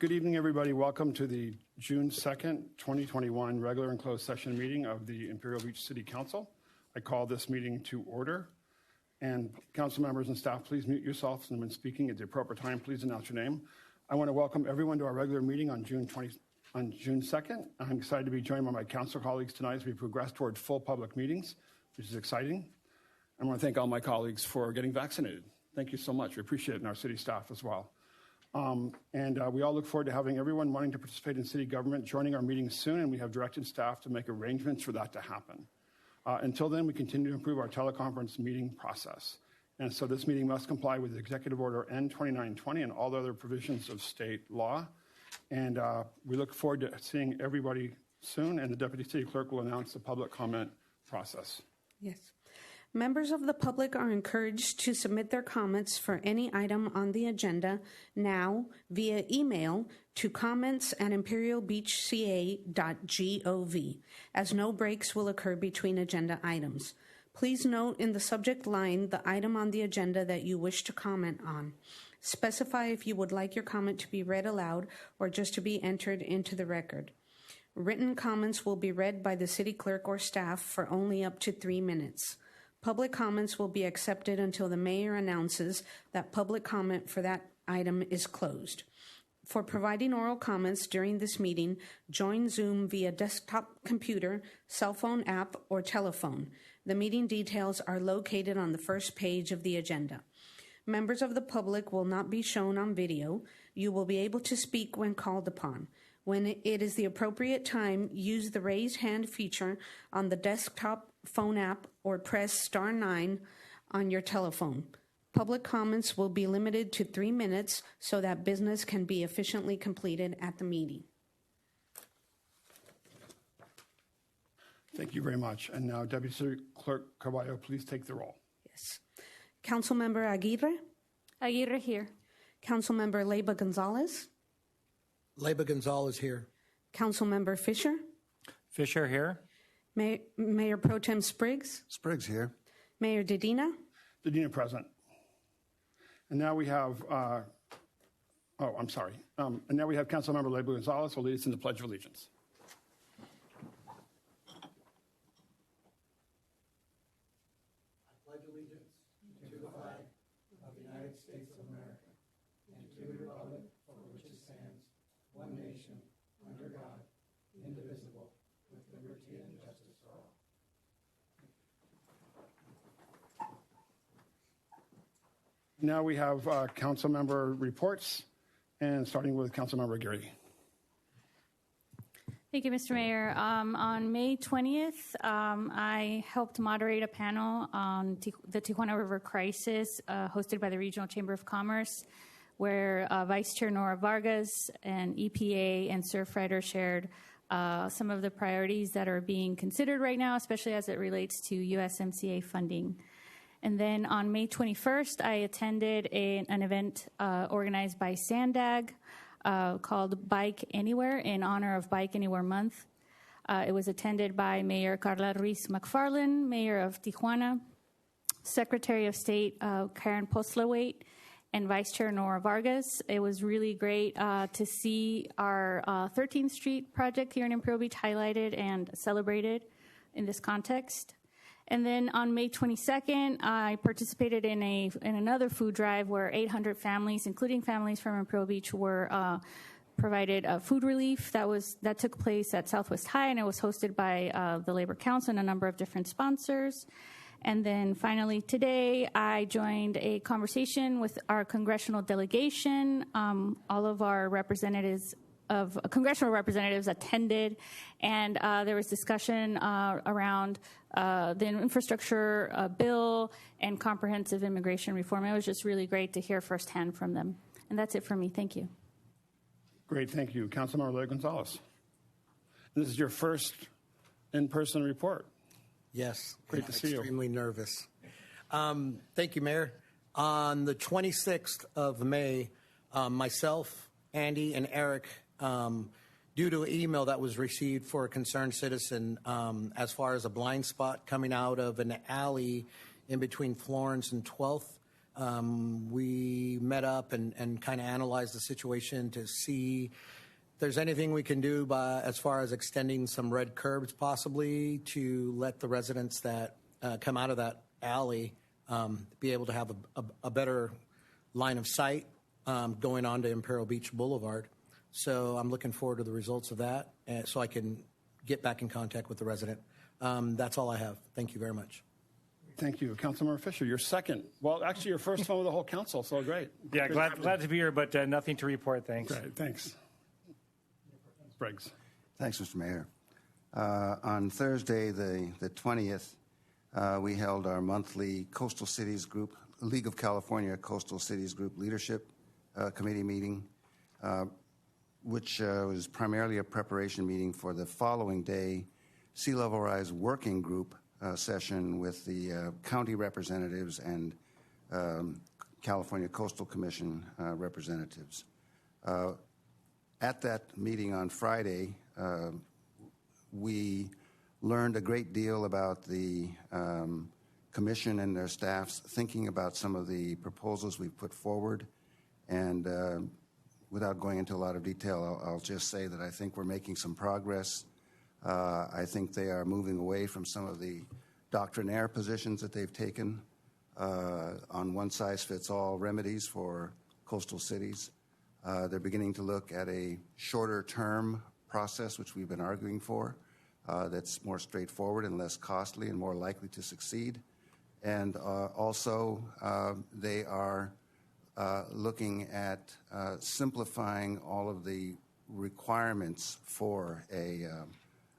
Good evening, everybody. Welcome to the June 2nd, 2021 regular and closed session meeting of the Imperial Beach City Council. I call this meeting to order. And council members and staff, please mute yourselves, and when speaking at the appropriate time, please announce your name. I want to welcome everyone to our regular meeting on June 2nd. I'm excited to be joined by my council colleagues tonight as we progress toward full public meetings, which is exciting. I want to thank all my colleagues for getting vaccinated. Thank you so much. We appreciate it, and our city staff as well. We all look forward to having everyone wanting to participate in city government joining our meeting soon, and we have directed staff to make arrangements for that to happen. Until then, we continue to improve our teleconference meeting process. And so this meeting must comply with Executive Order N2920 and all the other provisions of state law. And we look forward to seeing everybody soon, and the Deputy City Clerk will announce the public comment process. Yes. Members of the public are encouraged to submit their comments for any item on the agenda now via email to comments@imperialbeachca.gov, as no breaks will occur between agenda items. Please note in the subject line the item on the agenda that you wish to comment on. Specify if you would like your comment to be read aloud or just to be entered into the record. Written comments will be read by the city clerk or staff for only up to 3 minutes. Public comments will be accepted until the mayor announces that public comment for that item is closed. For providing oral comments during this meeting, join Zoom via desktop computer, cell phone app, or telephone. The meeting details are located on the first page of the agenda. Members of the public will not be shown on video. You will be able to speak when called upon. When it is the appropriate time, use the raise hand feature on the desktop phone app or press *9 on your telephone. Public comments will be limited to 3 minutes so that business can be efficiently completed at the meeting. Thank you very much. And now, Deputy City Clerk Carballo, please take the roll. Yes. Councilmember Aguirre? Aguirre here. Councilmember Leyva Gonzalez? Leyva Gonzalez here. Councilmember Fisher? Fisher here. Mayor Pro Tem Spriggs? Spriggs here. Mayor Dedina? Dedina present. And now we have, And now we have Councilmember Leyva Gonzalez who will lead us in the Pledge of Allegiance. I pledge allegiance to the flag of the United States of America and to the republic for which it stands, one nation, under God, indivisible, with liberty and justice for all. Now we have council member reports, and starting with Councilmember Aguirre. Thank you, Mr. Mayor. On May 20th, I helped moderate a panel on the Tijuana River crisis hosted by the Regional Chamber of Commerce, where Vice Chair Nora Vargas and EPA and Surfrider shared some of the priorities that are being considered right now, especially as it relates to USMCA funding. And then on May 21st, I attended an event organized by SANDAG called Bike Anywhere in honor of Bike Anywhere Month. It was attended by Mayor Carla Ruiz McFarland, Mayor of Tijuana, Secretary of State Karen Postlewaite, and Vice Chair Nora Vargas. It was really great to see our 13th Street project here in Imperial Beach highlighted and celebrated in this context. And then on May 22nd, I participated in another food drive where 800 families, including families from Imperial Beach, were provided food relief. That took place at Southwest High, and it was hosted by the Labor Council and a number of different sponsors. And then finally today, I joined a conversation with our congressional delegation. All of our congressional representatives attended, and there was discussion around the infrastructure bill and comprehensive immigration reform. It was just really great to hear firsthand from them. And that's it for me. Thank you. Great, thank you. Councilmember Leyva Gonzalez. And this is your first in-person report. Yes. Great to see you. Extremely nervous. Thank you, Mayor. On the 26th of May, myself, Andy, and Eric, due to an email that was received for a concerned citizen as far as a blind spot coming out of an alley in between Florence and 12th, We met up and kind of analyzed the situation to see if there's anything we can do as far as extending some red curbs possibly to let the residents that come out of that alley be able to have a better line of sight going on to Imperial Beach Boulevard. So I'm looking forward to the results of that so I can get back in contact with the resident. That's all I have. Thank you very much. Thank you. Councilmember Fisher, your second. Well, actually, your first one with the whole council, so great. Yeah, glad to be here, but nothing to report. Thanks. Great, thanks. Briggs. Thanks, Mr. Mayor. On Thursday, the 20th, we held our monthly Coastal Cities Group, League of California Coastal Cities Group Leadership Committee meeting, which was primarily a preparation meeting for the following day Sea Level Rise Working Group session with the county representatives and California Coastal Commission representatives. At that meeting on Friday, we learned a great deal about the Commission and their staffs thinking about some of the proposals we've put forward. And without going into a lot of detail, I'll just say that I think we're making some progress. I think they are moving away from some of the doctrinaire positions that they've taken on one-size-fits-all remedies for coastal cities. They're beginning to look at a shorter-term process, which we've been arguing for, that's more straightforward and less costly and more likely to succeed. And also, they are looking at simplifying all of the requirements for a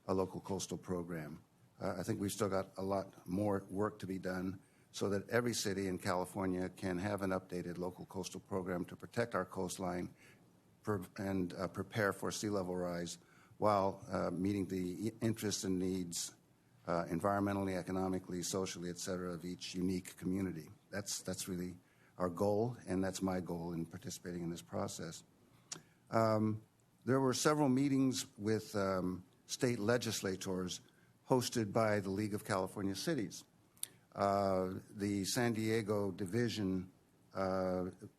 local coastal program. I think we've still got a lot more work to be done so that every city in California can have an updated local coastal program to protect our coastline and prepare for sea level rise while meeting the interests and needs environmentally, economically, socially, et cetera, of each unique community. That's really our goal, and that's my goal in participating in this process. There were several meetings with state legislators hosted by the League of California Cities. The San Diego division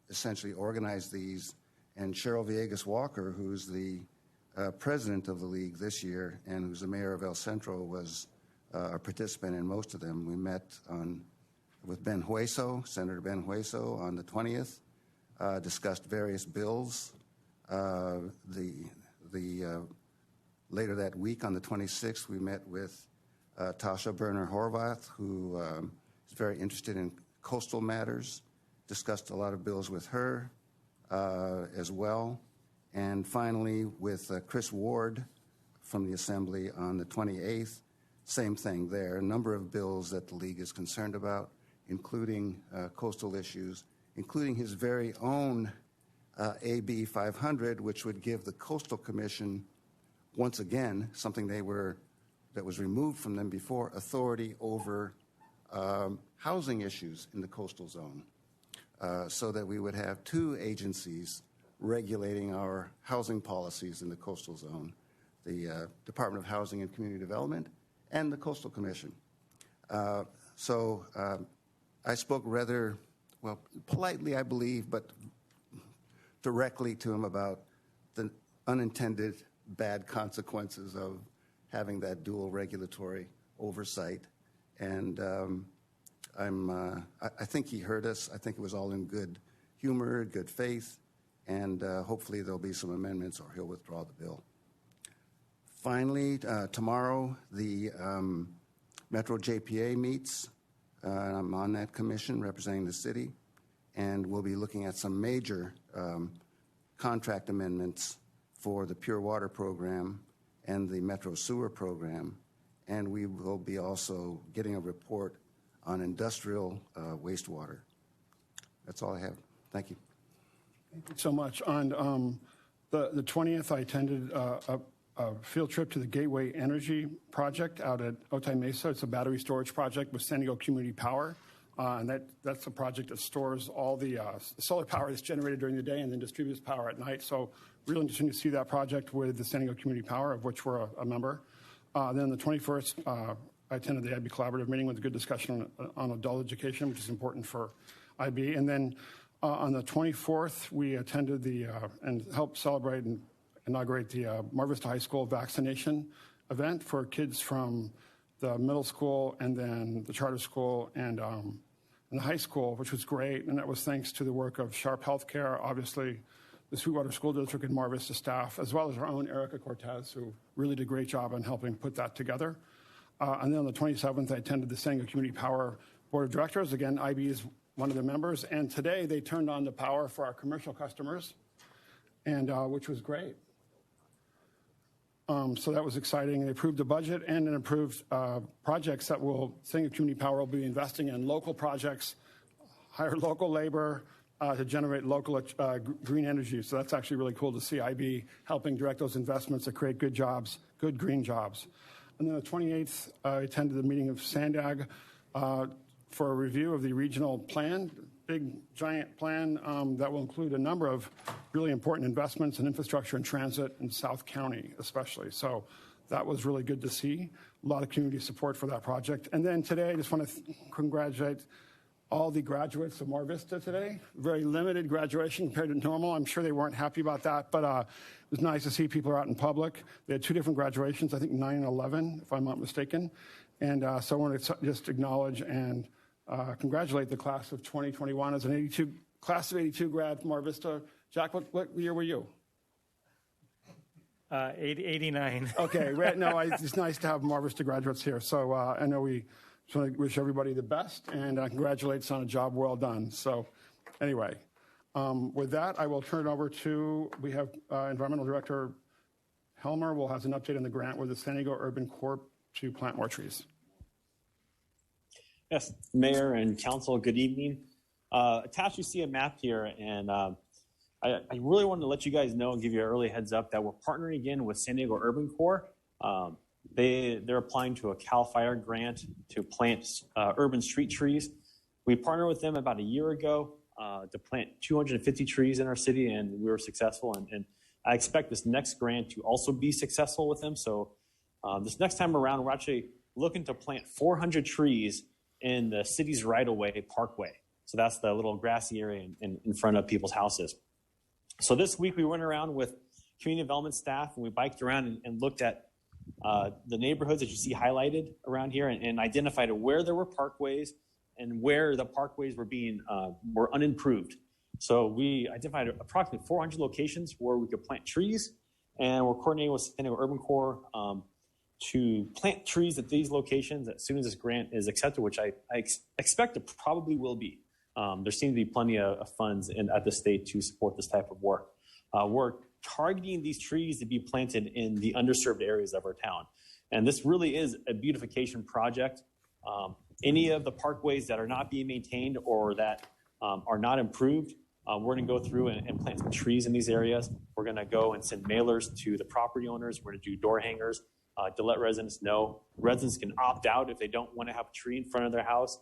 essentially organized these, and Cheryl Villegas Walker, who's the president of the league this year and who's the mayor of El Centro, was a participant in most of them. We met with Ben Hueso, Senator Ben Hueso, on the 20th, discussed various bills. Later that week, on the 26th, we met with Tasha Berner Horvath, who is very interested in coastal matters, discussed a lot of bills with her as well. And finally, with Chris Ward from the Assembly on the 28th, same thing there. A number of bills that the League is concerned about, including coastal issues, including his very own AB 500, which would give the Coastal Commission, once again, something that was removed from them before, authority over housing issues in the coastal zone, so that we would have two agencies regulating our housing policies in the coastal zone, the Department of Housing and Community Development and the Coastal Commission. So I spoke rather, well, politely, I believe, but directly to him about the unintended bad consequences of having that dual regulatory oversight. And I think he heard us. I think it was all in good humor, good faith, and hopefully there'll be some amendments or he'll withdraw the bill. Finally, tomorrow, the Metro JPA meets. I'm on that commission representing the city, and we'll be looking at some major contract amendments for the Pure Water Program and the Metro Sewer Program, and we will be also getting a report on industrial wastewater. That's all I have. Thank you. Thank you so much. On the 20th, I attended a field trip to the Gateway Energy Project out at Otay Mesa. It's a battery storage project with San Diego Community Power. And that's a project that stores all the solar power that's generated during the day and then distributes power at night. So really interesting to see that project with the San Diego Community Power, of which we're a member. Then on the 21st, I attended the IB Collaborative meeting with a good discussion on adult education, which is important for IB. And then on the 24th, we attended and helped celebrate and inaugurate the Mar Vista High School vaccination event for kids from the middle school and then the charter school and the high school, which was great. And that was thanks to the work of Sharp Healthcare, obviously the Sweetwater School District and Mar Vista staff, as well as our own Erica Cortez, who really did a great job in helping put that together. And then on the 27th, I attended the San Diego Community Power Board of Directors. Again, IB is one of the members. And today they turned on the power for our commercial customers, and which was great. So that was exciting. They approved the budget and then approved projects that San Diego Community Power will be investing in local projects, hire local labor to generate local green energy. So that's actually really cool to see IB helping direct those investments to create good jobs, good green jobs. And then the 28th, I attended the meeting of SANDAG for a review of the regional plan, big giant plan that will include a number of really important investments in infrastructure and transit in South County especially. So that was really good to see. A lot of community support for that project. And then today, I just want to congratulate all the graduates of Mar Vista today. Very limited graduation compared to normal. I'm sure they weren't happy about that, but it was nice to see people out in public. They had two different graduations, I think 9 and 11, if I'm not mistaken. And so I want to just acknowledge and congratulate the class of 2021 as an class of 82 grad from Mar Vista. Jack, what year were you? 89. Okay, no, it's nice to have Mar Vista graduates here. So I know we just want to wish everybody the best and congratulates on a job well done. So anyway, with that, I will turn it over we have Environmental Director Helmer has an update on the grant with the San Diego Urban Corp to plant more trees. Yes, Mayor and Council, good evening. Attached, you see a map here, and I really wanted to let you guys know and give you an early heads up that we're partnering again with San Diego Urban Corps. They're applying to a CAL FIRE grant to plant urban street trees. We partnered with them about a year ago to plant 250 trees in our city, and we were successful. And I expect this next grant to also be successful with them. So this next time around, we're actually looking to plant 400 trees in the city's right-of-way parkway. So that's the little grassy area in front of people's houses. So this week we went around with community development staff and we biked around and looked at the neighborhoods that you see highlighted around here and identified where there were parkways and where the parkways were unimproved. So we identified approximately 400 locations where we could plant trees, and we're coordinating with San Diego Urban Corps to plant trees at these locations as soon as this grant is accepted, which I expect it probably will be. There seems to be plenty of funds at the state to support this type of work. We're targeting these trees to be planted in the underserved areas of our town. And this really is a beautification project. Any of the parkways that are not being maintained or that are not improved, we're going to go through and plant some trees in these areas. We're going to go and send mailers to the property owners. We're going to do door hangers to let residents know. Residents can opt out if they don't want to have a tree in front of their house.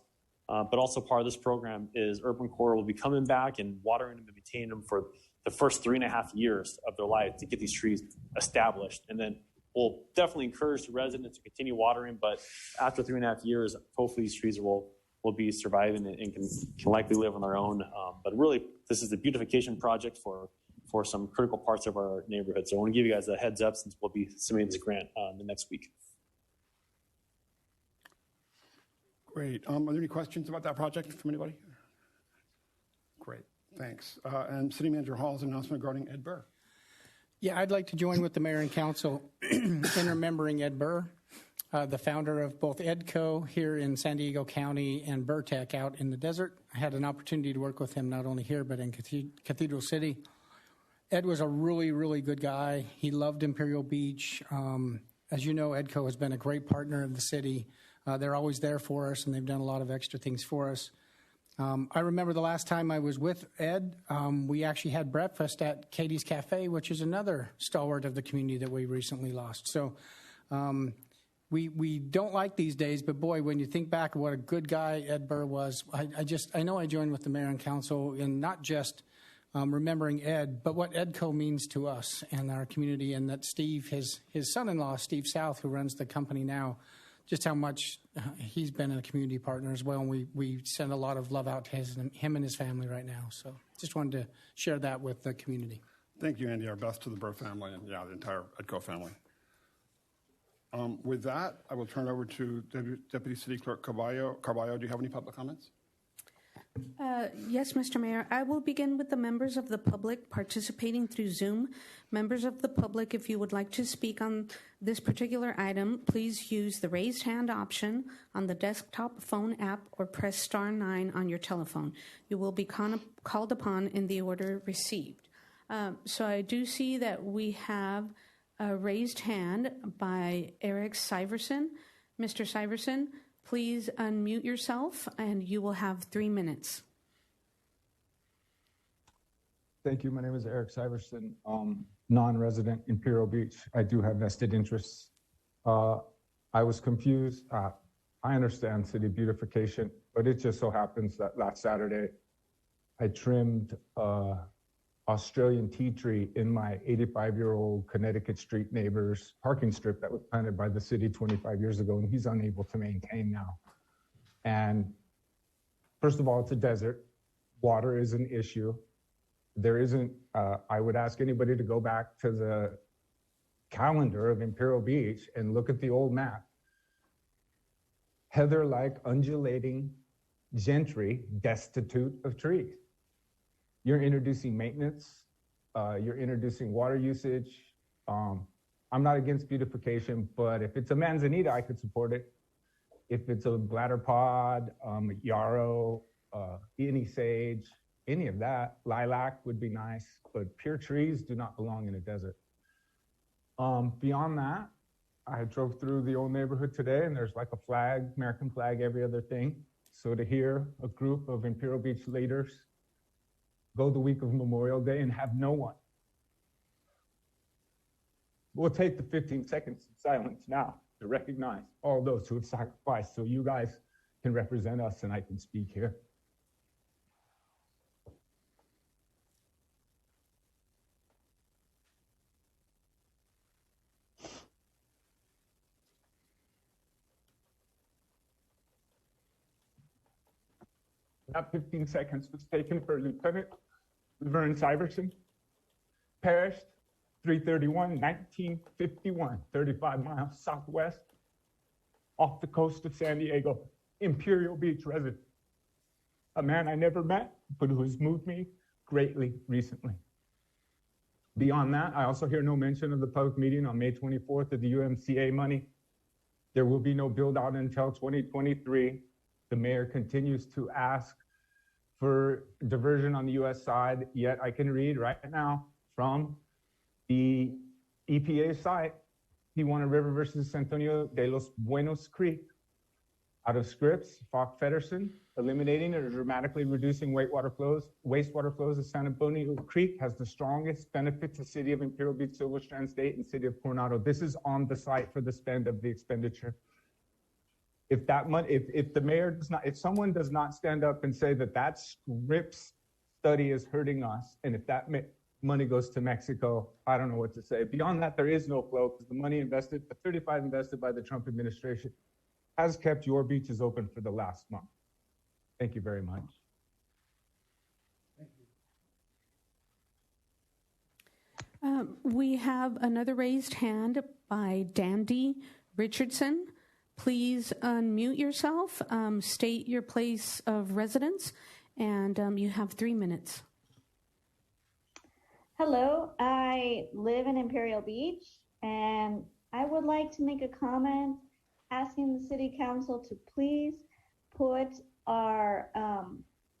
But also part of this program is Urban Corps will be coming back and watering them and maintaining them for the first 3.5 years of their life to get these trees established. And then we'll definitely encourage the residents to continue watering, but after 3.5 years, hopefully these trees will be surviving and can likely live on their own. But really, this is a beautification project for some critical parts of our neighborhood. So I want to give you guys a heads up since we'll be submitting this grant the next week. Great. Are there any questions about that project from anybody? Great. Thanks. And City Manager Hall's announcement regarding Ed Burr. Yeah, I'd like to join with the mayor and council in remembering Ed Burr, the founder of both EDCO here in San Diego County and Burtech out in the desert. I had an opportunity to work with him not only here but in Cathedral City. Ed was a really, really good guy. He loved Imperial Beach. As you know, EDCO has been a great partner of the city. They're always there for us, and they've done a lot of extra things for us. I remember the last time I was with Ed, we actually had breakfast at Katie's Cafe, which is another stalwart of the community that we recently lost. So we don't like these days, but boy, when you think back of what a good guy Ed Burr was, I know I joined with the mayor and council in not just remembering Ed, but what EDCO means to us and our community, and that Steve, his son-in-law, Steve South, who runs the company now, just how much he's been a community partner as well. And we send a lot of love out to him and his family right now. So just wanted to share that with the community. Thank you, Andy. Our best to the Burr family and, the entire EDCO family. With that, I will turn it over to Deputy City Clerk Carballo. Carballo, do you have any public comments? Yes, Mr. Mayor. I will begin with the members of the public participating through Zoom. Members of the public, if you would like to speak on this particular item, please use the raised hand option on the desktop phone app or press star 9 on your telephone. You will be called upon in the order received. So I do see that we have a raised hand by Eric Syverson. Mr. Syverson, please unmute yourself and you will have 3 minutes. Thank you. My name is Eric Syverson, non-resident Imperial Beach. I do have vested interests. I was confused. I understand city beautification, but it just so happens that last Saturday I trimmed Australian tea tree in my 85-year-old Connecticut Street neighbor's parking strip that was planted by the city 25 years ago, and he's unable to maintain now. And first of all, it's a desert. Water is an issue. There isn't, I would ask anybody to go back to the calendar of Imperial Beach and look at the old map. Heather-like undulating gentry destitute of trees. You're introducing maintenance, you're introducing water usage. I'm not against beautification, but if it's a manzanita, I could support it. If it's a bladder pod, yarrow, any sage, any of that, lilac would be nice, but pure trees do not belong in a desert. Beyond that, I drove through the old neighborhood today and there's like a flag, American flag, every other thing. So to hear a group of Imperial Beach leaders go the week of Memorial Day and have no one. We'll take the 15 seconds of silence now to recognize all those who have sacrificed so you guys can represent us and I can speak here. That 15 seconds was taken for Lieutenant Vern Syverson, perished 3/31/1951, 35 miles southwest off the coast of San Diego, Imperial Beach resident. A man I never met, but who has moved me greatly recently. Beyond that, I also hear no mention of the public meeting on May 24th of the UMCA money. There will be no build out until 2023. The mayor continues to ask for diversion on the US side, yet I can read right now from the EPA site, Tijuana River versus San Antonio de los Buenos Creek. Out of Scripps, Falk Feddersen, eliminating or dramatically reducing wastewater flows of San Antonio Creek has the strongest benefit to city of Imperial Beach, Silver Strand State, and city of Coronado. This is on the site for the spend of the expenditure. If that money, if the mayor does not, if someone does not stand up and say that that Scripps study is hurting us, and if that money goes to Mexico, I don't know what to say. Beyond that, there is no flow because the money invested, the 35 invested by the Trump administration, has kept your beaches open for the last month. Thank you very much. We have another raised hand by Dandy Richardson. Please unmute yourself, state your place of residence, and you have 3 minutes. Hello, I live in Imperial Beach, and I would like to make a comment asking the City Council to please put our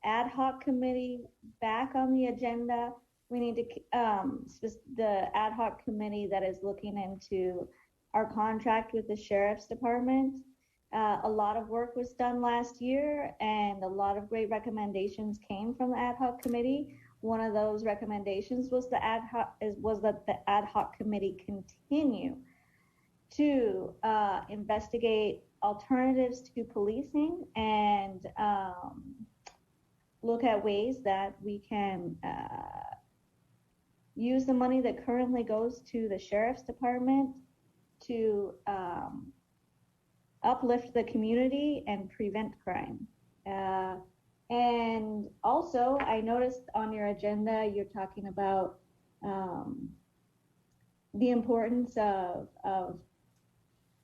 ad hoc committee back on the agenda. We need to, the ad hoc committee that is looking into our contract with the Sheriff's Department. A lot of work was done last year and a lot of great recommendations came from the ad hoc committee. One of those recommendations was that the ad hoc committee continue to investigate alternatives to policing and look at ways that we can use the money that currently goes to the Sheriff's Department to uplift the community and prevent crime. And also, I noticed on your agenda, you're talking about the importance of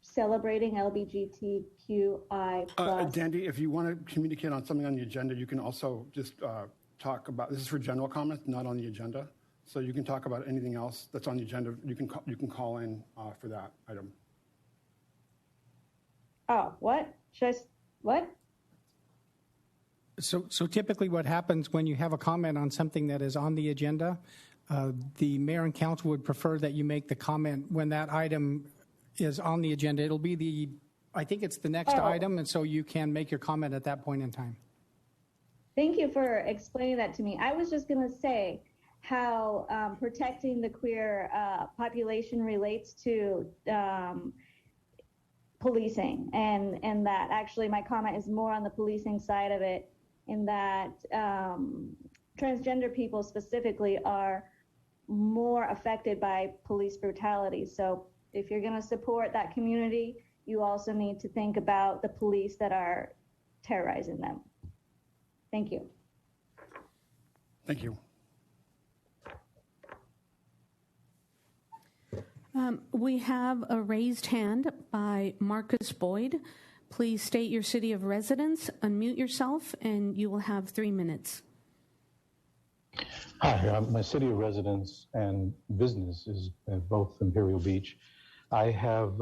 celebrating LGBTQI+. Dandy, if you want to communicate on something on the agenda, you can also just talk about, this is for general comments, not on the agenda. So you can talk about anything else that's on the agenda. You can call in for that item. Oh, what? What? So typically what happens when you have a comment on something that is on the agenda, the mayor and council would prefer that you make the comment when that item is on the agenda. It'll be I think it's the next item, and so you can make your comment at that point in time. Thank you for explaining that to me. I was just going to say how protecting the queer population relates to policing, and that actually my comment is more on the policing side of it, in that transgender people specifically are more affected by police brutality. So if you're going to support that community, you also need to think about the police that are terrorizing them. Thank you. Thank you. We have a raised hand by Marcus Boyd. Please state your city of residence, unmute yourself, and you will have 3 minutes. Hi, my city of residence and business is both Imperial Beach. I have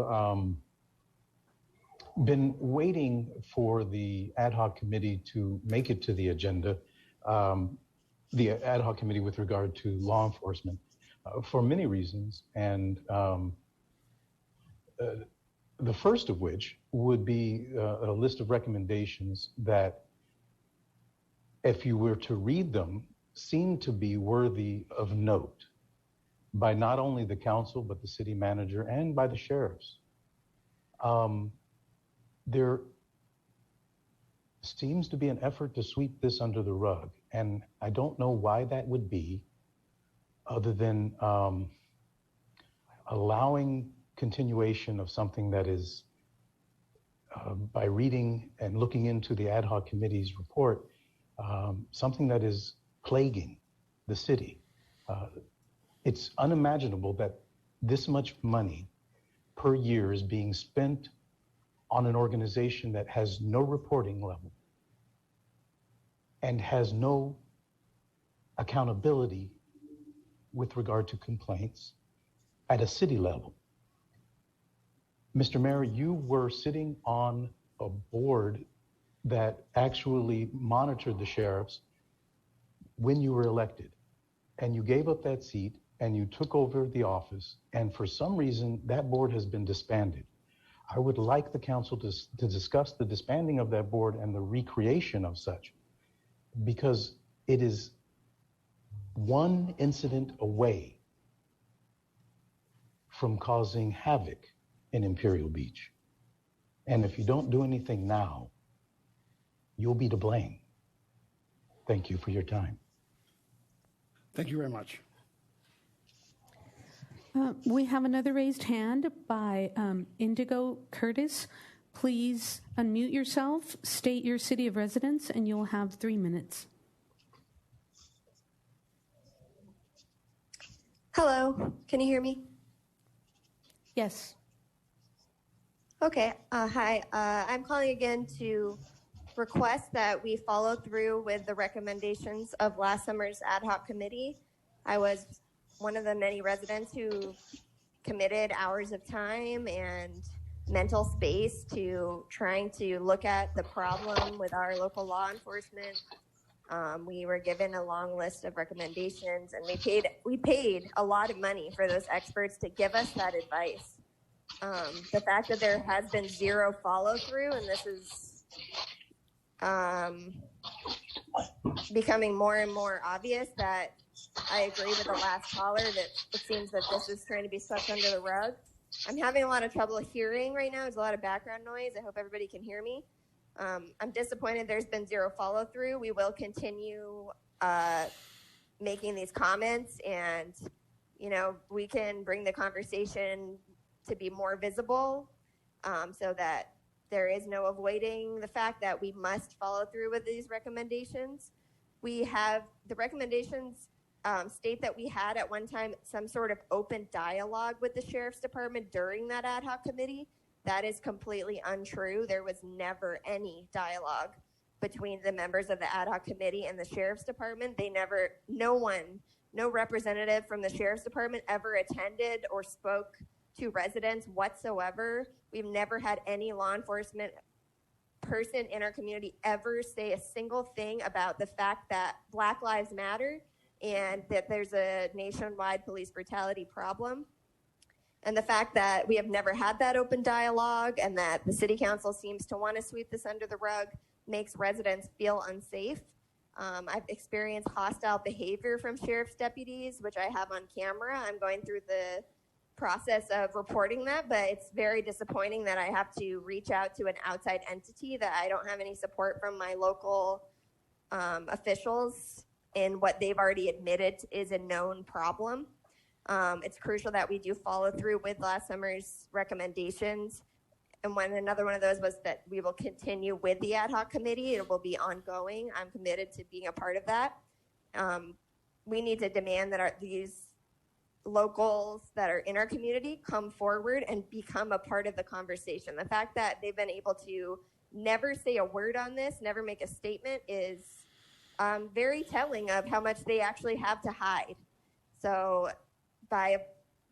been waiting for the ad hoc committee to make it to the agenda, the ad hoc committee with regard to law enforcement, for many reasons. And the first of which would be a list of recommendations that, if you were to read them, seem to be worthy of note by not only the council, but the city manager and by the sheriffs. There seems to be an effort to sweep this under the rug, and I don't know why that would be, other than allowing continuation of something that is, by reading and looking into the ad hoc committee's report, something that is plaguing the city. It's unimaginable that this much money per year is being spent on an organization that has no reporting level and has no accountability with regard to complaints at a city level. Mr. Mayor, you were sitting on a board that actually monitored the sheriffs when you were elected, and you gave up that seat and you took over the office, and for some reason that board has been disbanded. I would like the council to discuss the disbanding of that board and the recreation of such, because it is one incident away from causing havoc in Imperial Beach. And if you don't do anything now, you'll be to blame. Thank you for your time. Thank you very much. We have another raised hand by Indigo Curtis. Please unmute yourself, state your city of residence, and you'll have 3 minutes. Hello, can you hear me? Yes. Okay, hi. I'm calling again to request that we follow through with the recommendations of last summer's ad hoc committee. I was one of the many residents who committed hours of time and mental space to trying to look at the problem with our local law enforcement. We were given a long list of recommendations, and we paid a lot of money for those experts to give us that advice. The fact that there has been zero follow through, and this is becoming more and more obvious, that I agree with the last caller that it seems that this is trying to be swept under the rug. I'm having a lot of trouble hearing right now. There's a lot of background noise. I hope everybody can hear me. I'm disappointed there's been zero follow through. We will continue making these comments, and we can bring the conversation to be more visible, so that there is no avoiding the fact that we must follow through with these recommendations. We have the recommendations state that we had at one time some sort of open dialogue with the Sheriff's Department during that ad hoc committee. That is completely untrue. There was never any dialogue between the members of the ad hoc committee and the Sheriff's Department. No representative from the Sheriff's Department ever attended or spoke to residents whatsoever. We've never had any law enforcement person in our community ever say a single thing about the fact that Black Lives Matter and that there's a nationwide police brutality problem. And the fact that we have never had that open dialogue and that the city council seems to want to sweep this under the rug makes residents feel unsafe. I've experienced hostile behavior from sheriff's deputies, which I have on camera. I'm going through the process of reporting that, but it's very disappointing that I have to reach out to an outside entity, that I don't have any support from my local officials in what they've already admitted is a known problem. It's crucial that we do follow through with last summer's recommendations. And another one of those was that we will continue with the ad hoc committee. It will be ongoing. I'm committed to being a part of that. We need to demand that these locals that are in our community come forward and become a part of the conversation. The fact that they've been able to never say a word on this, never make a statement, is very telling of how much they actually have to hide. So by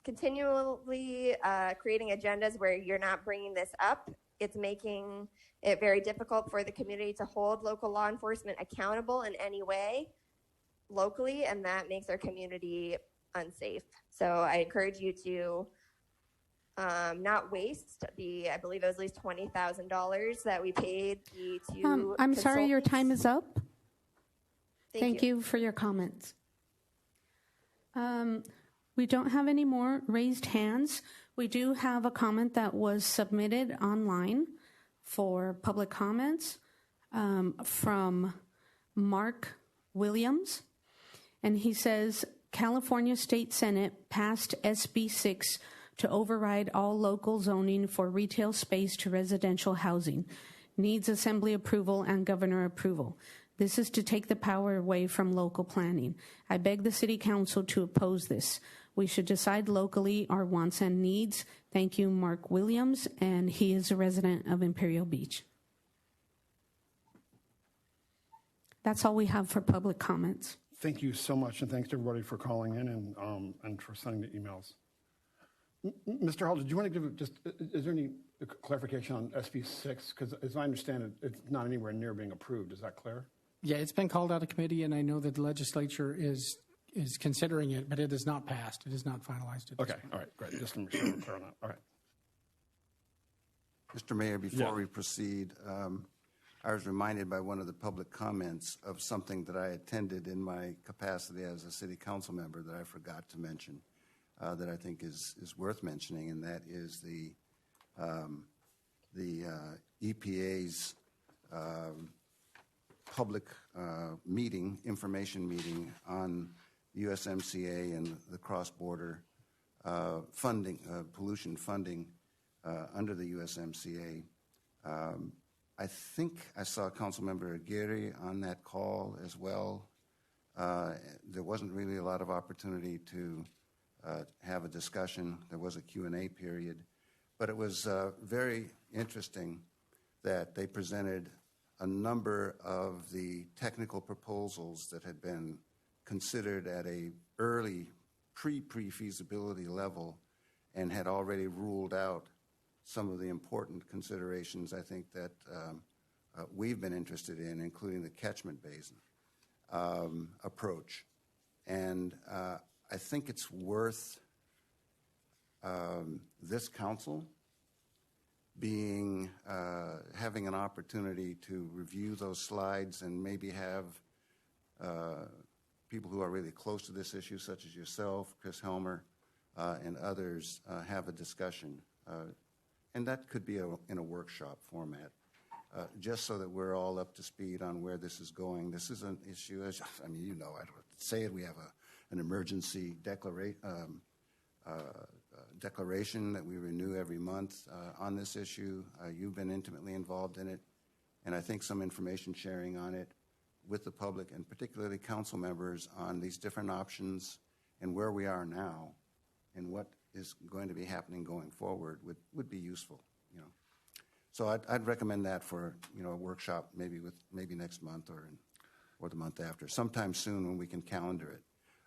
continually creating agendas where you're not bringing this up, it's making it very difficult for the community to hold local law enforcement accountable in any way locally, and that makes our community unsafe. So I encourage you to not waste I believe it was at least $20,000 that we paid the two I'm sorry, your consultants. time is up. Thank you for your comments. We don't have any more raised hands. We do have a comment that was submitted online for public comments from Mark Williams. And he says, California State Senate passed SB 6 to override all local zoning for retail space to residential housing. Needs assembly approval and governor approval. This is to take the power away from local planning. I beg the city council to oppose this. We should decide locally our wants and needs. Thank you, Mark Williams, and he is a resident of Imperial Beach. That's all we have for public comments. Thank you so much, and thanks to everybody for calling in and for sending the emails. Mr. Hall, did you want to give is there any clarification on SB 6? Because as I understand it, it's not anywhere near being approved. Is that clear? Yeah, it's been called out of committee, and I know that the legislature is considering it, but it is not passed. It is not finalized. Okay, all right, great. Just to make sure we're clear on that. All right. Mr. Mayor, before we proceed, I was reminded by one of the public comments of something that I attended in my capacity as a city council member that I forgot to mention, that I think is worth mentioning, and that is the EPA's public information meeting on USMCA and the cross-border funding, pollution funding under the USMCA. I think I saw Councilmember Aguirre on that call as well. There wasn't really a lot of opportunity to have a discussion. There was a Q&A period, but it was very interesting that they presented a number of the technical proposals that had been considered at a early pre-feasibility level and had already ruled out some of the important considerations I think that we've been interested in, including the catchment basin approach. And I think it's worth this council having an opportunity to review those slides and maybe have people who are really close to this issue, such as yourself, Chris Helmer, and others, have a discussion. And that could be in a workshop format, just so that we're all up to speed on where this is going. This is an issue, I mean, you know, I don't say it, we have an emergency declaration that we renew every month on this issue. You've been intimately involved in it, and I think some information sharing on it with the public and particularly council members on these different options and where we are now and what is going to be happening going forward would be useful, you know. So I'd recommend that for, you know, a workshop maybe next month or the month after, sometime soon when we can calendar it,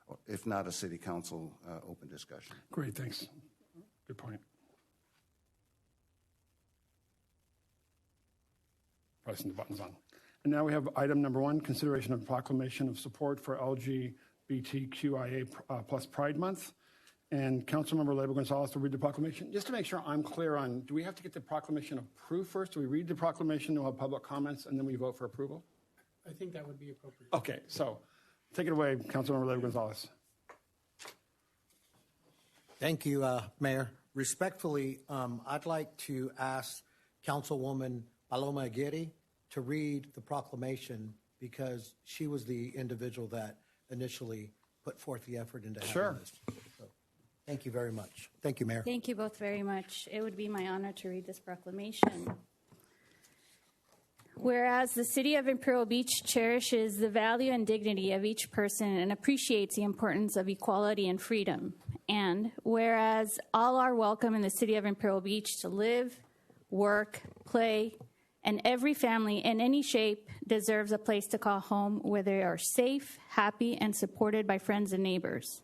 or if not a city council open discussion. Great, thanks. Good point. Pressing the buttons on. And now we have item number 1, consideration of proclamation of support for LGBTQIA plus Pride Month. And Councilmember Leyva Gonzalez will read the proclamation. Just to make sure I'm clear on, do we have to get the proclamation approved first? Do we read the proclamation, we'll have public comments, and then we vote for approval? I think that would be appropriate. Okay, so take it away, Councilmember Leyva Gonzalez. Thank you, Mayor. Respectfully, I'd like to ask Councilwoman Paloma Aguirre to read the proclamation because she was the individual that initially put forth the effort into having this. So, thank you very much. Thank you, Mayor. Thank you both very much. It would be my honor to read this proclamation. Whereas the City of Imperial Beach cherishes the value and dignity of each person and appreciates the importance of equality and freedom. And whereas all are welcome in the City of Imperial Beach to live, work, play, and every family in any shape deserves a place to call home where they are safe, happy, and supported by friends and neighbors.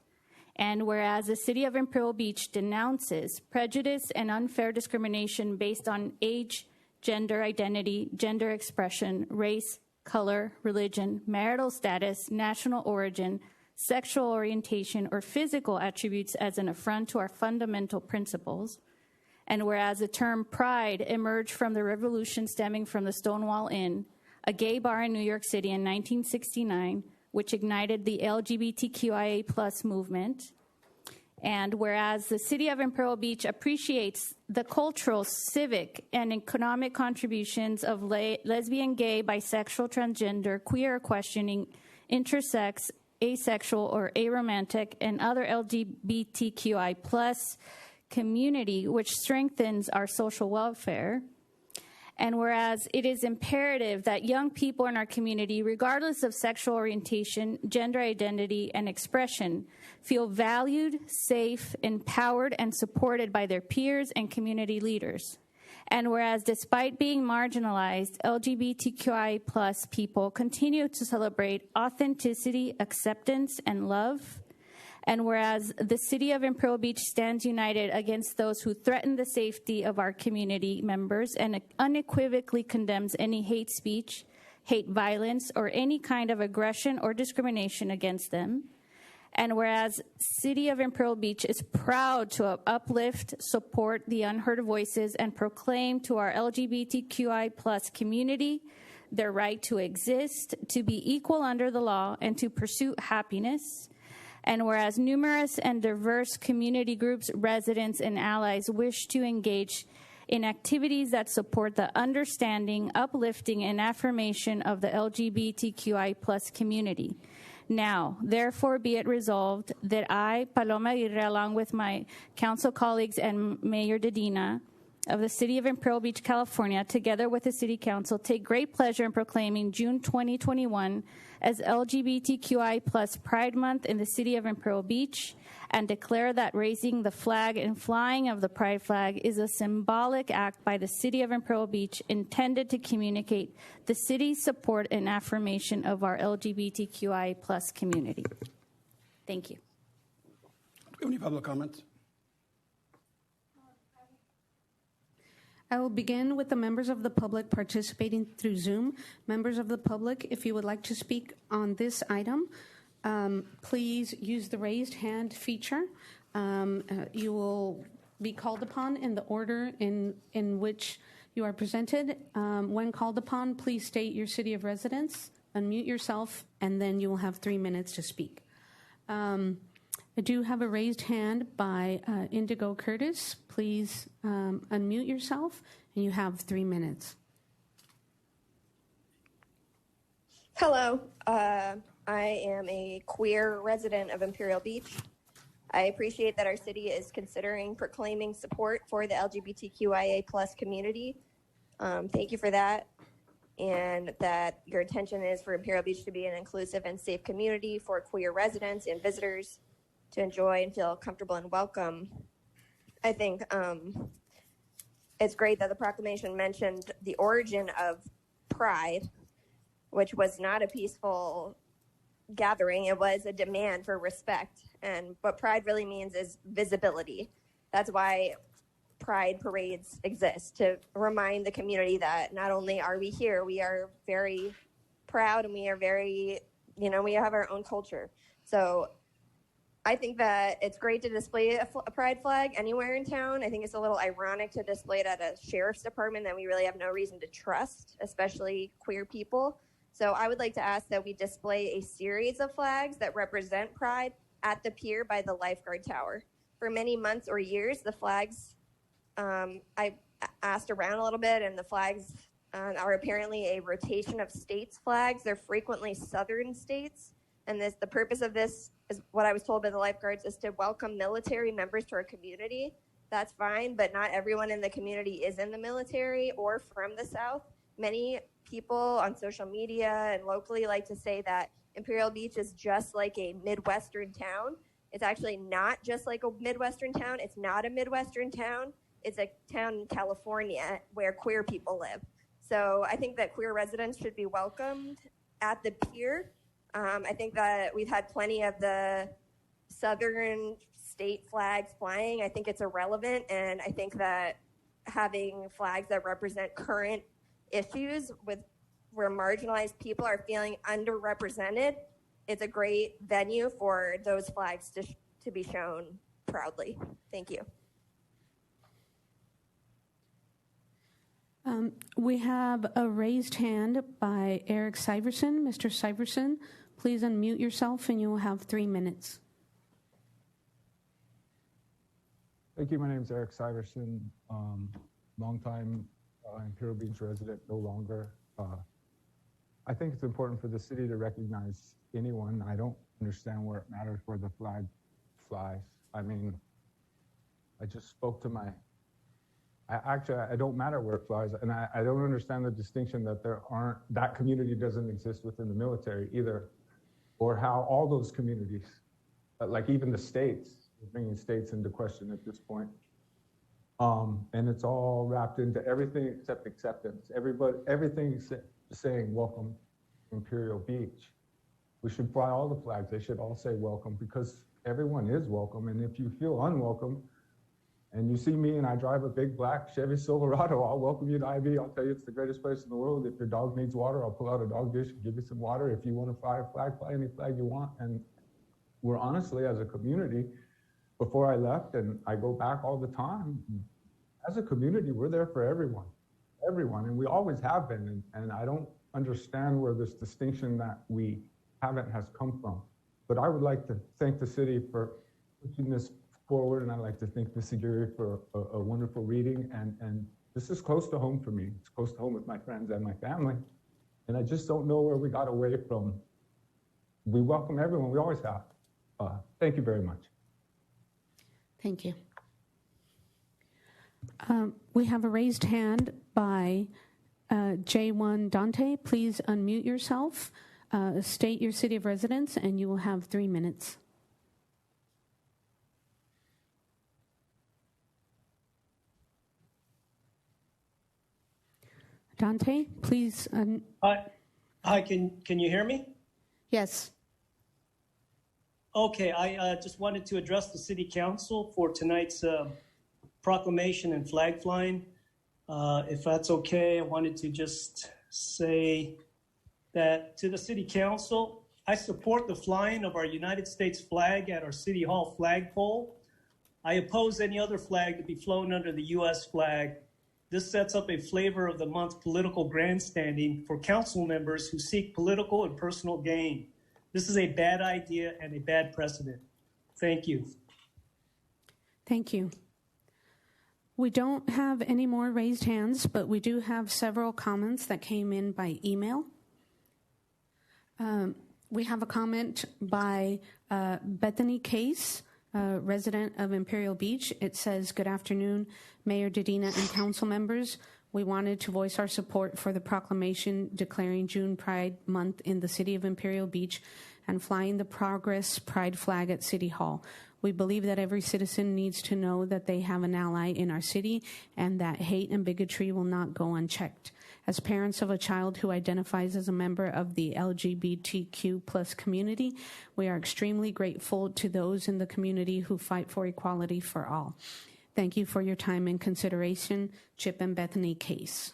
And whereas the City of Imperial Beach denounces prejudice and unfair discrimination based on age, gender identity, gender expression, race, color, religion, marital status, national origin, sexual orientation, or physical attributes as an affront to our fundamental principles. And whereas the term pride emerged from the revolution stemming from the Stonewall Inn, a gay bar in New York City in 1969, which ignited the LGBTQIA plus movement. And whereas the City of Imperial Beach appreciates the cultural, civic, and economic contributions of lesbian, gay, bisexual, transgender, queer, questioning, intersex, asexual, or aromantic, and other LGBTQI plus community, which strengthens our social welfare. And whereas it is imperative that young people in our community, regardless of sexual orientation, gender identity, and expression, feel valued, safe, empowered, and supported by their peers and community leaders. And whereas despite being marginalized, LGBTQI plus people continue to celebrate authenticity, acceptance, and love. And whereas the City of Imperial Beach stands united against those who threaten the safety of our community members and unequivocally condemns any hate speech, hate violence, or any kind of aggression or discrimination against them. And whereas City of Imperial Beach is proud to uplift, support the unheard voices, and proclaim to our LGBTQI plus community their right to exist, to be equal under the law, and to pursue happiness. And whereas numerous and diverse community groups, residents, and allies wish to engage in activities that support the understanding, uplifting, and affirmation of the LGBTQI plus community. Now, therefore, be it resolved that I, Paloma Aguirre, along with my council colleagues and Mayor Dedina of the City of Imperial Beach, California, together with the City Council, take great pleasure in proclaiming June 2021 as LGBTQI plus Pride Month in the City of Imperial Beach, and declare that raising the flag and flying of the Pride flag is a symbolic act by the City of Imperial Beach intended to communicate the city's support and affirmation of our LGBTQI plus community. Thank you. Do we have any public comments? I will begin with the members of the public participating through Zoom. Members of the public, if you would like to speak on this item, please use the raised hand feature. You will be called upon in the order in which you are presented. When called upon, please state your city of residence, unmute yourself, and then you will have 3 minutes to speak. I do have a raised hand by Indigo Curtis. Please unmute yourself, and you have 3 minutes. Hello, I am a queer resident of Imperial Beach. I appreciate that our city is considering proclaiming support for the LGBTQIA plus community. Thank you for that. And that your intention is for Imperial Beach to be an inclusive and safe community for queer residents and visitors to enjoy and feel comfortable and welcome. I think it's great that the proclamation mentioned the origin of Pride, which was not a peaceful gathering. It was a demand for respect. And what Pride really means is visibility. That's why Pride parades exist, to remind the community that not only are we here, we are very proud and we are very, we have our own culture. So I think that it's great to display a Pride flag anywhere in town. I think it's a little ironic to display it at a sheriff's department that we really have no reason to trust, especially queer people. So I would like to ask that we display a series of flags that represent Pride at the pier by the lifeguard tower. For many months or years, the flags, I asked around a little bit, and the flags are apparently a rotation of states flags. They're frequently southern states. And the purpose of this is what I was told by the lifeguards is to welcome military members to our community. That's fine, but not everyone in the community is in the military or from the South. Many people on social media and locally like to say that Imperial Beach is just like a Midwestern town. It's actually not just like a Midwestern town. It's not a Midwestern town. It's a town in California where queer people live. So I think that queer residents should be welcomed at the pier. I think that we've had plenty of the southern state flags flying. I think it's irrelevant, and I think that having flags that represent current issues where marginalized people are feeling underrepresented, it's a great venue for those flags to be shown proudly. Thank you. We have a raised hand by Eric Syverson. Mr. Syverson, please unmute yourself and you will have 3 minutes. Thank you. My name is Eric Syverson, longtime Imperial Beach resident, no longer. I think it's important for the city to recognize anyone. I don't understand where it matters where the flag flies. I mean, I just spoke to I don't matter where it flies, and I don't understand the distinction that that community doesn't exist within the military either, or how all those communities, like even the states, bringing states into question at this point. And it's all wrapped into everything except acceptance. Everything's saying welcome to Imperial Beach. We should fly all the flags. They should all say welcome, because everyone is welcome. And if you feel unwelcome, and you see me and I drive a big black Chevy Silverado, I'll welcome you to IB. I'll tell you it's the greatest place in the world. If your dog needs water, I'll pull out a dog dish and give you some water. If you want to fly a flag, fly any flag you want. And we're honestly, as a community, before I left, and I go back all the time, as a community, we're there for everyone, and we always have been. And I don't understand where this distinction that we haven't has come from. But I would like to thank the city for pushing this forward, and I'd like to thank the Secretary for a wonderful reading. And this is close to home for me. It's close to home with my friends and my family. And I just don't know where we got away from. We welcome everyone. We always have. Thank you very much. Thank you. We have a raised hand by J1 Dante. Please unmute yourself, state your city of residence, and you will have 3 minutes. Dante, please. Hi, can you hear me? Yes. Okay, I just wanted to address the City Council for tonight's proclamation and flag flying. If that's okay, I wanted to just say that to the City Council, I support the flying of our United States flag at our City Hall flagpole. I oppose any other flag to be flown under the U.S. flag. This sets up a flavor of the month political grandstanding for council members who seek political and personal gain. This is a bad idea and a bad precedent. Thank you. Thank you. We don't have any more raised hands, but we do have several comments that came in by email. We have a comment by Bethany Case. resident of Imperial Beach. It says, good afternoon, Mayor Dedina and council members. We wanted to voice our support for the proclamation declaring June Pride Month in the city of Imperial Beach and flying the Progress Pride flag at City Hall. We believe that every citizen needs to know that they have an ally in our city and that hate and bigotry will not go unchecked. As parents of a child who identifies as a member of the LGBTQ plus community, we are extremely grateful to those in the community who fight for equality for all. Thank you for your time and consideration. Chip and Bethany Case.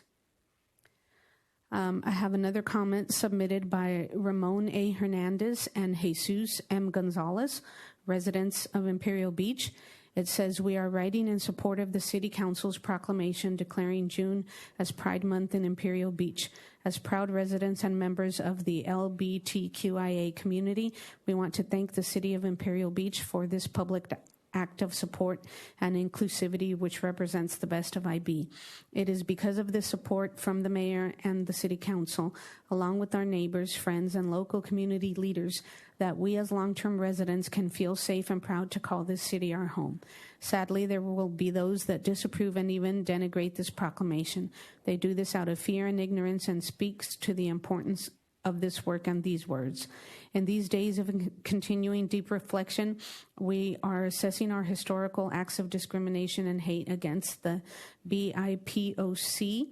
I have another comment submitted by Ramon A. Hernandez and Jesus M. Gonzalez, residents of Imperial Beach. It says, we are writing in support of the City Council's proclamation declaring June as Pride Month in Imperial Beach. As proud residents and members of the LGBTQIA community, we want to thank the City of Imperial Beach for this public act of support and inclusivity which represents the best of IB. It is because of this support from the mayor and the city council, along with our neighbors, friends, and local community leaders, that we as long-term residents can feel safe and proud to call this city our home. Sadly, there will be those that disapprove and even denigrate this proclamation. They do this out of fear and ignorance and speaks to the importance of this work and these words. In these days of continuing deep reflection, we are assessing our historical acts of discrimination and hate against the BIPOC,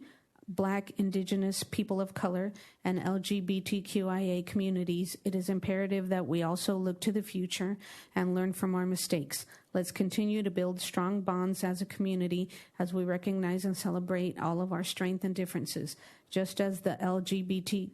Black, Indigenous, people of color, and LGBTQIA communities. It is imperative that we also look to the future and learn from our mistakes. Let's continue to build strong bonds as a community as we recognize and celebrate all of our strength and differences. Just as the LGBT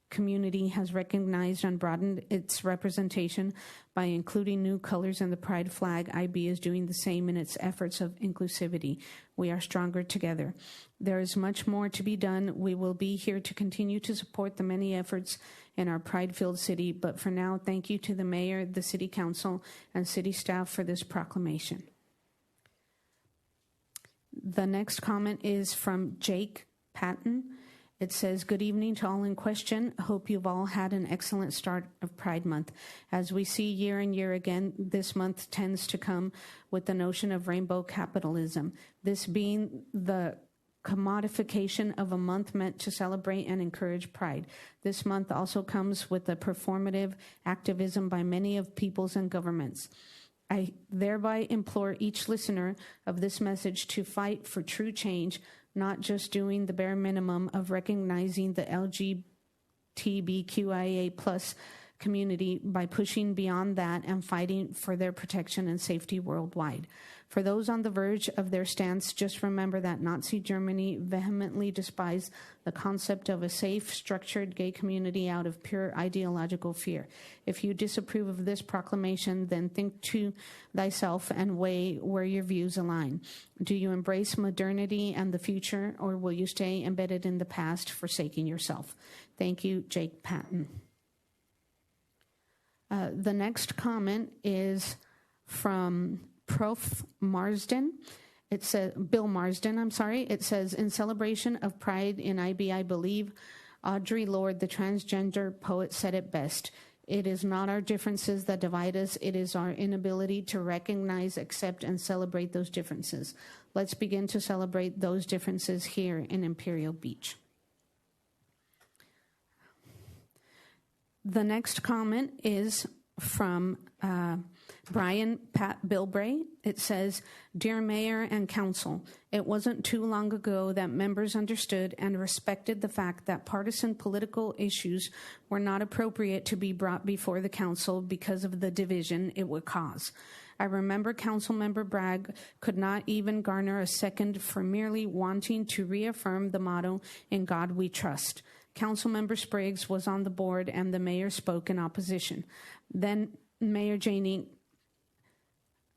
community has recognized and broadened its representation by including new colors in the pride flag, IB is doing the same in its efforts of inclusivity. We are stronger together. There is much more to be done. We will be here to continue to support the many efforts in our pride-filled city, but for now, thank you to the mayor, the city council, and city staff for this proclamation. The next comment is from Jake Patton. It says, good evening to all in question. Hope you've all had an excellent start of Pride Month. As we see year and year again, this month tends to come with the notion of rainbow capitalism, this being the commodification of a month meant to celebrate and encourage pride. This month also comes with the performative activism by many of peoples and governments. I thereby implore each listener of this message to fight for true change, not just doing the bare minimum of recognizing the LGBTQIA plus community by pushing beyond that and fighting for their protection and safety worldwide. For those on the verge of their stance, just remember that Nazi Germany vehemently despised the concept of a safe, structured gay community out of pure ideological fear. If you disapprove of this proclamation, then think to thyself and weigh where your views align. Do you embrace modernity and the future, or will you stay embedded in the past, forsaking yourself? Thank you, Jake Patton. The next comment is from Prof. Marsden. It says, Bill Marsden, I'm sorry. It says, in celebration of Pride in IB, I believe Audre Lorde, the transgender poet, said it best. It is not our differences that divide us. It is our inability to recognize, accept, and celebrate those differences. Let's begin to celebrate those differences here in Imperial Beach. The next comment is from Brian Pat Bilbray. It says, Dear Mayor and Council, it wasn't too long ago that members understood and respected the fact that partisan political issues were not appropriate to be brought before the council because of the division it would cause. I remember Councilmember Bragg could not even garner a second for merely wanting to reaffirm the motto, In God We Trust. Councilmember Spriggs was on the board and the mayor spoke in opposition. Then Mayor Janey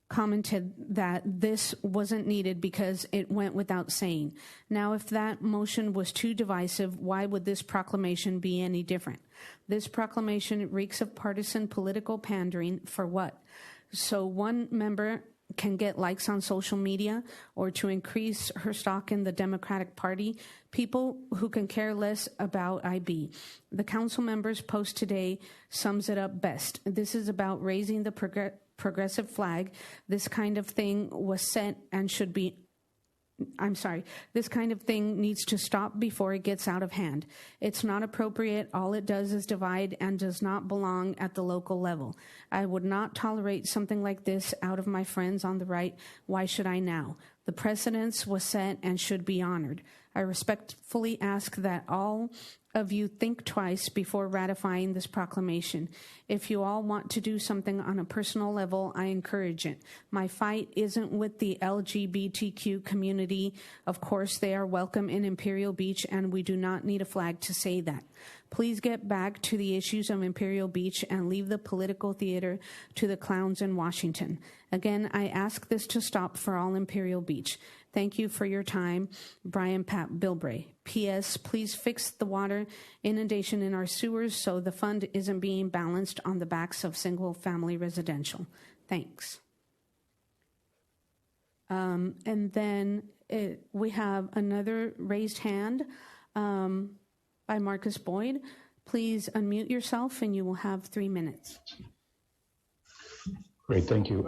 commented that this wasn't needed because it went without saying. Now, if that motion was too divisive, why would this proclamation be any different? This proclamation reeks of partisan political pandering for what? So one member can get likes on social media or to increase her stock in the Democratic Party, people who can care less about IB. The council member's post today sums it up best. This is about raising the progressive flag. This kind of thing was set and should be this kind of thing needs to stop before it gets out of hand. It's not appropriate. All it does is divide and does not belong at the local level. I would not tolerate something like this out of my friends on the right. Why should I now? The precedence was set and should be honored. I respectfully ask that all of you think twice before ratifying this proclamation. If you all want to do something on a personal level, I encourage it. My fight isn't with the LGBTQ community. Of course, they are welcome in Imperial Beach, and we do not need a flag to say that. Please get back to the issues of Imperial Beach and leave the political theater to the clowns in Washington. Again, I ask this to stop for all Imperial Beach. Thank you for your time, Brian Pat Bilbray. P.S. Please fix the water inundation in our sewers so the fund isn't being balanced on the backs of single-family residential. Thanks. And then we have another raised hand by Marcus Boyd. Please unmute yourself and you will have 3 minutes. Great, thank you.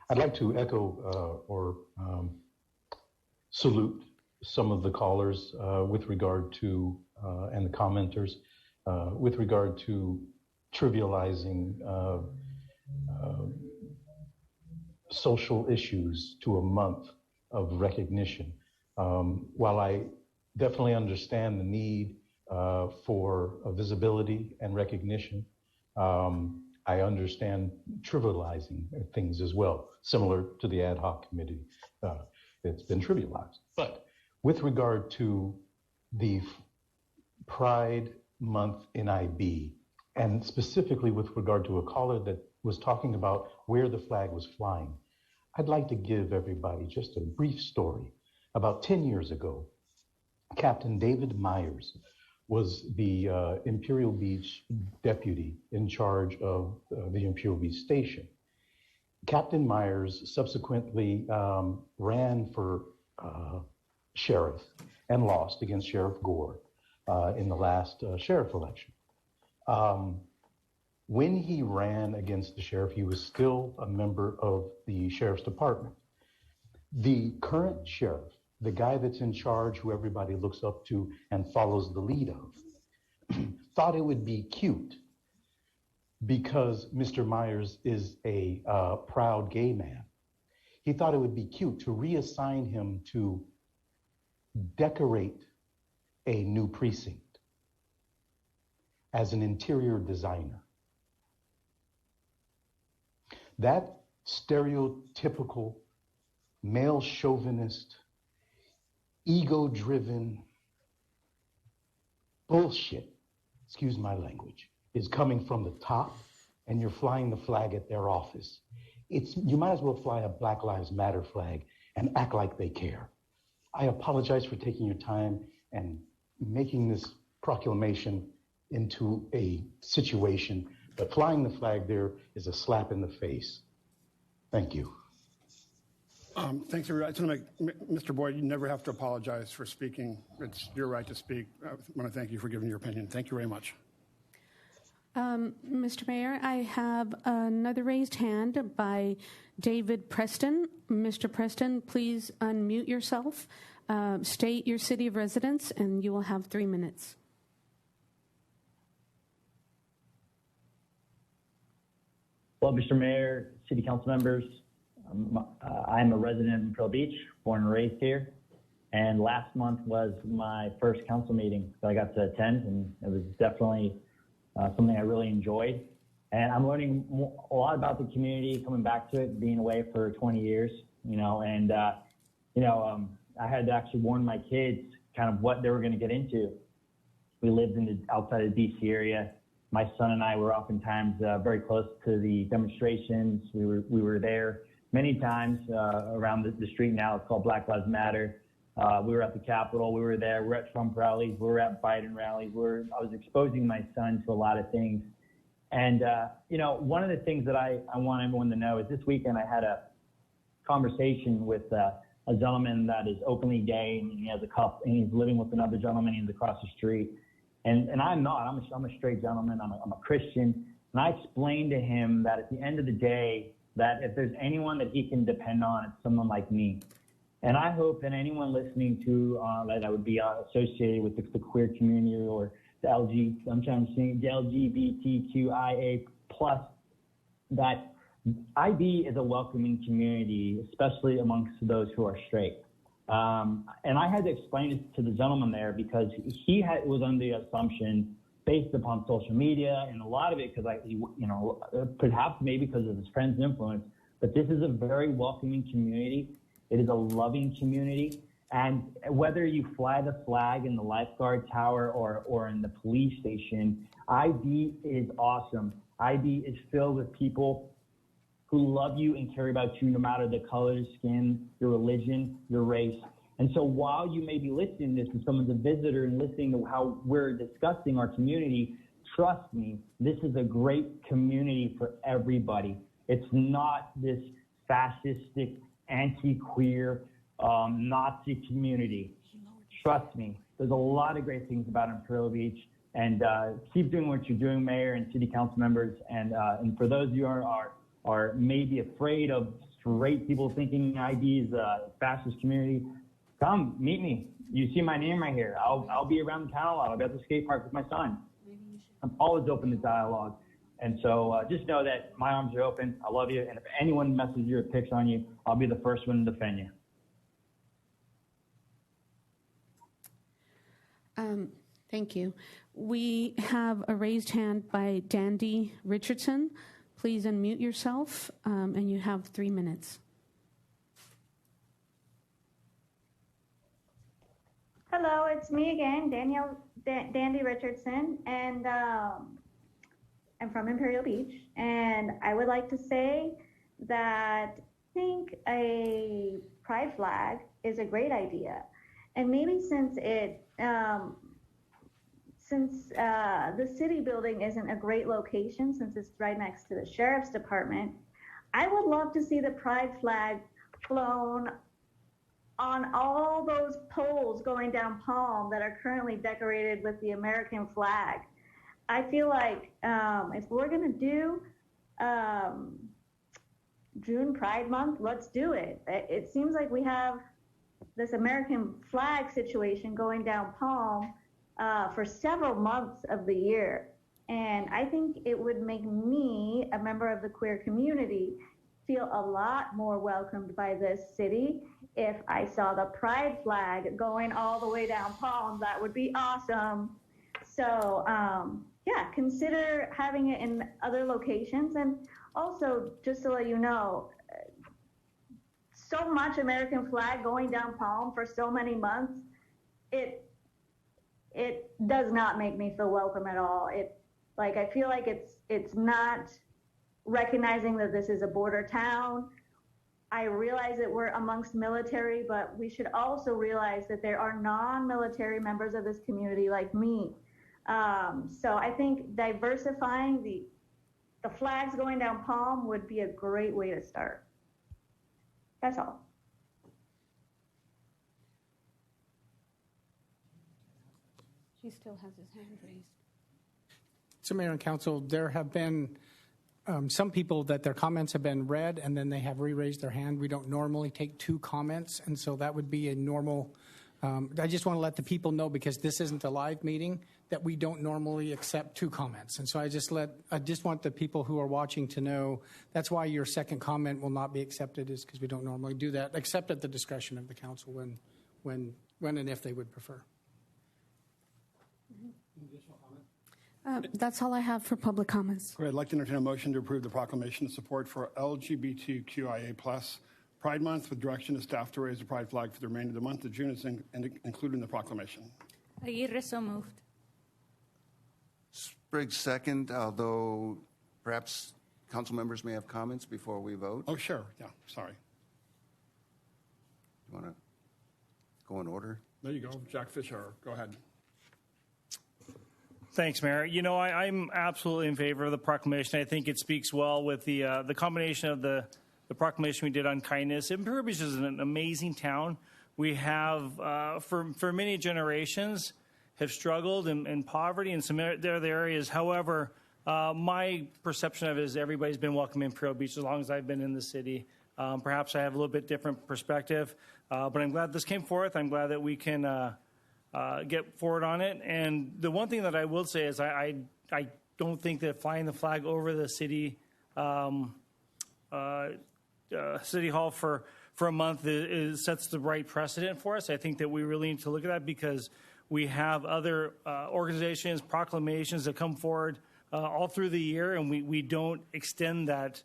I'd like to echo or salute some of the callers with regard to, and the commenters, with regard to trivializing social issues to a month of recognition. While I definitely understand the need for visibility and recognition, I understand trivializing things as well, similar to the ad hoc committee. It's been trivialized. But with regard to the Pride Month in IB, and specifically with regard to a caller that was talking about where the flag was flying, I'd like to give everybody just a brief story. About 10 years ago, Captain David Myers was the Imperial Beach deputy in charge of the Imperial Beach station. Captain Myers subsequently ran for sheriff and lost against Sheriff Gore in the last sheriff election. When he ran against the sheriff, he was still a member of the sheriff's department. The current sheriff, the guy that's in charge, who everybody looks up to and follows the lead of, thought it would be cute because Mr. Myers is a proud gay man. He thought it would be cute to reassign him to decorate a new precinct as an interior designer. That stereotypical male chauvinist, ego-driven bullshit, excuse my language, is coming from the top, and you're flying the flag at their office. You might as well fly a Black Lives Matter flag and act like they care. I apologize for taking your time and making this proclamation into a situation, but flying the flag there is a slap in the face. Thank you. Thanks, everybody. Mr. Boyd, you never have to apologize for speaking. It's your right to speak. I want to thank you for giving your opinion. Thank you very much. Mr. Mayor, I have another raised hand by David Preston. Mr. Preston, please unmute yourself, state your city of residence, and you will have 3 minutes. Well, Mr. Mayor, City Council members, I'm a resident of Imperial Beach, born and raised here. And last month was my first council meeting that I got to attend, and it was definitely something I really enjoyed. And I'm learning a lot about the community, coming back to it, being away for 20 years, I had to actually warn my kids kind of what they were going to get into. We lived outside of the DC area. My son and I were oftentimes very close to the demonstrations. We were there many times around the street now. It's called Black Lives Matter. We were at the Capitol. We were there. We were at Trump rallies. We were at Biden rallies. I was exposing my son to a lot of things. And, one of the things that I want everyone to know is this weekend I had a conversation with a gentleman that is openly gay, and he has a couple, and he's living with another gentleman. He's across the street. And I'm not. I'm a straight gentleman. I'm a Christian. And I explained to him that at the end of the day, that if there's anyone that he can depend on, it's someone like me. And I hope that anyone listening to that would be associated with the queer community or the LGBTQIA plus, that IB is a welcoming community, especially amongst those who are straight. And I had to explain it to the gentleman there because he was under the assumption, based upon social media and a lot of it because perhaps maybe because of his friends' influence, but this is a very welcoming community. It is a loving community. And whether you fly the flag in the lifeguard tower or in the police station, IB is awesome. IB is filled with people who love you and care about you no matter the color of your skin, your religion, your race. And so while you may be listening to this and someone's a visitor and listening to how we're discussing our community, trust me, this is a great community for everybody. It's not this fascistic, anti-queer, Nazi community. Trust me, there's a lot of great things about Imperial Beach. And keep doing what you're doing, Mayor and City Council members. And for those of you who are maybe afraid of straight people thinking IB is a fascist community, come meet me. You see my name right here. I'll be around the town a lot. I'll be at the skate park with my son. I'm always open to dialogue. And so just know that my arms are open. I love you. And if anyone messes you or picks on you, I'll be the first one to defend you. Thank you. We have a raised hand by Dandy Richardson. Please unmute yourself, and you have 3 minutes. Hello, it's me again, Dandy Richardson, and I'm from Imperial Beach. And I would like to say that I think a pride flag is a great idea. And maybe since the city building isn't a great location, since it's right next to the sheriff's department, I would love to see the pride flag flown on all those poles going down Palm that are currently decorated with the American flag. I feel like if we're gonna do June Pride Month, let's do it. It seems like we have this American flag situation going down Palm for several months of the year. And I think it would make me, a member of the queer community, feel a lot more welcomed by this city if I saw the pride flag going all the way down Palm. That would be awesome. So yeah, consider having it in other locations. And also, just to let you know, so much American flag going down Palm for so many months, it does not make me feel welcome at all. I feel like it's not recognizing that this is a border town. I realize that we're amongst military, but we should also realize that there are non-military members of this community like me. So I think diversifying the flags going down Palm would be a great way to start. That's all. He still has his hand raised. So, Mayor and Council, there have been some people that their comments have been read and then they have re-raised their hand. We don't normally take 2 comments, and so that would be a normal. I just want to let the people know, because this isn't a live meeting, that we don't normally accept 2 comments. And so I just want the people who are watching to know that's why your second comment will not be accepted, is because we don't normally do that, except at the discretion of the council when and if they would prefer. That's all I have for public comments. I'd like to entertain a motion to approve the proclamation of support for LGBTQIA+ Pride Month, with direction to staff to raise the pride flag for the remainder of the month of June, as included in the proclamation. Aguirre, so moved. Spriggs, second, although perhaps council members may have comments before we vote. Oh, sure. Yeah, sorry. You want to go in order? There you go. Jack Fisher, go ahead. Thanks, Mayor. You know, I'm absolutely in favor of the proclamation. I think it speaks well with the combination of the proclamation we did on kindness. Imperial Beach is an amazing town. We have, for many generations, have struggled in poverty in some other areas. However, My perception of it is everybody's been welcome in Imperial Beach as long as I've been in the city. Perhaps I have a little bit different perspective, but I'm glad this came forth. I'm glad that we can get forward on it. And the one thing that I will say is I don't think that flying the flag over the city city hall for a month sets the right precedent for us. I think that we really need to look at that because we have other organizations, proclamations that come forward all through the year, and we don't extend that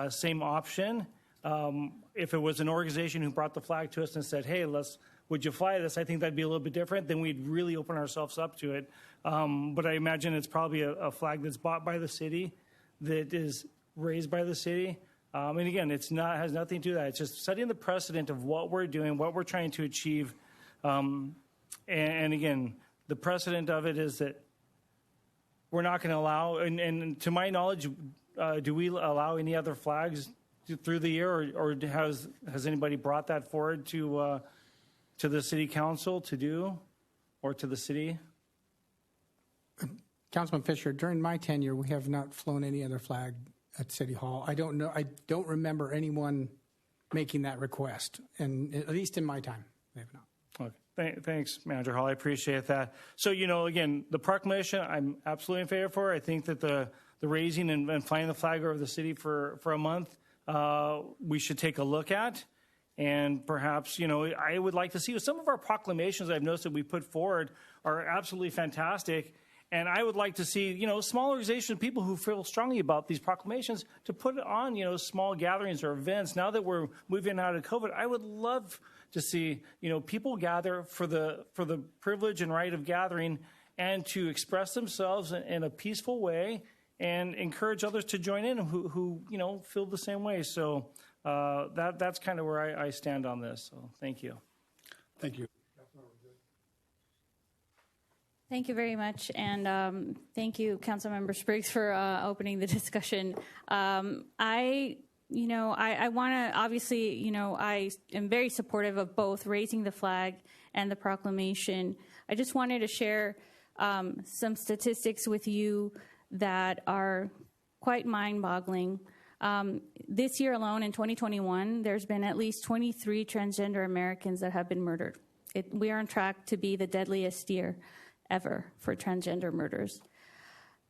same option. If it was an organization who brought the flag to us and said, hey, would you fly this? I think that'd be a little bit different. Then we'd really open ourselves up to it. But I imagine it's probably a flag that's bought by the city, that is raised by the city. And again, has nothing to do with that. It's just setting the precedent of what we're doing, what we're trying to achieve. And again, the precedent of it is that we're not going to allow, and to my knowledge, do we allow any other flags through the year, or has anybody brought that forward to the city council to do, or to the city? Councilman Fisher, during my tenure, we have not flown any other flag at City Hall. I don't know. I don't remember anyone making that request, and at least in my time, they have not. Okay. Thanks, Manager Hall. I appreciate that. So, again, the proclamation, I'm absolutely in favor for. I think that the raising and flying the flag over the city for a month, we should take a look at. And perhaps, I would like to see some of our proclamations I've noticed that we put forward are absolutely fantastic. And I would like to see, small organizations, people who feel strongly about these proclamations, to put it on, small gatherings or events. Now that we're moving out of COVID, I would love to see, people gather for the privilege and right of gathering and to express themselves in a peaceful way and encourage others to join in who feel the same way. So that's kind of where I stand on this. So thank you. Thank you. Thank you very much, and thank you, Councilmember Spriggs, for opening the discussion. I want to obviously, I am very supportive of both raising the flag and the proclamation. I just wanted to share some statistics with you that are quite mind-boggling. This year alone, in 2021, there's been at least 23 transgender Americans that have been murdered. We are on track to be the deadliest year ever for transgender murders.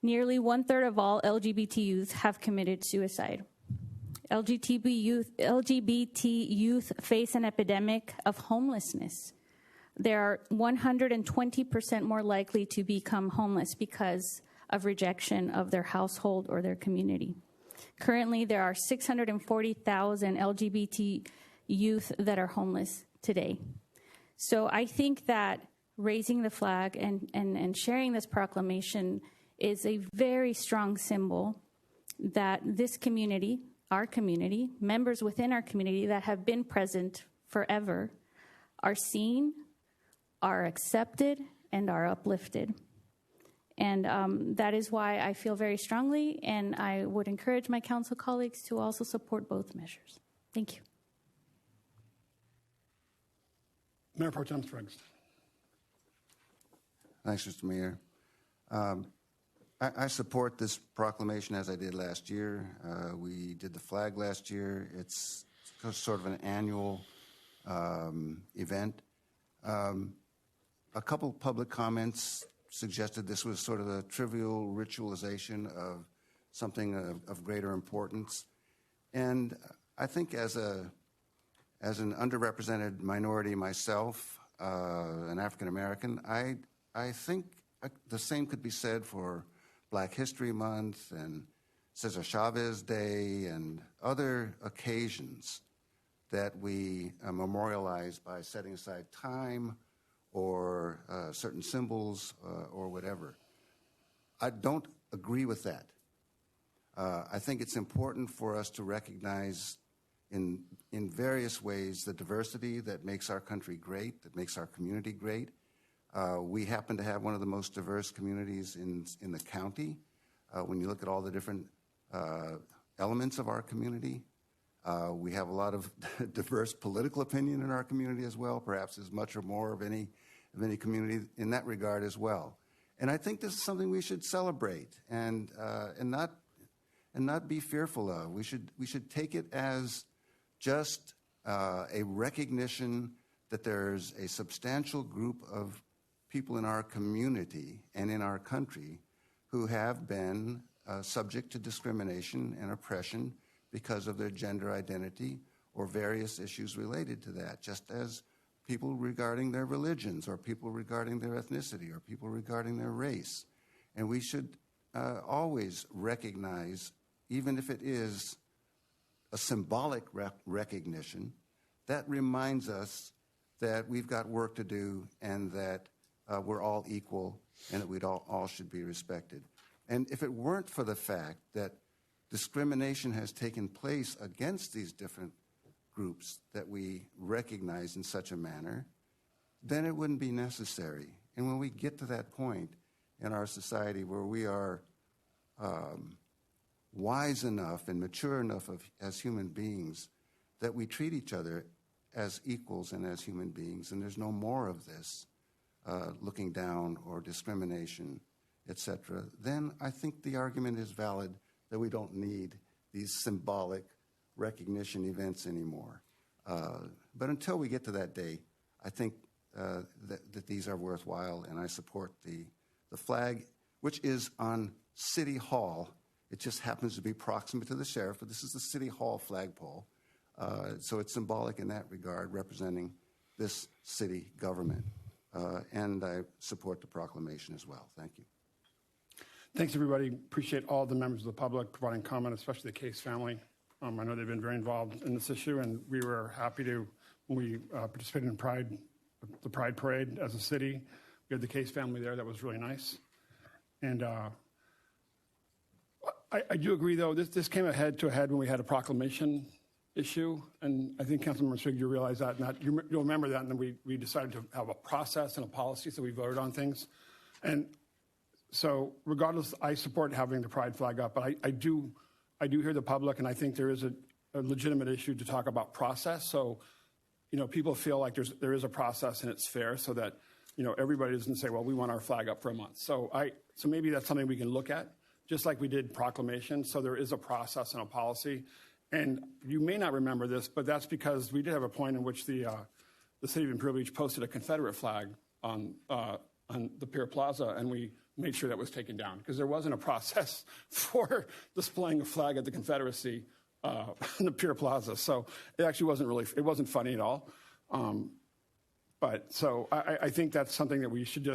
Nearly 1/3 of all LGBT youth have committed suicide. LGBT youth face an epidemic of homelessness. They are 120% more likely to become homeless because of rejection of their household or their community. Currently, there are 640,000 LGBT youth that are homeless today. So I think that raising the flag and sharing this proclamation is a very strong symbol that this community, our community, members within our community that have been present forever are seen, are accepted, and are uplifted. And that is why I feel very strongly, and I would encourage my council colleagues to also support both measures. Thank you. Mayor Pro Tem Spriggs. Thanks, Mr. Mayor. I support this proclamation as I did last year. We did the flag last year. It's sort of an annual event. A couple public comments suggested this was sort of a trivial ritualization of something of greater importance. And I think as an underrepresented minority myself, an African American, I think the same could be said for Black History Month and Cesar Chavez Day and other occasions that we memorialize by setting aside time or certain symbols or whatever. I don't agree with that. I think it's important for us to recognize in various ways the diversity that makes our country great, that makes our community great. We happen to have one of the most diverse communities in the county. When you look at all the different elements of our community, we have a lot of diverse political opinion in our community as well, perhaps as much or more of any community in that regard as well. And I think this is something we should celebrate and not be fearful of. We should take it as just a recognition that there's a substantial group of people in our community and in our country who have been subject to discrimination and oppression because of their gender identity or various issues related to that, just as people regarding their religions or people regarding their ethnicity or people regarding their race. And we should always recognize, even if it is a symbolic recognition, that reminds us that we've got work to do and that we're all equal and that we all should be respected. And if it weren't for the fact that discrimination has taken place against these different groups that we recognize in such a manner, then it wouldn't be necessary. And when we get to that point in our society where we are wise enough and mature enough as human beings that we treat each other as equals and as human beings, and there's no more of this looking down or discrimination, etc., then I think the argument is valid that we don't need these symbolic recognition events anymore. But until we get to that day, I think that these are worthwhile, and I support the flag, which is on City Hall. It just happens to be proximate to the sheriff, but this is the City Hall flagpole. So it's symbolic in that regard, representing this city government. And I support the proclamation as well. Thank you. Thanks, everybody. Appreciate all the members of the public providing comment, especially the Case family. I know they've been very involved in this issue, and we were happy to, when we participated in the Pride Parade as a city, we had the Case family there. That was really nice. And I do agree, though, this came to a head when we had a proclamation issue, and I think Councilmember Swig, you realize that, you'll remember that, and then we decided to have a process and a policy, so we voted on things. And so regardless, I support having the pride flag up, but I do hear the public, and I think there is a legitimate issue to talk about process. So, people feel like there is a process and it's fair, so that, everybody doesn't say, well, we want our flag up for a month. So maybe that's something we can look at, just like we did proclamation. So there is a process and a policy. And you may not remember this, but that's because we did have a point in which the city of Imperial Beach posted a Confederate flag on the Pier Plaza, and we made sure that was taken down because there wasn't a process for displaying a flag at the Confederacy on the Pier Plaza. So it actually wasn't funny at all. But so I think that's something that we should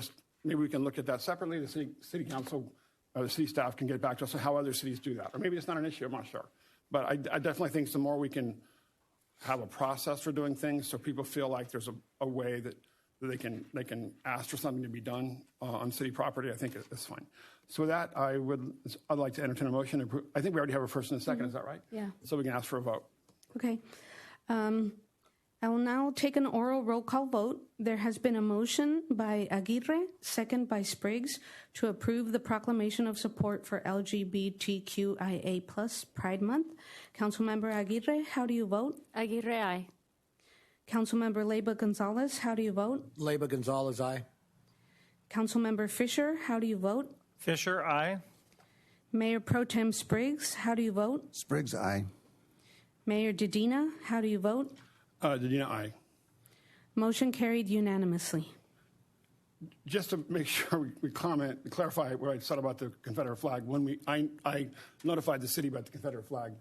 maybe we can look at that separately. The city council, the city staff can get back to us on how other cities do that. Or maybe it's not an issue, I'm not sure. But I definitely think the more we can have a process for doing things so people feel like there's a way that they can ask for something to be done on city property, I think it's fine. So with that, I'd like to entertain a motion. I think we already have a first and a second, Is that right? Yeah. So we can ask for a vote. Okay. I will now take an oral roll call vote. There has been a motion by Aguirre, second by Spriggs, to approve the proclamation of support for LGBTQIA+ Pride Month. Councilmember Aguirre, how do you vote? Aguirre, aye. Councilmember Leyva Gonzalez, how do you vote? Leyva Gonzalez, aye. Councilmember Fisher, how do you vote? Fisher, aye. Mayor Pro Tem Spriggs, how do you vote? Spriggs, aye. Mayor Dedina, how do you vote? Dedina, aye. Motion carried unanimously. Just to make sure we clarify what I said about the Confederate flag. When I notified the city about the Confederate flag,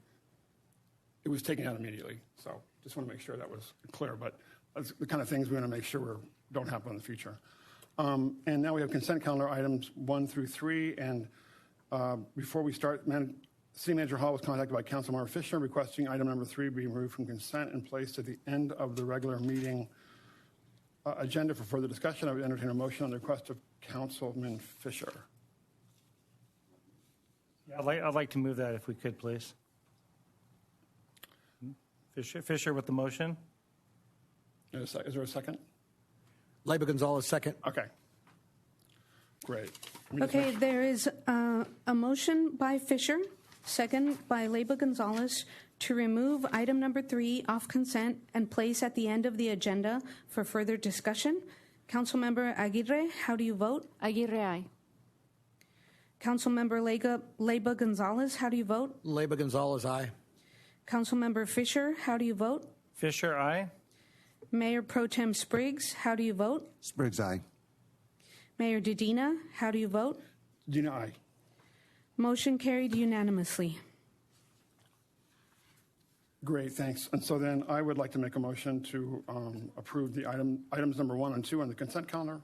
it was taken out immediately. So just want to make sure that was clear. But that's the kind of things we want to make sure don't happen in the future. And now we have consent calendar items 1 through 3. And before we start, City Manager Hall was contacted by Councilmember Fisher requesting item number 3 be removed from consent and placed at the end of the regular meeting agenda for further discussion. I would entertain a motion on the request of Councilman Fisher. Yeah, I'd like to move that if we could, please. Fisher with the motion. Is there a second? Leyva Gonzalez, second. Okay. Great. Okay, there is a motion by Fisher, second by Leyva Gonzalez, to remove item number 3 off consent and place at the end of the agenda for further discussion. Councilmember Aguirre, how do you vote? Aguirre, aye. Councilmember Leyba Gonzalez, how do you vote? Leyba Gonzalez, aye. Councilmember Fisher, how do you vote? Fisher, aye. Mayor Pro Tem Spriggs, how do you vote? Spriggs, aye. Mayor Dedina, how do you vote? Dina, aye. Motion carried unanimously. Great, thanks. And so then I would like to make a motion to approve the items number 1 and 2 on the consent calendar.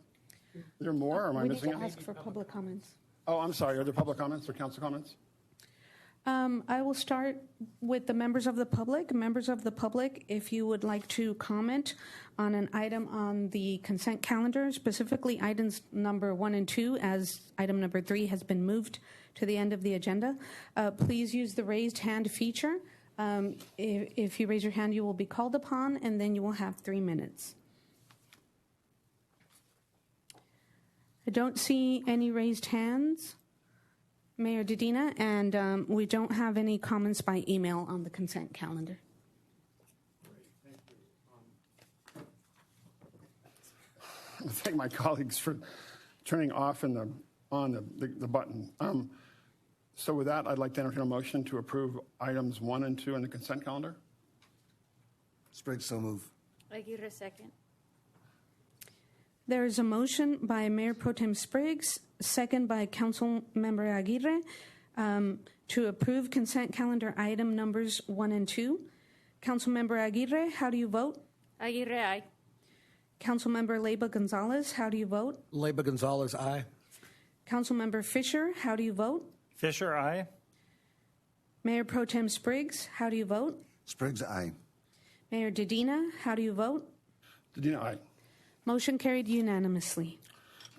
Is there more, or am I We need missing to anything? ask for public comments. Oh, I'm sorry. Are there public comments or council comments? I will start with the members of the public. Members of the public, if you would like to comment on an item on the consent calendar, specifically items number 1 and 2, as item number 3 has been moved to the end of the agenda, please use the raised hand feature. If you raise your hand, you will be called upon, and then you will have 3 minutes. I don't see any raised hands, Mayor Dedina, and we don't have any comments by email on the consent calendar. I thank my colleagues for turning off and on the button. So with that, I'd like to entertain a motion to approve items 1 and 2 on the consent calendar. Spriggs, so move. Aguirre, second. There is a motion by Mayor Pro Tem Spriggs, second by Councilmember Aguirre, to approve consent calendar item numbers 1 and 2. Councilmember Aguirre, how do you vote? Aguirre, aye. Councilmember Leyba Gonzalez, how do you vote? Leyba Gonzalez, aye. Councilmember Fisher, how do you vote? Fisher, aye. Mayor Pro Tem Spriggs, how do you vote? Spriggs, aye. Mayor Dedina, how do you vote? Dedina, aye. Motion carried unanimously.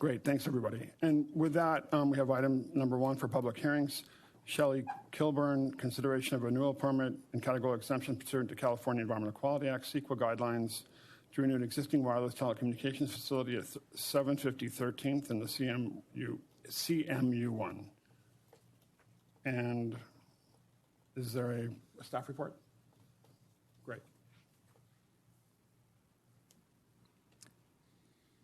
Great, thanks everybody. And with that, we have item number 1 for public hearings. Shelley Kilburn, consideration of renewal permit and categorical exemption pursuant to California Environmental Quality Act, CEQA guidelines to renew an existing wireless telecommunications facility at 750 13th in the CMU1. And is there a staff report? Great.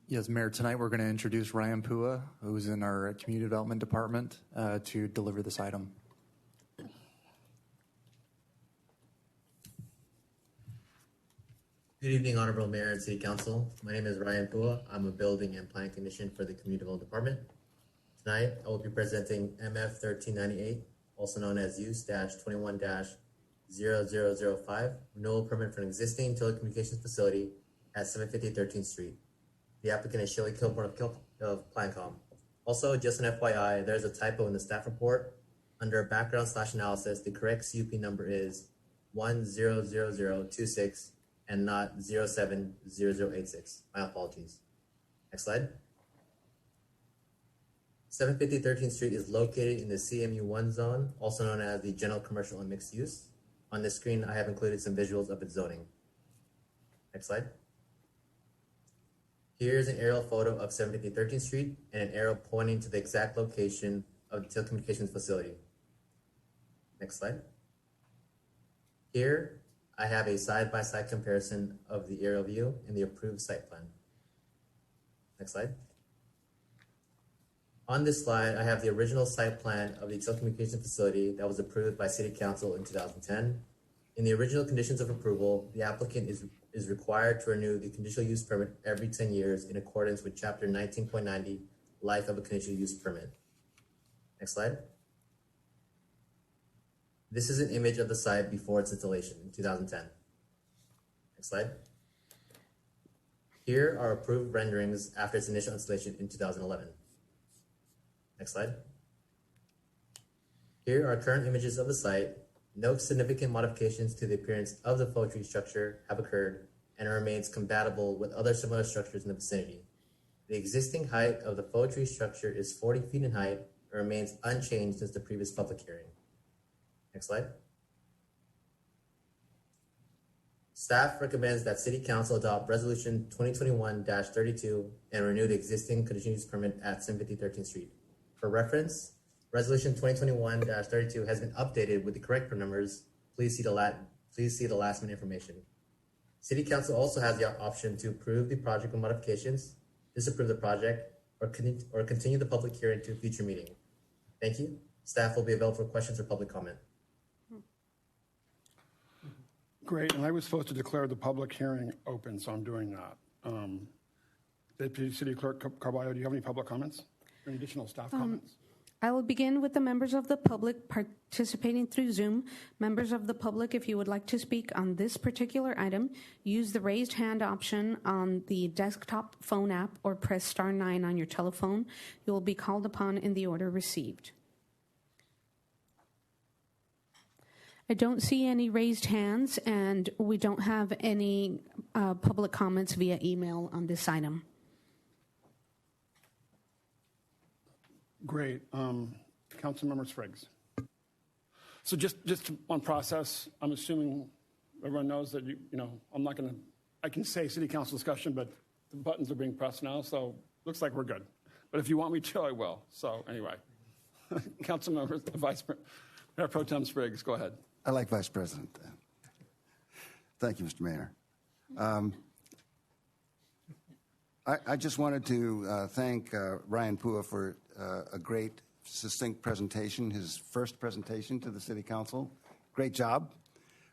Yes, Mayor, tonight we're going to introduce Ryan Pua, who's in our Community Development Department, to deliver this item. Good evening, Honorable Mayor and City Council. My name is Ryan Pua. I'm a Building and Planning Technician for the Community Development Department. Tonight, I will be presenting MF 1398, also known as use-21-0005, renewal permit for an existing telecommunications facility at 750 13th Street. The applicant is Shelley Kilburn of Plancom. Also, just an FYI, there's a typo in the staff report. Under background/analysis, the correct CUP number is 100026 and not 070086. My apologies. Next slide. 750 13th Street is located in the CMU1 zone, also known as the General Commercial and Mixed Use. On this screen, I have included some visuals of its zoning. Next slide. Here's an aerial photo of 750 13th Street and an arrow pointing to the exact location of the telecommunications facility. Next slide. Here, I have a side-by-side comparison of the aerial view and the approved site plan. Next slide. On this slide, I have the original site plan of the telecommunications facility that was approved by City Council in 2010. In the original conditions of approval, the applicant is required to renew the conditional use permit every 10 years in accordance with Chapter 19.90, Life of a Conditional Use Permit. Next slide. This is an image of the site before its installation in 2010. Next slide. Here are approved renderings after its initial installation in 2011. Next slide. Here are current images of the site. No significant modifications to the appearance of the faux tree structure have occurred, and it remains compatible with other similar structures in the vicinity. The existing height of the faux tree structure is 40 feet in height and remains unchanged since the previous public hearing. Next slide. Staff recommends that City Council adopt Resolution 2021-32 and renew the existing conditional use permit at 750 13th Street. For reference, Resolution 2021-32 has been updated with the correct numbers. Please see the last minute information. City Council also has the option to approve the project with modifications, disapprove the project, or continue the public hearing to a future meeting. Thank you. Staff will be available for questions or public comment. Great, and I was supposed to declare the public hearing open, so I'm doing that. Deputy City Clerk Carballo, do you have any public comments? Any additional staff comments? I will begin with the members of the public participating through Zoom. Members of the public, if you would like to speak on this particular item, use the raised hand option on the desktop phone app or press *9 on your telephone. You will be called upon in the order received. I don't see any raised hands, and we don't have any public comments via email on this item. Great. Councilmember Spriggs. So just on process, I'm assuming everyone knows that, I'm not going to, I can say city council discussion, but the buttons are being pressed now, so looks like we're good. But if you want me to, I will. So anyway, Councilmember Mayor Pro Tem Spriggs, go ahead. I like Vice President. Thank you, Mr. Mayor. I just wanted to thank Ryan Pua for a great, succinct presentation, his first presentation to the City Council. Great job.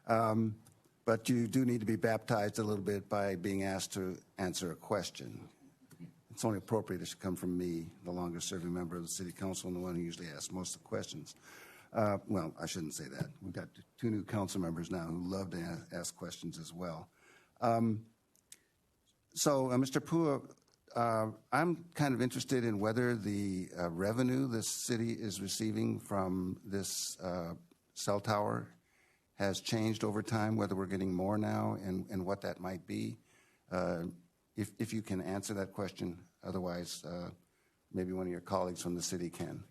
But you do need to be baptized a little bit by being asked to answer a question. It's only appropriate it should come from me, the longest-serving member of the City Council and the one who usually asks most of the questions. Well, I shouldn't say that. We've got two new council members now who love to ask questions as well. Mr. Pua, I'm kind of interested in whether the revenue this city is receiving from this cell tower has changed over time, whether we're getting more now and what that might be. If you can answer that question, otherwise maybe one of your colleagues from the city can.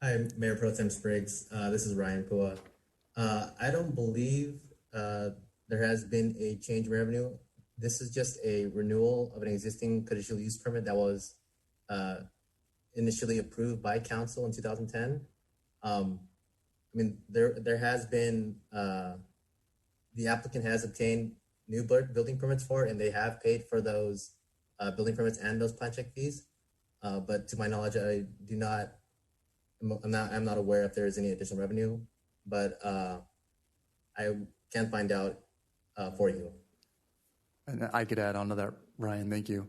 Hi, Mayor Pro Tem Spriggs. This is Ryan Pua. I don't believe there has been a change in revenue. This is just a renewal of an existing conditional use permit that was initially approved by council in 2010. There has been, the applicant has obtained new building permits for it, and they have paid for those building permits and those plan check fees. But to my knowledge, I'm not aware if there is any additional revenue, but I can find out for you. And I could add on to that, Ryan, thank you.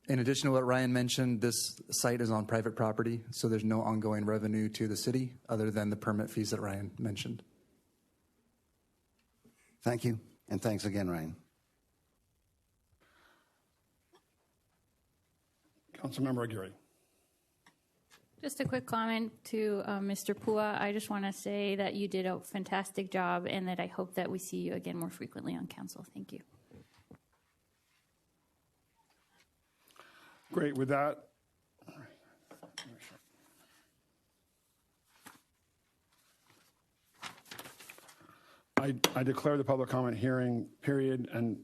In addition to what Ryan mentioned, this site is on private property, so there's no ongoing revenue to the city other than the permit fees that Ryan mentioned. Thank you, and thanks again, Ryan. Councilmember Aguirre. Just a quick comment to Mr. Pua. I just want to say that you did a fantastic job and that I hope that we see you again more frequently on council. Thank you. Great. With that, I declare the public comment hearing period and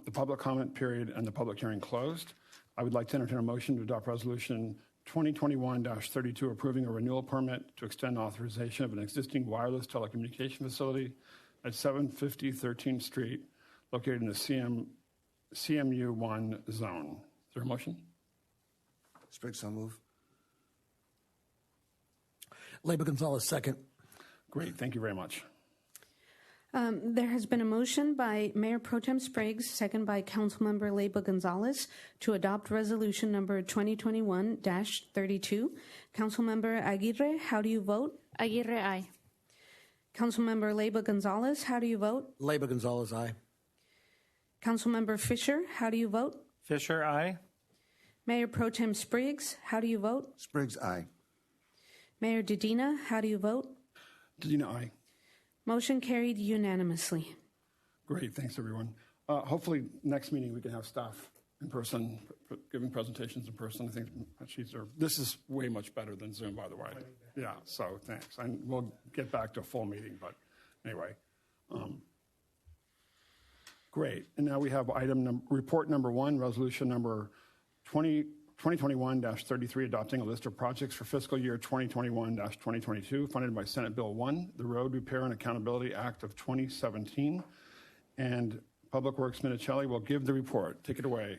the public comment period and the public hearing closed. I would like to entertain a motion to adopt resolution 2021-32 approving a renewal permit to extend authorization of an existing wireless telecommunication facility at 750 13th Street located in the CMU1 zone. Is there a motion? Spriggs, so move. Leyba Gonzalez, second. Great, thank you very much. There has been a motion by Mayor Pro Tem Spriggs, second by Councilmember Leyba Gonzalez, to adopt resolution number 2021-32. Councilmember Aguirre, how do you vote? Aguirre, aye. Councilmember Leyba Gonzalez, how do you vote? Leyba Gonzalez, aye. Councilmember Fisher, how do you vote? Fisher, aye. Mayor Pro Tem Spriggs, how do you vote? Spriggs, aye. Mayor Dedina, how do you vote? Dedina, aye. Motion carried unanimously. Great, thanks everyone. Hopefully next meeting we can have staff in person, giving presentations in person. I think this is way much better than Zoom, by the way. Yeah, so thanks. And we'll get back to a full meeting, but anyway. Great, and now we have report number 1, resolution number 2021-33, adopting a list of projects for fiscal year 2021-2022, funded by Senate Bill 1, the Road Repair and Accountability Act of 2017. And Public Works Minicelli will give the report. Take it away,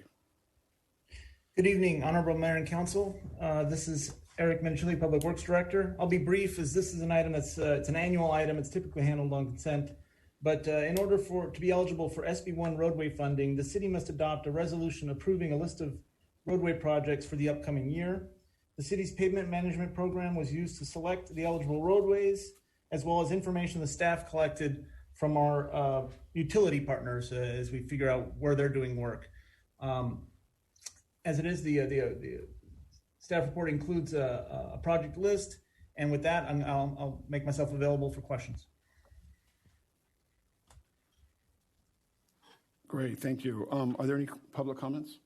Good evening, Honorable Mayor and Council. This is Eric Minchili, Public Works Director. I'll be brief, as this is an item that's it's an annual item. It's typically handled on consent. But in order to be eligible for SB1 roadway funding, the city must adopt a resolution approving a list of roadway projects for the upcoming year. The city's pavement management program was used to select the eligible roadways, as well as information the staff collected from our utility partners as we figure out where they're doing work. As it is, the staff report includes a project list, and with that, I'll make myself available for questions. Great, thank you. Are there any public comments?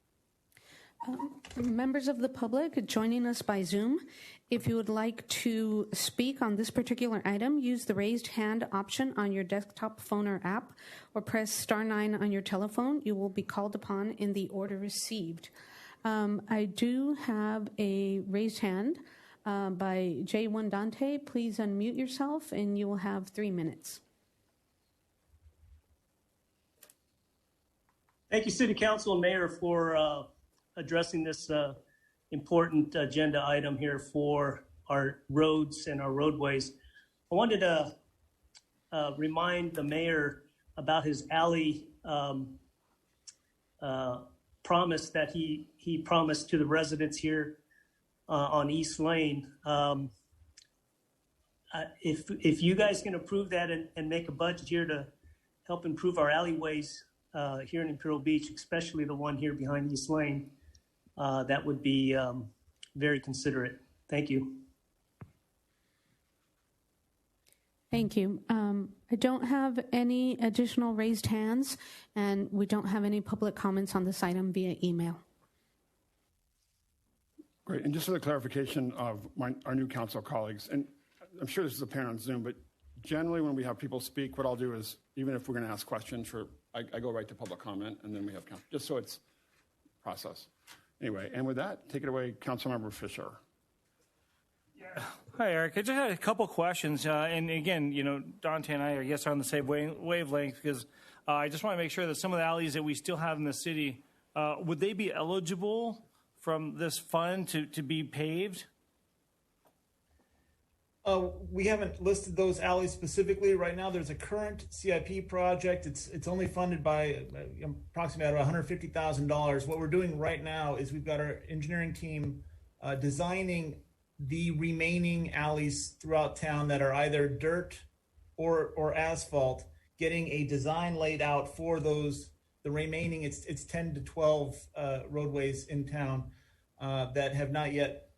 Members of the public joining us by Zoom, if you would like to speak on this particular item, use the raised hand option on your desktop phone or app, or press *9 on your telephone. You will be called upon in the order received. I do have a raised hand by J1 Dante. Please unmute yourself and you will have 3 minutes. Thank you, City Council and Mayor, for addressing this important agenda item here for our roads and our roadways. I wanted to remind the mayor about his alley promise that he promised to the residents here on East Lane. If you guys can approve that and make a budget here to help improve our alleyways here in Imperial Beach, especially the one here behind East Lane, that would be very considerate. Thank you. Thank you. I don't have any additional raised hands, and we don't have any public comments on this item via email. Great, and just for the clarification of our new council colleagues, and I'm sure this is apparent on Zoom, but generally when we have people speak, what I'll do is, even if we're going to ask questions, I go right to public comment, and then we have council, just so it's process. Anyway, and with that, take it away, Councilmember Fisher. Yeah. Hi, Eric. I just had a couple questions. And again, Dante and I guess, are on the same wavelength, because I just want to make sure that some of the alleys that we still have in the city, would they be eligible from this fund to be paved? We haven't listed those alleys specifically. Right now, there's a current CIP project. It's only funded by approximately $150,000. What we're doing right now is we've got our engineering team designing the remaining alleys throughout town that are either dirt or asphalt, getting a design laid out for those. The remaining, it's 10 to 12 roadways in town that have not yet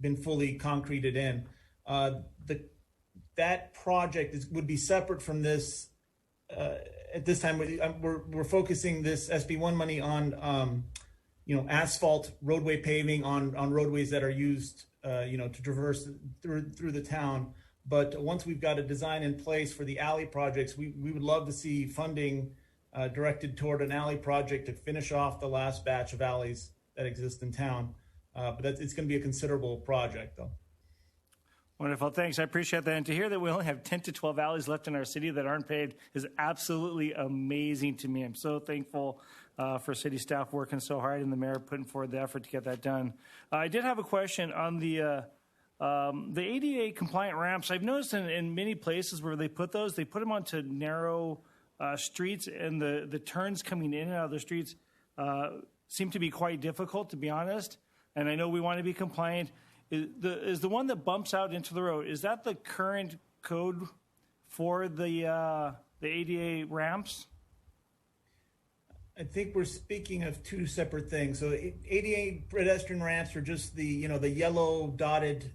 been fully concreted in. That project would be separate from this. At this time, we're focusing this SB1 money on asphalt roadway paving on roadways that are used to traverse through the town. But once we've got a design in place for the alley projects, we would love to see funding directed toward an alley project to finish off the last batch of alleys that exist in town. But it's going to be a considerable project, though. Wonderful, thanks. I appreciate that. And to hear that we only have 10 to 12 alleys left in our city that aren't paved is absolutely amazing to me. I'm so thankful for city staff working so hard and the mayor putting forward the effort to get that done. I did have a question on the ADA compliant ramps. I've noticed in many places where they put them onto narrow streets, and the turns coming in and out of the streets seem to be quite difficult, to be honest. And I know we want to be compliant. Is the one that bumps out into the road, is that the current code for the ADA ramps? I think we're speaking of two separate things. So ADA pedestrian ramps are just the yellow dotted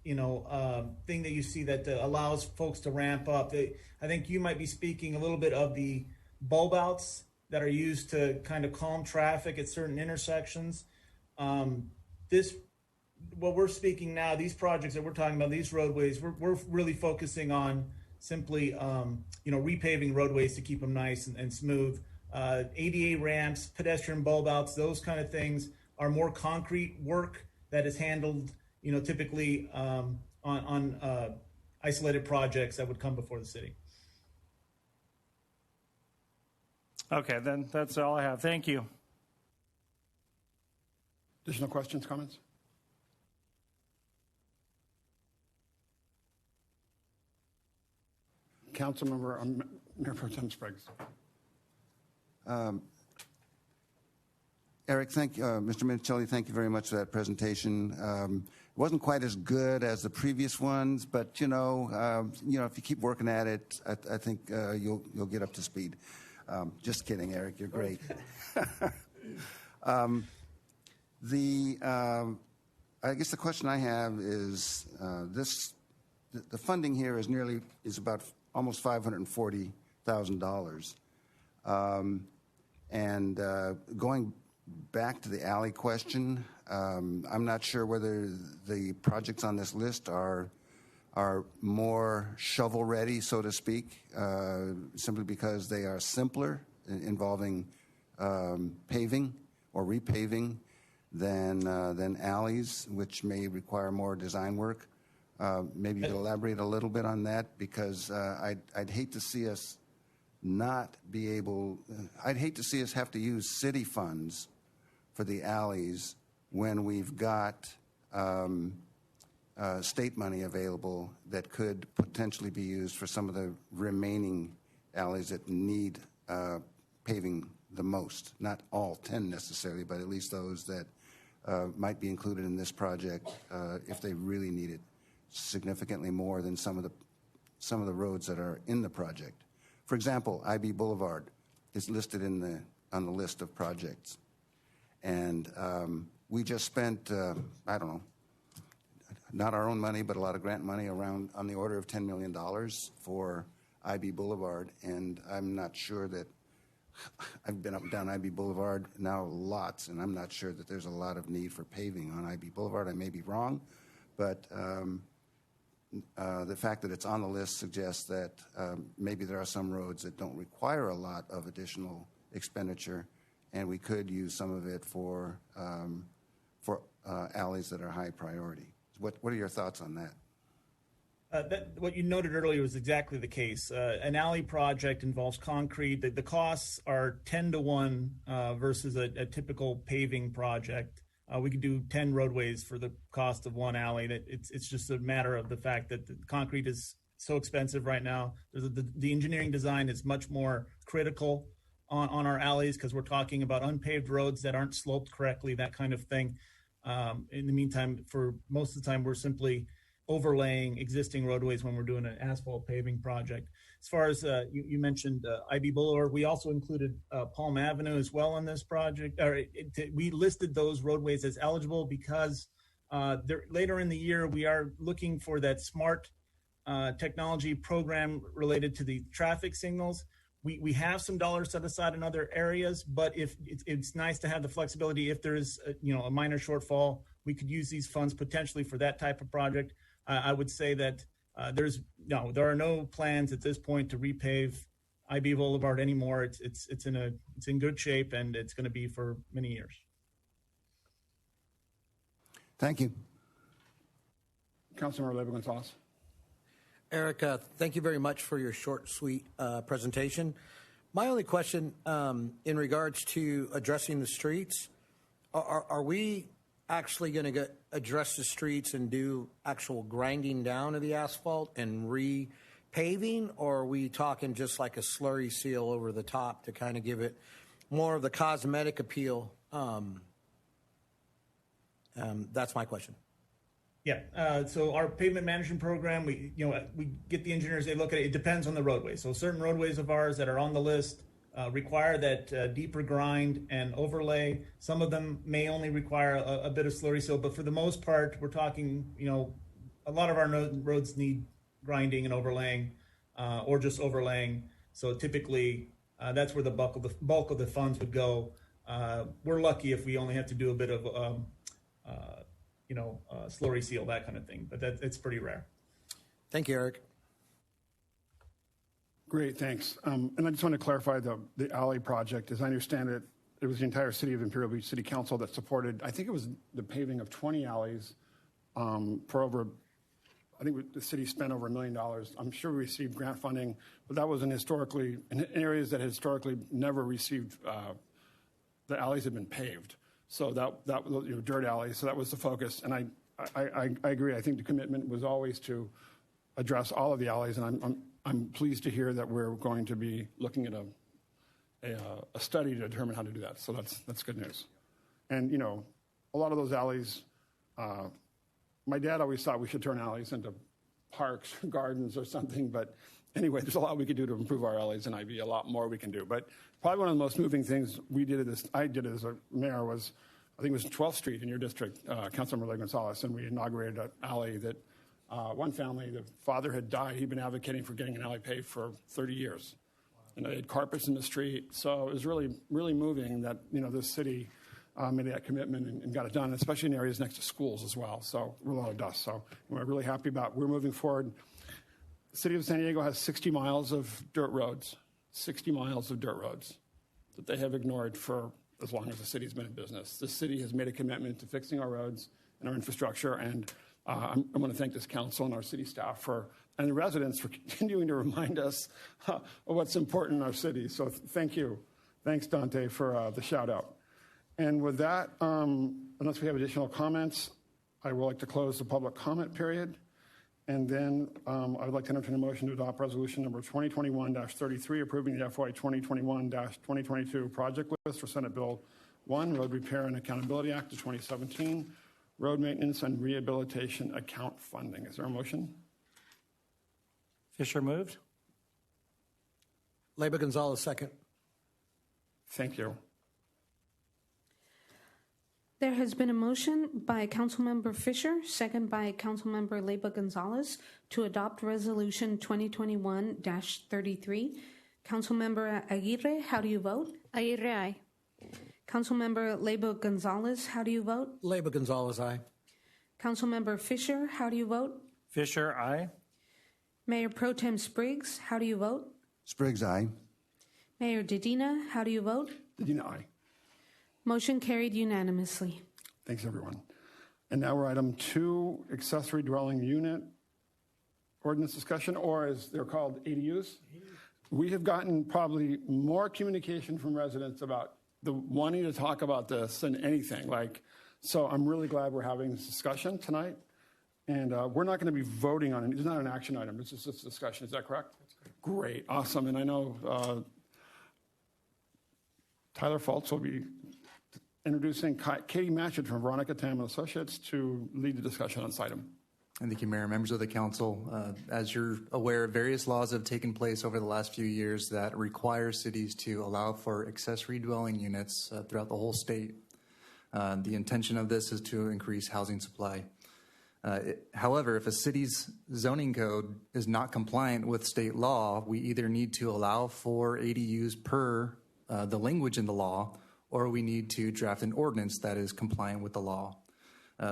thing that you see that allows folks to ramp up. I think you might be speaking a little bit of the bulb outs that are used to kind of calm traffic at certain intersections. What we're speaking now, these projects that we're talking about, these roadways, we're really focusing on simply, repaving roadways to keep them nice and smooth. ADA ramps, pedestrian bulb outs, those kind of things are more concrete work that is handled, typically on isolated projects that would come before the city. Okay, then that's all I have. Thank you. Additional questions, comments? Councilmember, Mayor Pro Tem Spriggs. Eric, Mr. Minicelli, thank you very much for that presentation. It wasn't quite as good as the previous ones, but if you keep working at it, I think you'll get up to speed. Just kidding, Eric. You're great. I guess the question I have is the funding here is about almost $540,000, and going back to the alley question, I'm not sure whether the projects on this list are more shovel ready, so to speak, simply because they are simpler, involving paving or repaving than alleys, which may require more design work. Maybe you could elaborate a little bit on that, because I'd hate to see us I'd hate to see us have to use city funds for the alleys when we've got state money available that could potentially be used for some of the remaining alleys that need paving the most. Not all 10 necessarily, but at least those that might be included in this project if they really need it significantly more than some of the roads that are in the project. For example, IB Boulevard is listed on the list of projects. And we just spent, I don't know, not our own money, but a lot of grant money around on the order of $10 million for IB Boulevard. And I'm not sure that, I've been up and down IB Boulevard now lots, and I'm not sure that there's a lot of need for paving on IB Boulevard. I may be wrong, but the fact that it's on the list suggests that maybe there are some roads that don't require a lot of additional expenditure, and we could use some of it for alleys that are high priority. What are your thoughts on that? What you noted earlier was exactly the case. An alley project involves concrete. The costs are 10 to 1 versus a typical paving project. We could do 10 roadways for the cost of one alley. It's just a matter of the fact that the concrete is so expensive right now. The engineering design is much more critical on our alleys, because we're talking about unpaved roads that aren't sloped correctly, that kind of thing. In the meantime, for most of the time, we're simply overlaying existing roadways when we're doing an asphalt paving project. As far as you mentioned IB Boulevard, we also included Palm Avenue as well on this project. We listed those roadways as eligible because later in the year, we are looking for that smart technology program related to the traffic signals. We have some dollars set aside in other areas, but if it's nice to have the flexibility. If there is a minor shortfall, we could use these funds potentially for that type of project. I would say that there are no plans at this point to repave IB Boulevard anymore. It's in good shape, and it's going to be for many years. Thank you. Councilmember Leyva Gonzalez. Eric, thank you very much for your short, sweet presentation. My only question in regards to addressing the streets, are we actually going to address the streets and do actual grinding down of the asphalt and repaving, or are we talking just like a slurry seal over the top to kind of give it more of the cosmetic appeal? That's my question. Yeah. So our pavement management program, we get the engineers, they look at it. It depends on the roadway. So certain roadways of ours that are on the list require that deeper grind and overlay. Some of them may only require a bit of slurry seal, but for the most part, we're talking, a lot of our roads need grinding and overlaying, or just overlaying. So typically, that's where the bulk of the funds would go. We're lucky if we only have to do a bit of slurry seal, that kind of thing, but it's pretty rare. Thank you, Eric. Great, thanks. And I just want to clarify the alley project. As I understand it, it was the entire city of Imperial Beach City Council that supported, I think it was the paving of 20 alleys for over, I think the city spent over $1 million. I'm sure we received grant funding, but that was in areas that historically never received, the alleys had been paved. So that dirt alley. So that was the focus, and I agree. I think the commitment was always to address all of the alleys, and I'm pleased to hear that we're going to be looking at a study to determine how to do that. So that's good news. And a lot of those alleys, my dad always thought we should turn alleys into parks, gardens, or something. But anyway, there's a lot we could do to improve our alleys, and a lot more we can do. But probably one of the most moving things I did as a mayor was, I think it was 12th Street in your district, Councilmember Ley Gonzalez, and we inaugurated an alley that one family, the father had died. He'd been advocating for getting an alley paved for 30 years. And they had carpets in the street. So it was really, really moving that, this city made that commitment and got it done, especially in areas next to schools as well. So we're a lot of dust. So we're really happy we're moving forward. The city of San Diego has 60 miles of dirt roads, 60 miles of dirt roads that they have ignored for as long as the city's been in business. The city has made a commitment to fixing our roads and our infrastructure, and I want to thank this council and our city staff and the residents for continuing to remind us of what's important in our city. So thank you. Thanks, Dante, for the shout out. And with that, unless we have additional comments, I would like to close the public comment period. And then I would like to entertain a motion to adopt resolution number 2021-33, approving the FY 2021-2022 project list for Senate Bill 1, Road Repair and Accountability Act of 2017, Road Maintenance and Rehabilitation Account Funding. Is there a motion? Fisher moved. Leyba Gonzalez, second. Thank you. There has been a motion by Councilmember Fisher, second by Councilmember Leyba Gonzalez, to adopt Resolution 2021-33. Councilmember Aguirre, how do you vote? Aguirre, aye. Councilmember Leyba Gonzalez, how do you vote? Leyba Gonzalez, aye. Councilmember Fisher, how do you vote? Fisher, aye. Mayor Pro Tem Spriggs, how do you vote? Spriggs, aye. Mayor Dedina, how do you vote? Dedina, aye. Motion carried unanimously. Thanks, everyone. And now we're item 2, accessory dwelling unit ordinance discussion, or as they're called, ADUs. We have gotten probably more communication from residents about the wanting to talk about this than anything. So I'm really glad we're having this discussion tonight. And we're not going to be voting on it. It's not an action item. It's just a discussion. Is that correct? That's great. Awesome. And I know Tyler Fultz will be introducing Katie Matchett from Veronica Tam & Associates to lead the discussion on this item. And thank you, Mayor, members of the council. As you're aware, various laws have taken place over the last few years that require cities to allow for accessory dwelling units throughout the whole state. The intention of this is to increase housing supply. However, if a city's zoning code is not compliant with state law, we either need to allow for ADUs per the language in the law, or we need to draft an ordinance that is compliant with the law.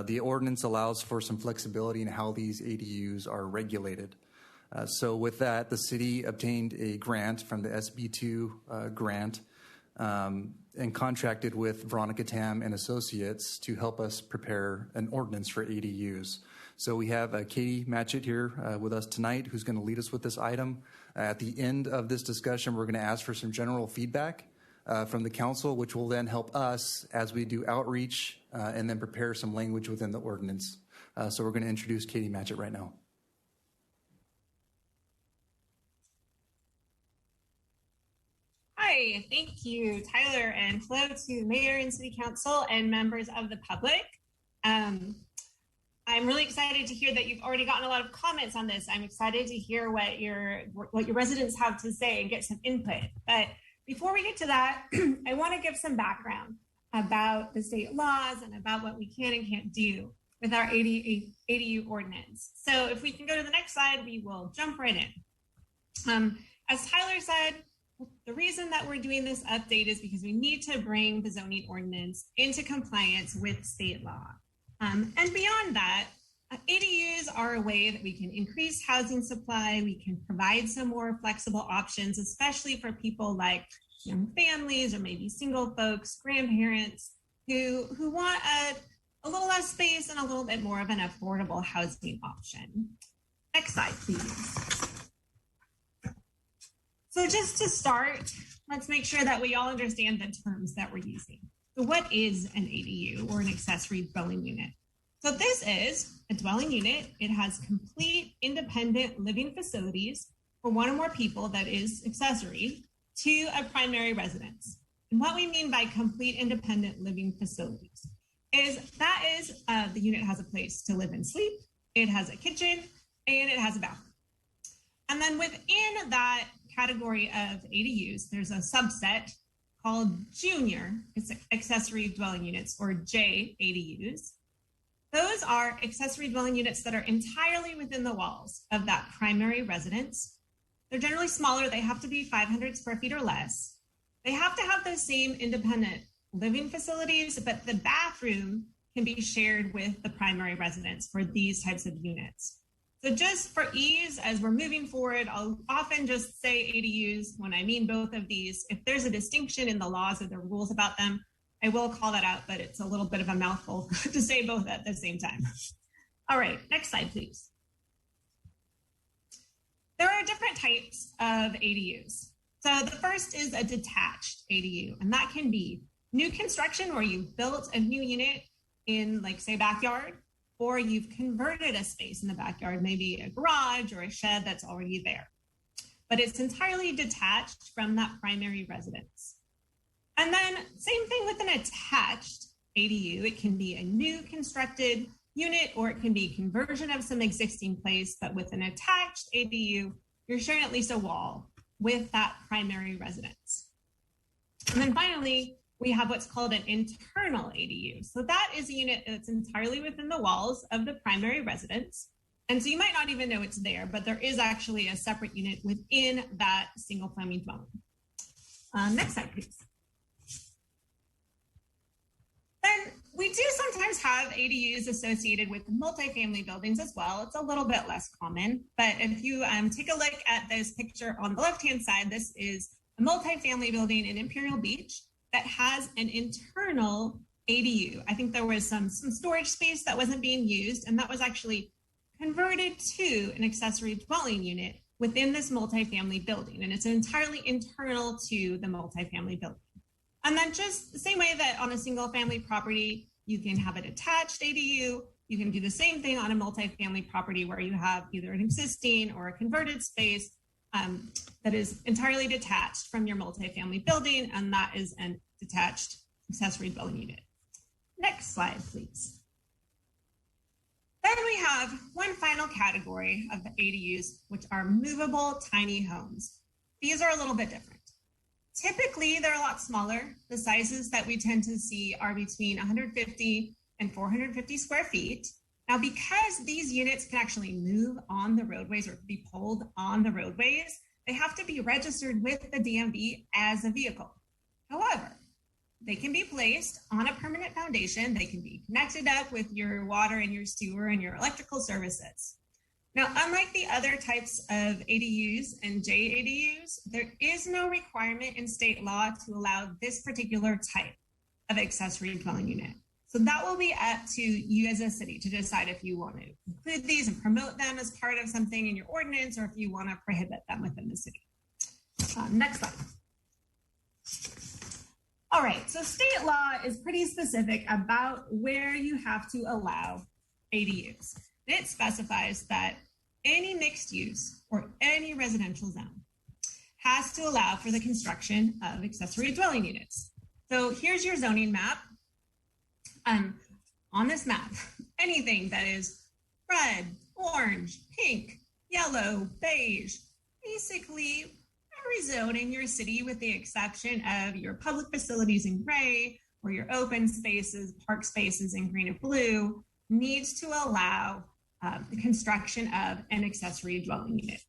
The ordinance allows for some flexibility in how these ADUs are regulated. So with that, the city obtained a grant from the SB2 grant and contracted with Veronica Tam & Associates to help us prepare an ordinance for ADUs. So we have Katie Matchett here with us tonight, who's going to lead us with this item. At the end of this discussion, we're going to ask for some general feedback from the council, which will then help us as we do outreach and then prepare some language within the ordinance. So we're going to introduce Katie Matchett right now. Hi, thank you, Tyler, and hello to Mayor and City Council and members of the public. I'm really excited to hear that you've already gotten a lot of comments on this. I'm excited to hear what your residents have to say and get some input. But before we get to that, I want to give some background about the state laws and about what we can and can't do with our ADU ordinance. So if we can go to the next slide, we will jump right in. As Tyler said, the reason that we're doing this update is because we need to bring the zoning ordinance into compliance with state law. And beyond that, ADUs are a way that we can increase housing supply. We can provide some more flexible options, especially for people like young families or maybe single folks, grandparents who want a little less space and a little bit more of an affordable housing option. Next slide, please. So just to start, let's make sure that we all understand the terms that we're using. So what is an ADU, or an accessory dwelling unit? So this is a dwelling unit. It has complete independent living facilities for one or more people that is accessory to a primary residence. And what we mean by complete independent living facilities is the unit has a place to live and sleep, it has a kitchen, and it has a bathroom. And then within that category of ADUs, there's a subset called junior accessory dwelling units, or JADUs. Those are accessory dwelling units that are entirely within the walls of that primary residence. They're generally smaller. They have to be 500 square feet or less. They have to have the same independent living facilities, but the bathroom can be shared with the primary residence for these types of units. So just for ease, as we're moving forward, I'll often just say ADUs when I mean both of these. If there's a distinction in the laws or the rules about them, I will call that out, but it's a little bit of a mouthful to say both at the same time. All right, next slide, please. There are different types of ADUs. So the first is a detached ADU, and that can be new construction where you've built a new unit in, like, say, backyard, or you've converted a space in the backyard, maybe a garage or a shed that's already there. But it's entirely detached from that primary residence. And then same thing with an attached ADU. It can be a new constructed unit, or it can be conversion of some existing place, but with an attached ADU, you're sharing at least a wall with that primary residence. And then finally, we have what's called an internal ADU. So that is a unit that's entirely within the walls of the primary residence. And so you might not even know it's there, but there is actually a separate unit within that single family dwelling. Next slide, please. Then we do sometimes have ADUs associated with multifamily buildings as well. It's a little bit less common, but if you take a look at this picture on the left-hand side, this is a multifamily building in Imperial Beach that has an internal ADU. I think there was some storage space that wasn't being used, and that was actually converted to an accessory dwelling unit within this multifamily building, and it's entirely internal to the multifamily building. And then just the same way that on a single family property, you can have a detached ADU, you can do the same thing on a multifamily property where you have either an existing or a converted space that is entirely detached from your multifamily building, and that is a detached accessory dwelling unit. Next slide, please. Then we have one final category of ADUs, which are movable tiny homes. These are a little bit different. Typically, they're a lot smaller. The sizes that we tend to see are between 150 and 450 square feet. Now, because these units can actually move on the roadways or be pulled on the roadways, they have to be registered with the DMV as a vehicle. However, they can be placed on a permanent foundation. They can be connected up with your water and your sewer and your electrical services. Now, unlike the other types of ADUs and JADUs, there is no requirement in state law to allow this particular type of accessory dwelling unit. So that will be up to you as a city to decide if you want to include these and promote them as part of something in your ordinance, or if you want to prohibit them within the city. Next slide. All right, so state law is pretty specific about where you have to allow ADUs. It specifies that any mixed use or any residential zone has to allow for the construction of accessory dwelling units. So here's your zoning map. On this map, anything that is red, orange, pink, yellow, beige, basically every zone in your city with the exception of your public facilities in gray or your open spaces, park spaces in green and blue, needs to allow the construction of an accessory dwelling unit.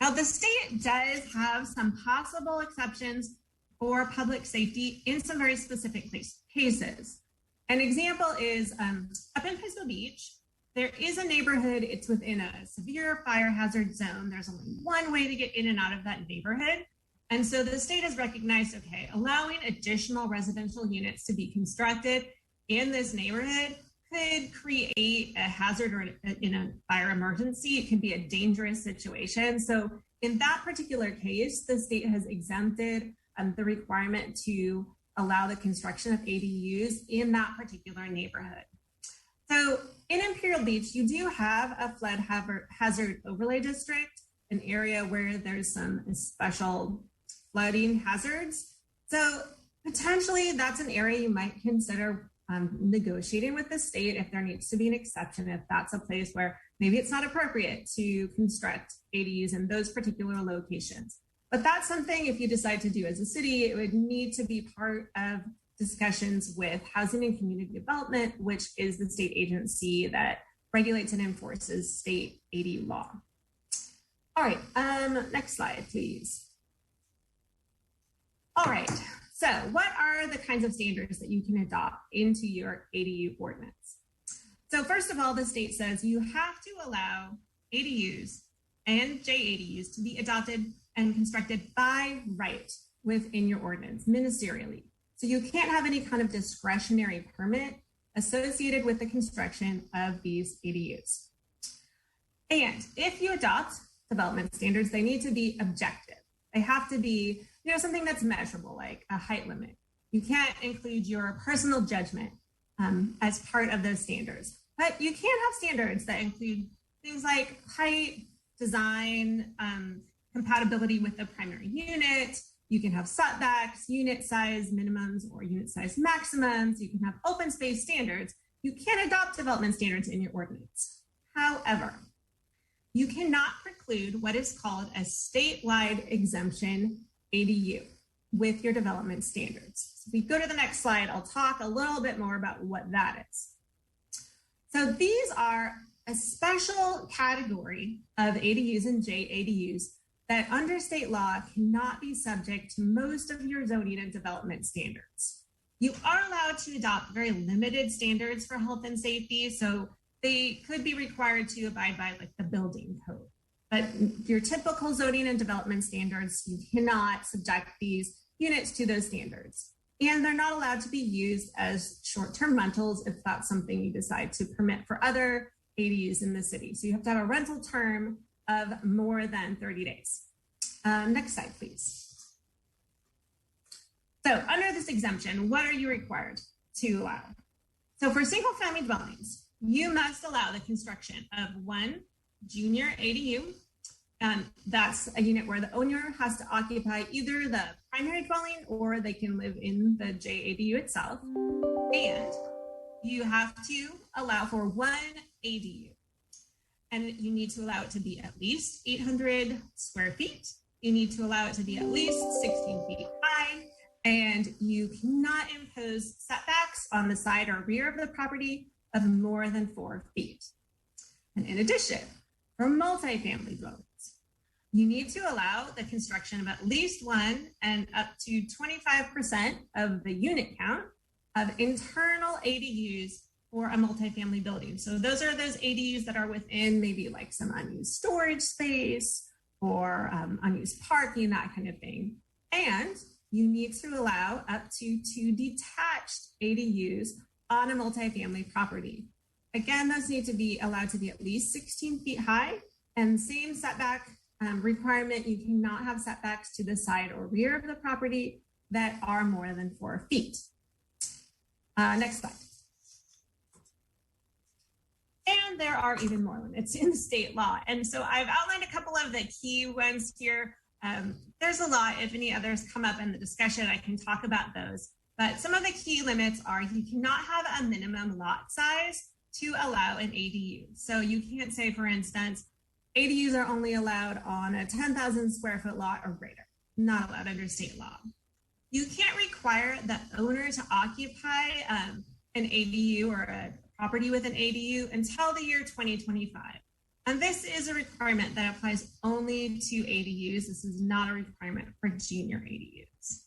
Now, the state does have some possible exceptions for public safety in some very specific cases. An example is up in Pismo Beach, there is a neighborhood, it's within a severe fire hazard zone. There's only one way to get in and out of that neighborhood. And so the state has recognized, okay, allowing additional residential units to be constructed in this neighborhood could create a hazard or in a fire emergency. It can be a dangerous situation. So in that particular case, the state has exempted the requirement to allow the construction of ADUs in that particular neighborhood. So in Imperial Beach, you do have a flood hazard overlay district, an area where there's some special flooding hazards. So potentially that's an area you might consider negotiating with the state if there needs to be an exception, if that's a place where maybe it's not appropriate to construct ADUs in those particular locations. But that's something, if you decide to do as a city, it would need to be part of discussions with Housing and Community Development, which is the state agency that regulates and enforces state ADU law. All right, next slide, please. All right, so what are the kinds of standards that you can adopt into your ADU ordinance? So first of all, the state says you have to allow ADUs and JADUs to be adopted and constructed by right within your ordinance, ministerially. So you can't have any kind of discretionary permit associated with the construction of these ADUs. And if you adopt development standards, they need to be objective. They have to be, something that's measurable, like a height limit. You can't include your personal judgment as part of those standards. But you can have standards that include things like height, design, compatibility with the primary unit. You can have setbacks, unit size minimums or unit size maximums. You can have open space standards. You can adopt development standards in your ordinance. However, you cannot preclude what is called a statewide exemption ADU with your development standards. So if we go to the next slide, I'll talk a little bit more about what that is. So these are a special category of ADUs and JADUs that under state law cannot be subject to most of your zoning and development standards. You are allowed to adopt very limited standards for health and safety, so they could be required to abide by like the building code. But your typical zoning and development standards, you cannot subject these units to those standards. And they're not allowed to be used as short-term rentals if that's something you decide to permit for other ADUs in the city. So you have to have a rental term of more than 30 days. Next slide, please. So under this exemption, what are you required to allow? So for single-family dwellings, you must allow the construction of one junior ADU. That's a unit where the owner has to occupy either the primary dwelling or they can live in the JADU itself. And you have to allow for one ADU. And you need to allow it to be at least 800 square feet. You need to allow it to be at least 16 feet high. And you cannot impose setbacks on the side or rear of the property of more than 4 feet. And in addition, for multifamily dwellings, you need to allow the construction of at least one and up to 25% of the unit count of internal ADUs for a multifamily building. So those are those ADUs that are within maybe like some unused storage space or unused parking, that kind of thing. And you need to allow up to 2 detached ADUs on a multifamily property. Again, those need to be allowed to be at least 16 feet high, and same setback requirement, you cannot have setbacks to the side or rear of the property that are more than 4 feet. Next slide. And there are even more limits in state law. And so I've outlined a couple of the key ones here. There's a lot. If any others come up in the discussion, I can talk about those. But some of the key limits are you cannot have a minimum lot size to allow an ADU. So you can't say, for instance, ADUs are only allowed on a 10,000 square foot lot or greater, not allowed under state law. You can't require the owner to occupy an ADU or a property with an ADU until the year 2025. And this is a requirement that applies only to ADUs. This is not a requirement for junior ADUs.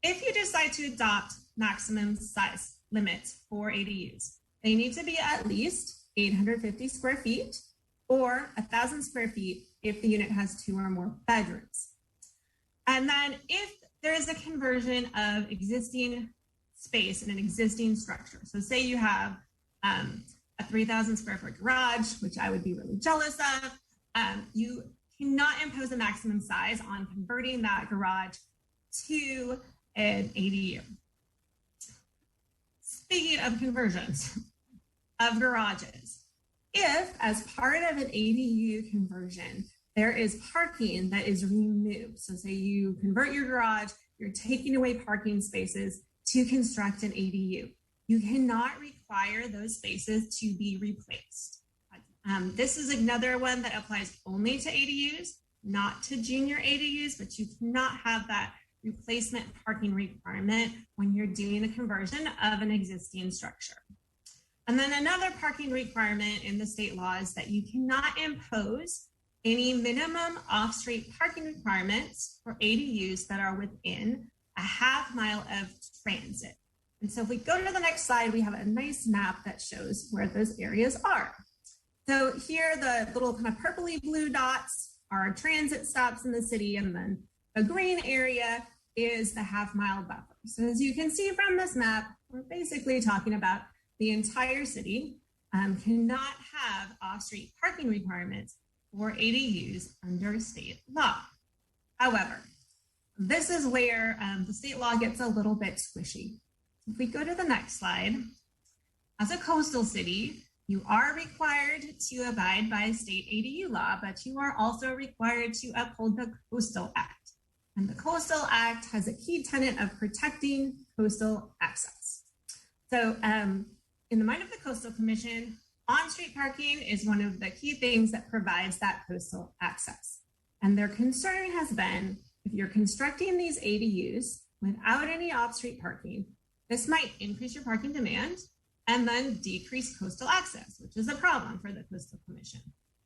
If you decide to adopt maximum size limits for ADUs, they need to be at least 850 square feet or 1,000 square feet if the unit has 2 or more bedrooms. And then if there is a conversion of existing space in an existing structure, so say you have a 3,000 square foot garage, which I would be really jealous of, you cannot impose a maximum size on converting that garage to an ADU. Speaking of conversions of garages, if as part of an ADU conversion, there is parking that is removed. So say you convert your garage, you're taking away parking spaces to construct an ADU. You cannot require those spaces to be replaced. This is another one that applies only to ADUs, not to junior ADUs, but you cannot have that replacement parking requirement when you're doing a conversion of an existing structure. And then another parking requirement in the state law is that you cannot impose any minimum off-street parking requirements for ADUs that are within a half mile of transit. And so if we go to the next slide, we have a nice map that shows where those areas are. So here, the little kind of purpley blue dots are transit stops in the city, and then the green area is the half mile buffer. So as you can see from this map, we're basically talking about the entire city cannot have off-street parking requirements for ADUs under state law. However, this is where the state law gets a little bit squishy. If we go to the next slide, as a coastal city, you are required to abide by state ADU law, but you are also required to uphold the Coastal Act. And the Coastal Act has a key tenet of protecting coastal access. So in the mind of the Coastal Commission, on-street parking is one of the key things that provides that coastal access. And their concern has been, if you're constructing these ADUs without any off-street parking, this might increase your parking demand and then decrease coastal access, which is a problem for the Coastal Commission.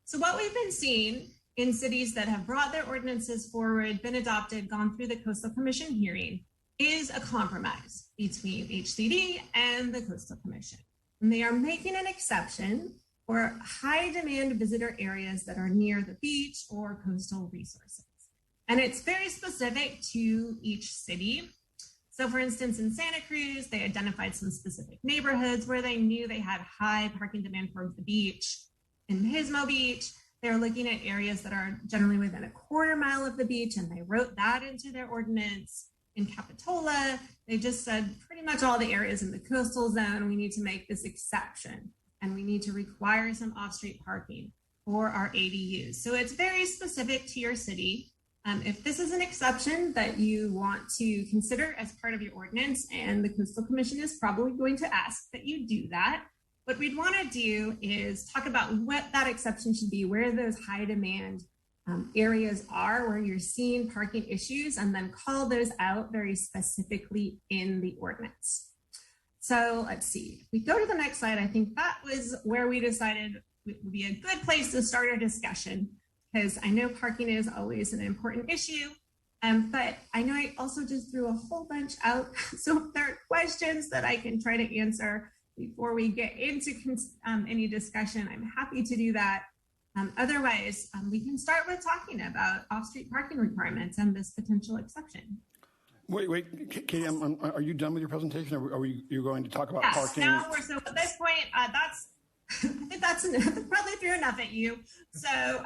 So what we've been seeing in cities that have brought their ordinances forward, been adopted, gone through the Coastal Commission hearing, is a compromise between HCD and the Coastal Commission. And they are making an exception for high demand visitor areas that are near the beach or coastal resources. And it's very specific to each city. So for instance, in Santa Cruz, they identified some specific neighborhoods where they knew they had high parking demand for the beach. In Pismo Beach, they're looking at areas that are generally within a quarter mile of the beach, and they wrote that into their ordinance. In Capitola, they just said pretty much all the areas in the coastal zone, we need to make this exception, and we need to require some off-street parking for our ADUs. So it's very specific to your city. If this is an exception that you want to consider as part of your ordinance, and the Coastal Commission is probably going to ask that you do that, what we'd want to do is talk about what that exception should be, where those high demand areas are, where you're seeing parking issues, and then call those out very specifically in the ordinance. So let's see, if we go to the next slide, I think that was where we decided it would be a good place to start a discussion, because I know parking is always an important issue, but I know I also just threw a whole bunch out. So if there are questions that I can try to answer before we get into any discussion, I'm happy to do that. Otherwise, we can start with talking about off-street parking requirements and this potential exception. Wait, Katie, are you done with your presentation? Are you going to talk about parking? Now so at this point, that's I think that's enough, probably threw enough at you. So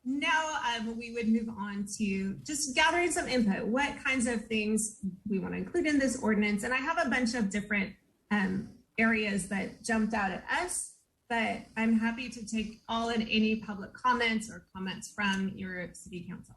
now we would move on to just gathering some input. What kinds of things we want to include in this ordinance? And I have a bunch of different areas that jumped out at us, but I'm happy to take all and any public comments or comments from your city council.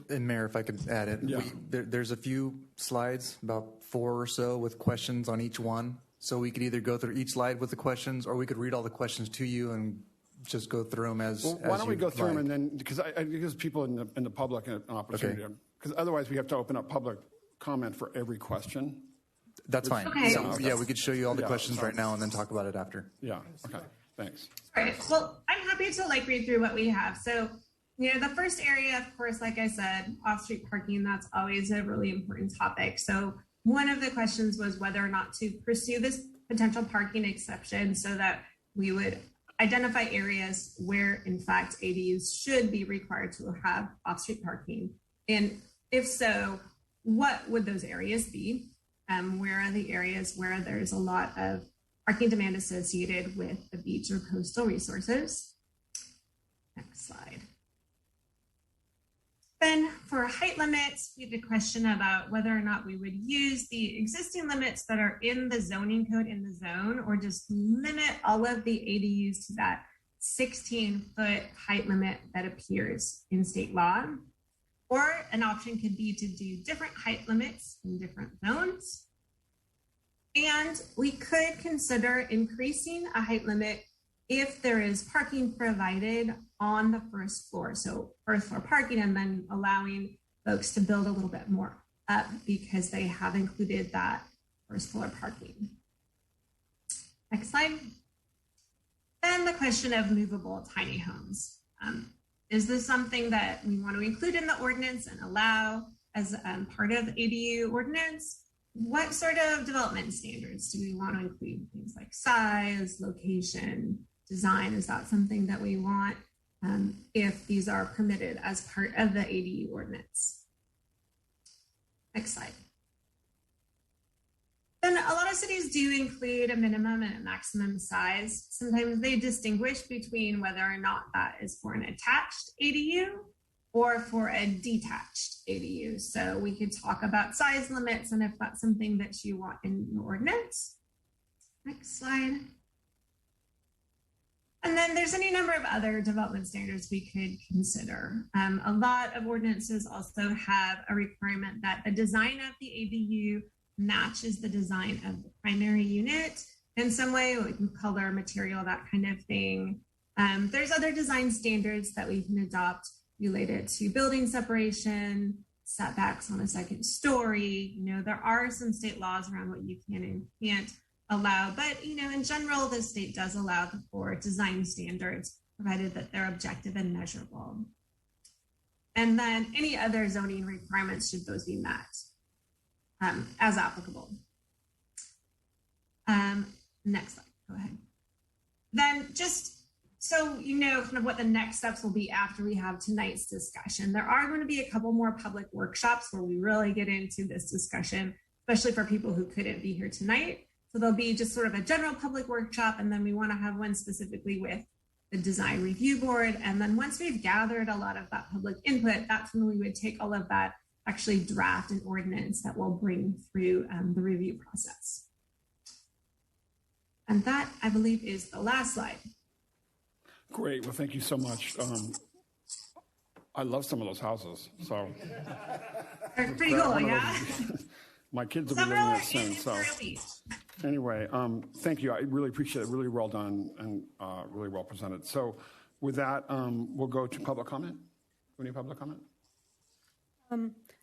And Mayor, if I could add it, yeah. There's a few slides, about 4 or so, with questions on each one. So we could either go through each slide with the questions, or we could read all the questions to you and just go through them as. Well, why don't we go through them, and then because it gives people in the public an opportunity, because otherwise we have to open up public comment for every question. That's fine. Okay. So, yeah, we could show you all the questions right now and then talk about it after. Yeah. Okay. Thanks. All right. Well, I'm happy to read through what we have. So, the first area, of course, like I said, off-street parking, that's always a really important topic. So one of the questions was whether or not to pursue this potential parking exception so that we would identify areas where, in fact, ADUs should be required to have off-street parking. And if so, what would those areas be? Where are the areas where there's a lot of parking demand associated with the beach or coastal resources? Next slide. Then for height limits, we had a question about whether or not we would use the existing limits that are in the zoning code in the zone, or just limit all of the ADUs to that 16-foot height limit that appears in state law. Or an option could be to do different height limits in different zones. And we could consider increasing a height limit if there is parking provided on the first floor. So first floor parking, and then allowing folks to build a little bit more up because they have included that first floor parking. Next slide. Then the question of movable tiny homes. Is this something that we want to include in the ordinance and allow as part of the ADU ordinance? What sort of development standards do we want to include? Things like size, location, design. Is that something that we want if these are permitted as part of the ADU ordinance? Next slide. Then a lot of cities do include a minimum and a maximum size. Sometimes they distinguish between whether or not that is for an attached ADU or for a detached ADU. So we could talk about size limits and if that's something that you want in your ordinance. Next slide. And then there's any number of other development standards we could consider. A lot of ordinances also have a requirement that the design of the ADU matches the design of the primary unit in some way. We can color, material, that kind of thing. There's other design standards that we can adopt related to building separation, setbacks on a second story. You know, there are some state laws around what you can and can't allow, but you know, in general, the state does allow for design standards, provided that they're objective and measurable. And then any other zoning requirements, should those be met, as applicable. Next slide, go ahead. Then just so you know kind of what the next steps will be after we have tonight's discussion. There are going to be a couple more public workshops where we really get into this discussion, especially for people who couldn't be here tonight. So there'll be just sort of a general public workshop, and then we want to have one specifically with the design review board. And then once we've gathered a lot of that public input, that's when we would take all of that, actually draft an ordinance that will bring through the review process. And that, I believe, is the last slide. Great. Well, thank you so much. I love some of those houses. So they're pretty cool, yeah? My kids will be living there soon. So anyway, thank you. I really appreciate it. Really well done and really well presented. So with that, we'll go to public comment. Any public comment?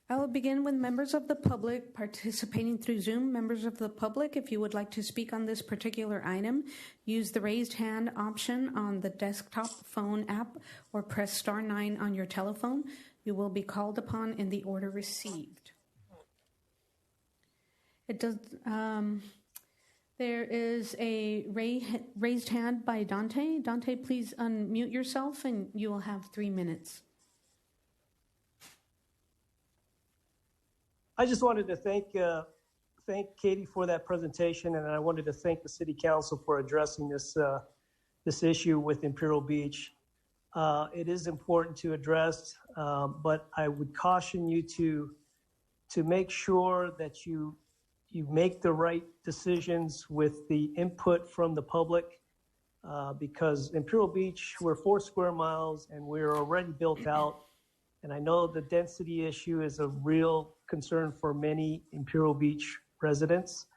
I will begin with members of the public participating through Zoom. Members of the public, if you would like to speak on this particular item, use the raised hand option on the desktop phone app or press *9 on your telephone. You will be called upon in the order received. There is a raised hand by Dante. Dante, please unmute yourself and you will have 3 minutes. I just wanted to thank Katie for that presentation, and I wanted to thank the City Council for addressing this issue with Imperial Beach. It is important to address, but I would caution you to make sure that you make the right decisions with the input from the public, because Imperial Beach, we're 4 square miles and we're already built out. And I know the density issue is a real concern for many Imperial Beach residents.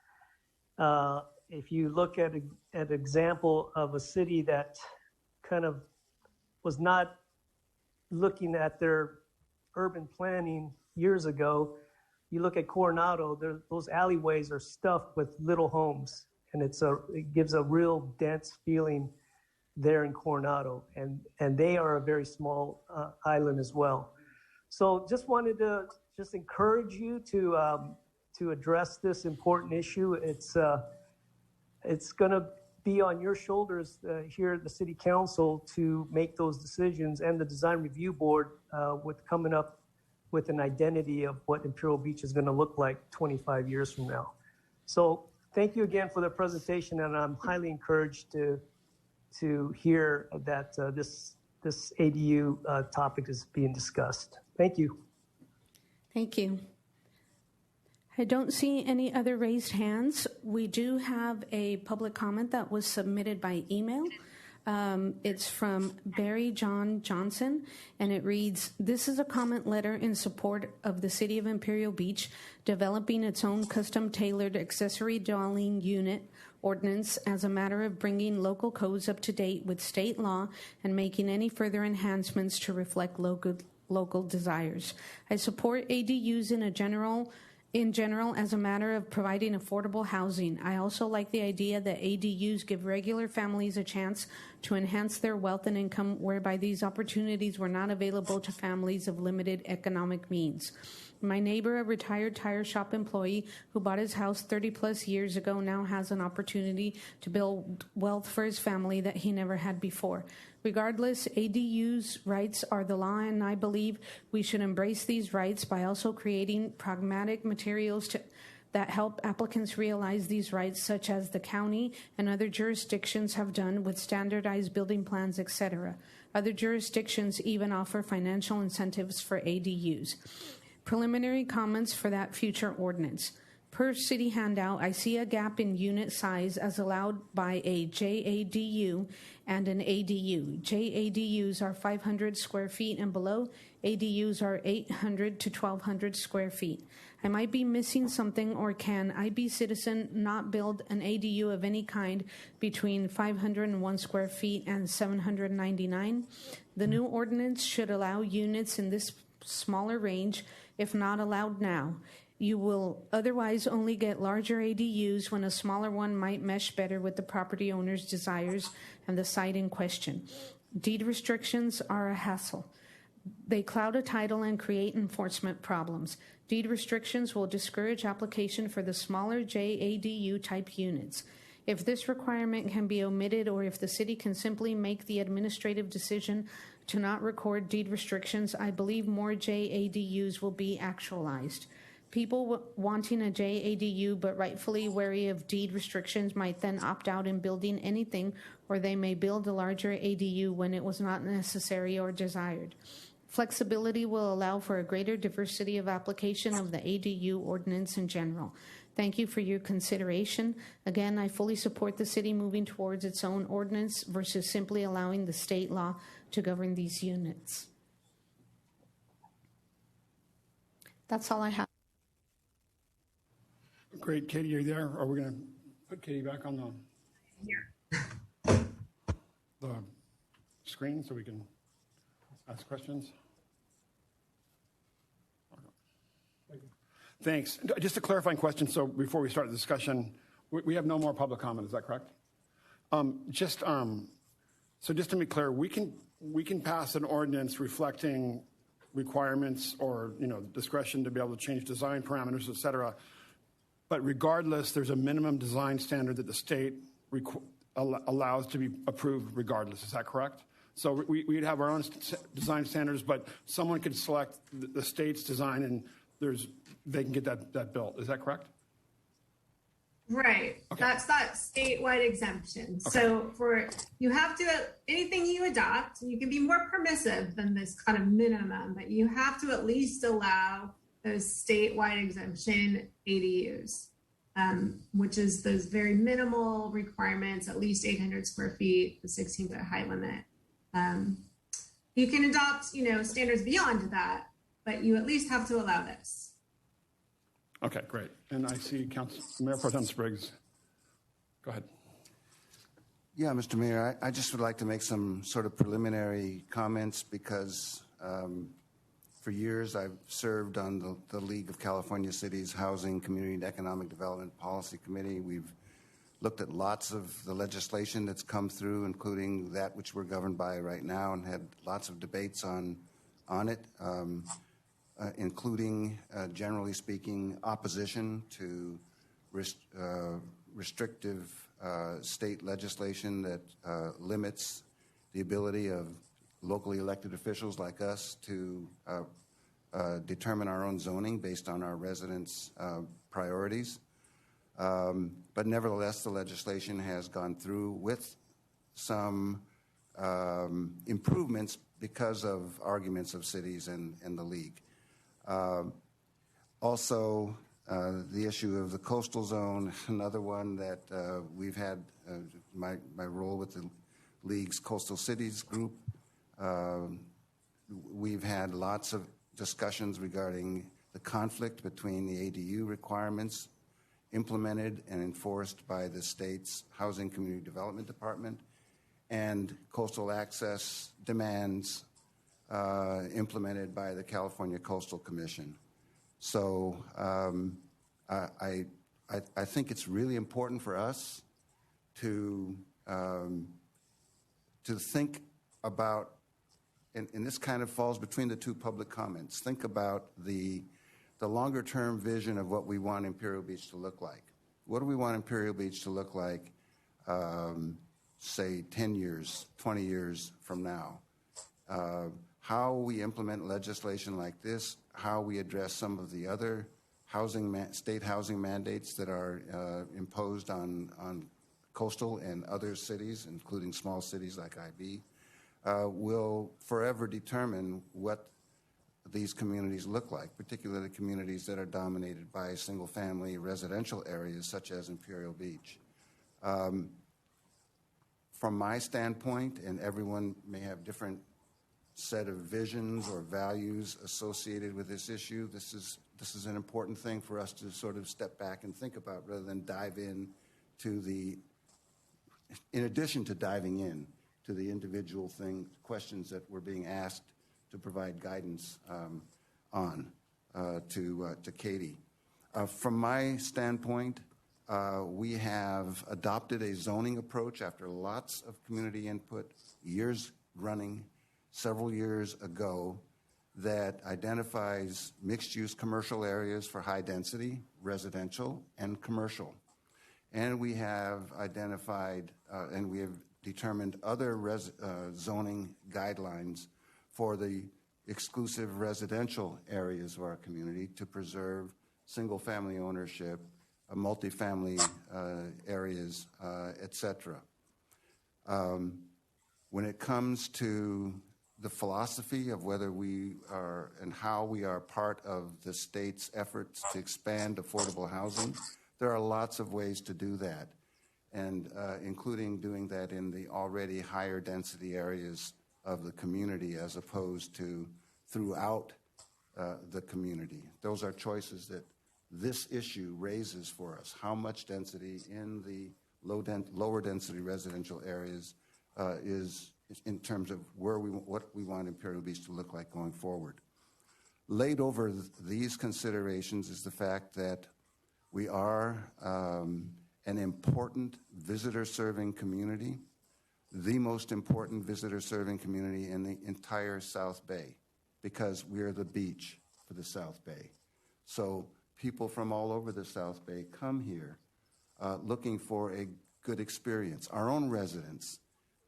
If you look at an example of a city that kind of was not looking at their urban planning years ago, you look at Coronado, those alleyways are stuffed with little homes, and it gives a real dense feeling there in Coronado, and they are a very small island as well. So just wanted to encourage you to address this important issue. It's going to be on your shoulders here at the City Council to make those decisions, and the Design Review Board with coming up with an identity of what Imperial Beach is going to look like 25 years from now. So thank you again for the presentation, and I'm highly encouraged to hear that this ADU topic is being discussed. Thank you. Thank you. I don't see any other raised hands. We do have a public comment that was submitted by email. It's from Barry John Johnson, and it reads, "This is a comment letter in support of the City of Imperial Beach developing its own custom-tailored accessory dwelling unit ordinance as a matter of bringing local codes up to date with state law and making any further enhancements to reflect local desires. I support ADUs in general as a matter of providing affordable housing. I also like the idea that ADUs give regular families a chance to enhance their wealth and income, whereby these opportunities were not available to families of limited economic means. My neighbor, a retired tire shop employee who bought his house 30 plus years ago, now has an opportunity to build wealth for his family that he never had before. Regardless, ADU's rights are the law, and I believe we should embrace these rights by also creating pragmatic materials that help applicants realize these rights, such as the county and other jurisdictions have done with standardized building plans, etc. Other jurisdictions even offer financial incentives for ADUs. Preliminary comments for that future ordinance. Per city handout, I see a gap in unit size as allowed by a JADU and an ADU. JADUs are 500 square feet and below. ADUs are 800 to 1,200 square feet. I might be missing something, or can IB Citizen not build an ADU of any kind between 501 square feet and 799? The new ordinance should allow units in this smaller range, if not allowed now. You will otherwise only get larger ADUs when a smaller one might mesh better with the property owner's desires and the site in question. Deed restrictions are a hassle. They cloud a title and create enforcement problems. Deed restrictions will discourage application for the smaller JADU type units. If this requirement can be omitted, or if the city can simply make the administrative decision to not record deed restrictions, I believe more JADUs will be actualized. People wanting a JADU but rightfully wary of deed restrictions might then opt out in building anything, or they may build a larger ADU when it was not necessary or desired. Flexibility will allow for a greater diversity of application of the ADU ordinance in general. Thank you for your consideration. Again, I fully support the city moving towards its own ordinance versus simply allowing the state law to govern these units. That's all I have. Great. Katie, are you there? Are we going to put Katie back on the screen so we can ask questions? Thanks. Just a clarifying question. So before we start the discussion, we have no more public comment. Is that correct? Just to be clear, we can pass an ordinance reflecting requirements or discretion to be able to change design parameters, et cetera. But regardless, there's a minimum design standard that the state allows to be approved regardless. Is that correct? So we'd have our own design standards, but someone could select the state's design and they can get that built. Is that correct? Right. Okay. That's that statewide exemption. Okay. So you have to, anything you adopt, you can be more permissive than this kind of minimum, but you have to at least allow those statewide exemption ADUs, which is those very minimal requirements, at least 800 square feet, the 16-foot height limit. You can adopt, standards beyond that, but you at least have to allow this. Okay, great. And I see Mayor Pro Tem Spriggs. Go ahead. Yeah, Mr. Mayor, I just would like to make some sort of preliminary comments because for years I've served on the League of California Cities Housing, Community, and Economic Development Policy Committee. We've looked at lots of the legislation that's come through, including that which we're governed by right now, and had lots of debates on it. Including, generally speaking, opposition to restrictive state legislation that limits the ability of locally elected officials like us to determine our own zoning based on our residents' priorities. But nevertheless, the legislation has gone through with some improvements because of arguments of cities and the league. Also, the issue of the coastal zone, another one that we've had my role with the League's Coastal Cities Group. We've had lots of discussions regarding the conflict between the ADU requirements implemented and enforced by the state's Housing Community Development Department and coastal access demands implemented by the California Coastal Commission. So I think it's really important for us to think about, and this kind of falls between the two public comments, think about the longer-term vision of what we want Imperial Beach to look like. What do we want Imperial Beach to look like, say, 10 years, 20 years from now? How we implement legislation like this, how we address some of the other state housing mandates that are imposed on coastal and other cities, including small cities like IB, will forever determine what these communities look like, particularly communities that are dominated by single-family residential areas such as Imperial Beach. From my standpoint, and everyone may have different set of visions or values associated with this issue, this is an important thing for us to sort of step back and think about rather than dive in addition to diving in to the individual questions that were being asked to provide guidance to Katie. From my standpoint, we have adopted a zoning approach after lots of community input, years running, several years ago, that identifies mixed-use commercial areas for high density, residential, and commercial. And we have identified and we have determined other zoning guidelines for the exclusive residential areas of our community to preserve single-family ownership, multifamily areas, et cetera. When it comes to the philosophy of whether we are and how we are part of the state's efforts to expand affordable housing, there are lots of ways to do that, and including doing that in the already higher density areas of the community as opposed to throughout the community. Those are choices that this issue raises for us. How much density in the lower density residential areas is in terms of what we want Imperial Beach to look like going forward. Laid over these considerations is the fact that we are an important visitor-serving community, the most important visitor-serving community in the entire South Bay, because we are the beach for the South Bay. So people from all over the South Bay come here looking for a good experience. Our own residents,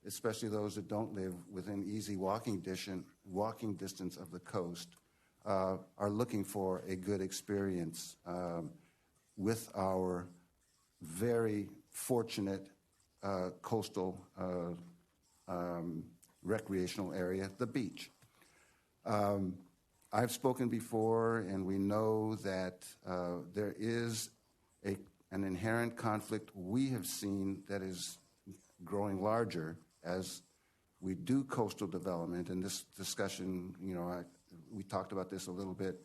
especially those that don't live within easy walking distance of the coast, are looking for a good experience with our very fortunate coastal recreational area, the beach. I've spoken before, and we know that there is an inherent conflict we have seen that is growing larger as we do coastal development. And this discussion, we talked about this a little bit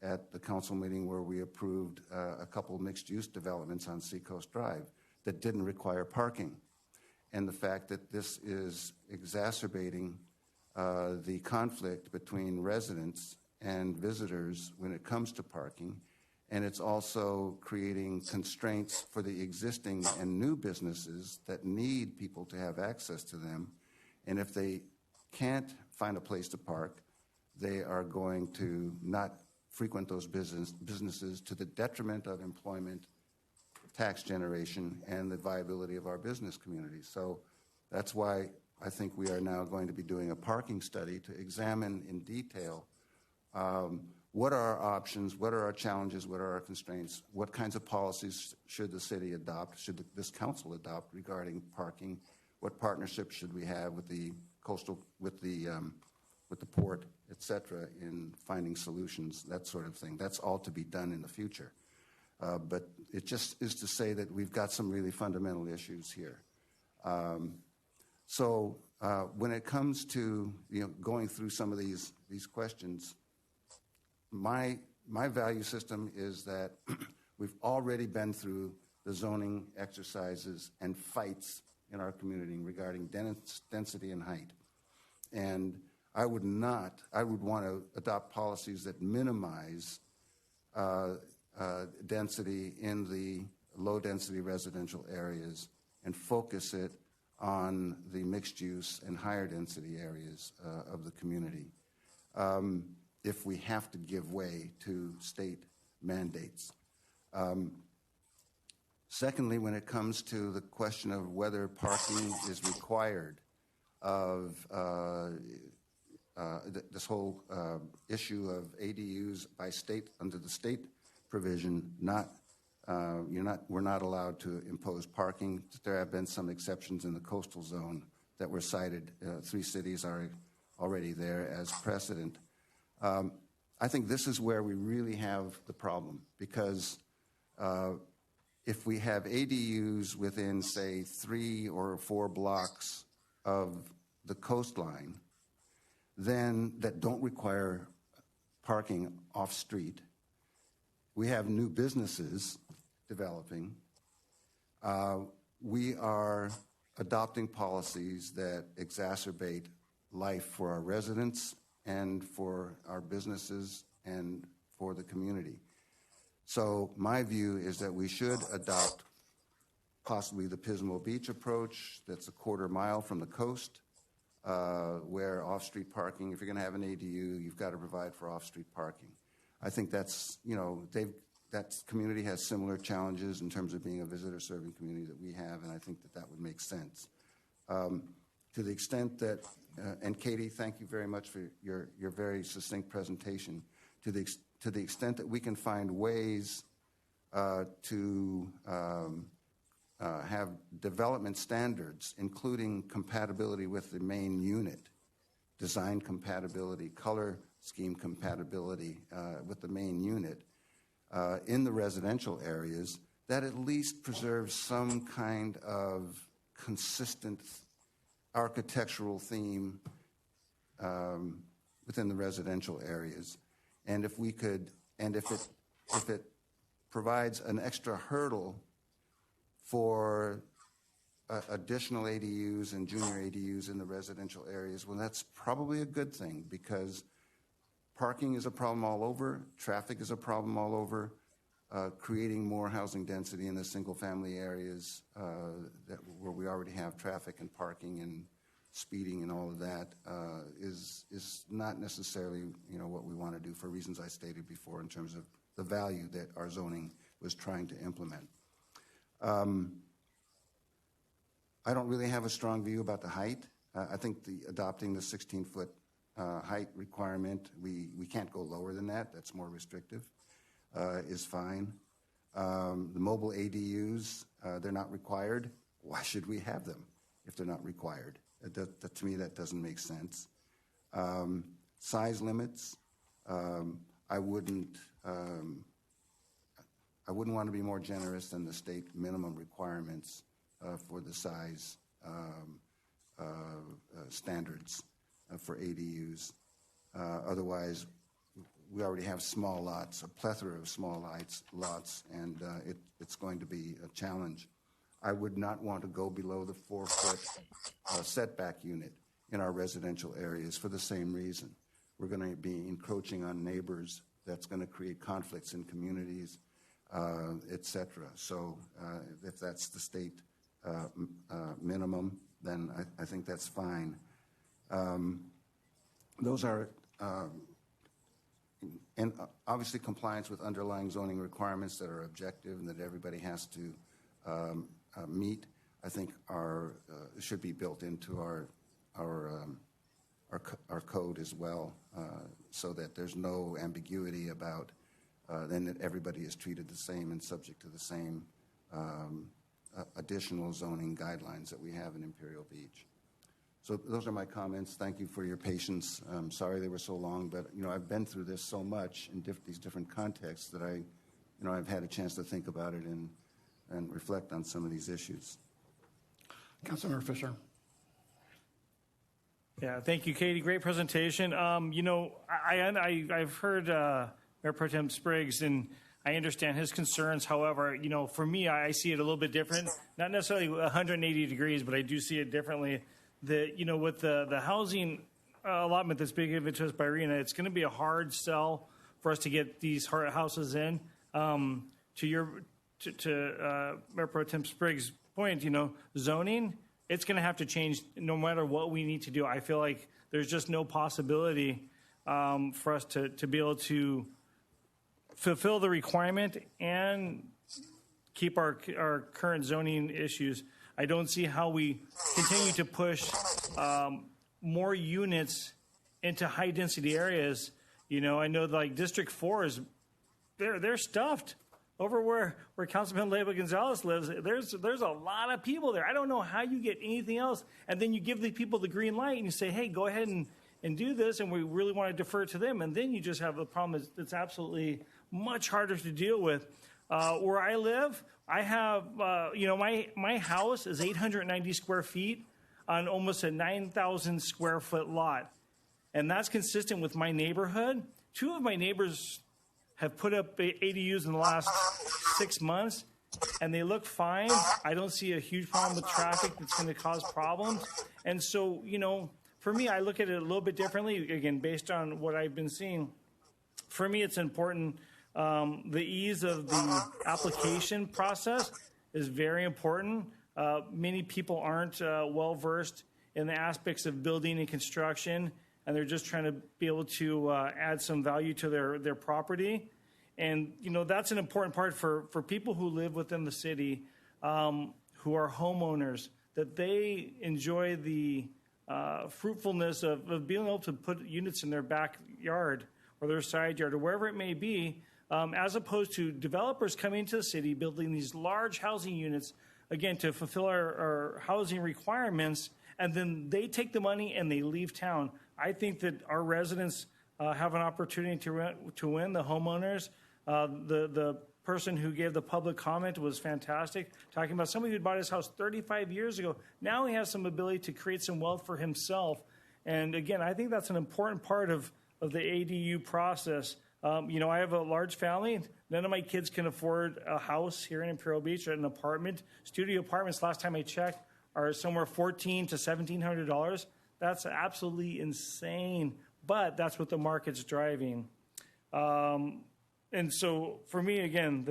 at the council meeting where we approved a couple of mixed-use developments on Seacoast Drive that didn't require parking. And the fact that this is exacerbating the conflict between residents and visitors when it comes to parking, and it's also creating constraints for the existing and new businesses that need people to have access to them. And if they can't find a place to park, they are going to not frequent those businesses to the detriment of employment, tax generation, and the viability of our business community. So that's why I think we are now going to be doing a parking study to examine in detail what are our options, what are our challenges, what are our constraints, what kinds of policies should the city adopt, should this council adopt regarding parking, what partnerships should we have with the coastal, with the port, et cetera, in finding solutions, that sort of thing. That's all to be done in the future. But it just is to say that we've got some really fundamental issues here. So when it comes to going through some of these questions, my value system is that we've already been through the zoning exercises and fights in our community regarding density and height. And I would want to adopt policies that minimize density in the low-density residential areas and focus it on the mixed-use and higher-density areas of the community if we have to give way to state mandates. Secondly, when it comes to the question of whether parking is required of this whole issue of ADUs by state under the state provision, we're not allowed to impose parking. There have been some exceptions in the coastal zone that were cited. 3 cities are already there as precedent. I think this is where we really have the problem, because if we have ADUs within, say, 3 or 4 blocks of the coastline, then that don't require parking off-street, we have new businesses developing. We are adopting policies that exacerbate life for our residents and for our businesses and for the community. So my view is that we should adopt possibly the Pismo Beach approach, that's a quarter mile from the coast, where off-street parking, if you're going to have an ADU, you've got to provide for off-street parking. I think that's, that community has similar challenges in terms of being a visitor-serving community that we have, and I think that would make sense. To the extent that, and Katie, thank you very much for your very succinct presentation. To the extent that we can find ways to have development standards, including compatibility with the main unit, design compatibility, color scheme compatibility with the main unit in the residential areas, that at least preserves some kind of consistent architectural theme within the residential areas. And if we could, and if it provides an extra hurdle for additional ADUs and junior ADUs in the residential areas, well, that's probably a good thing, because parking is a problem all over, traffic is a problem all over. Creating more housing density in the single-family areas where we already have traffic and parking and speeding and all of that is not necessarily what we want to do, for reasons I stated before in terms of the value that our zoning was trying to implement. I don't really have a strong view about the height. I think adopting the 16-foot height requirement, we can't go lower than that. That's more restrictive. Is fine. The mobile ADUs, they're not required. Why should we have them if they're not required? To me, that doesn't make sense. Size limits, I wouldn't want to be more generous than the state minimum requirements for the size standards for ADUs. Otherwise, we already have small lots, a plethora of small lots, and it's going to be a challenge. I would not want to go below the 4-foot setback unit in our residential areas for the same reason. We're going to be encroaching on neighbors. That's going to create conflicts in communities, et cetera. So if that's the state minimum, then I think that's fine. Those are and obviously compliance with underlying zoning requirements that are objective and that everybody has to meet, I think should be built into our code as well, so that there's no ambiguity about then that everybody is treated the same and subject to the same additional zoning guidelines that we have in Imperial Beach. So those are my comments. Thank you for your patience. I'm sorry they were so long, but I've been through this so much in these different contexts that I've had a chance to think about it and reflect on some of these issues. Councilmember Fisher. Yeah, thank you, Katie. Great presentation. I've heard Mayor Pro Tem Spriggs, and I understand his concerns. However, for me, I see it a little bit different. Not necessarily 180 degrees, but I do see it differently. That with the housing allotment that's being given to us by RENA, it's going to be a hard sell for us to get these houses in. To Mayor Pro Tem Spriggs' point, zoning, it's going to have to change no matter what we need to do. I feel like there's just no possibility for us to be able to fulfill the requirement and keep our current zoning issues. I don't see how we continue to push more units into high density areas. I know like District 4 is, they're stuffed. Over where Councilman Leyva Gonzalez lives, there's a lot of people there. I don't know how you get anything else. And then you give the people the green light and you say, hey, go ahead and do this, and we really want to defer to them. And then you just have a problem that's absolutely much harder to deal with. Where I live, I have, my house is 890 square feet on almost a 9,000 square foot lot. And that's consistent with my neighborhood. Two of my neighbors have put up ADUs in the last 6 months, and they look fine. I don't see a huge problem with traffic that's going to cause problems. And so, for me, I look at it a little bit differently, again, based on what I've been seeing. For me, it's important. The ease of the application process is very important. Many people aren't well-versed in the aspects of building and construction, and they're just trying to be able to add some value to their property. And, that's an important part for people who live within the city, who are homeowners, that they enjoy the fruitfulness of being able to put units in their backyard or their side yard or wherever it may be, as opposed to developers coming into the city, building these large housing units, again, to fulfill our housing requirements, and then they take the money and they leave town. I think that our residents have an opportunity to win, the homeowners. The person who gave the public comment was fantastic, talking about somebody who bought his house 35 years ago. Now he has some ability to create some wealth for himself. And again, I think that's an important part of the ADU process. I have a large family. None of my kids can afford a house here in Imperial Beach or an apartment. Studio apartments, last time I checked, are somewhere $1,400 to $1,700. That's absolutely insane, but that's what the market's driving. And so for me, again,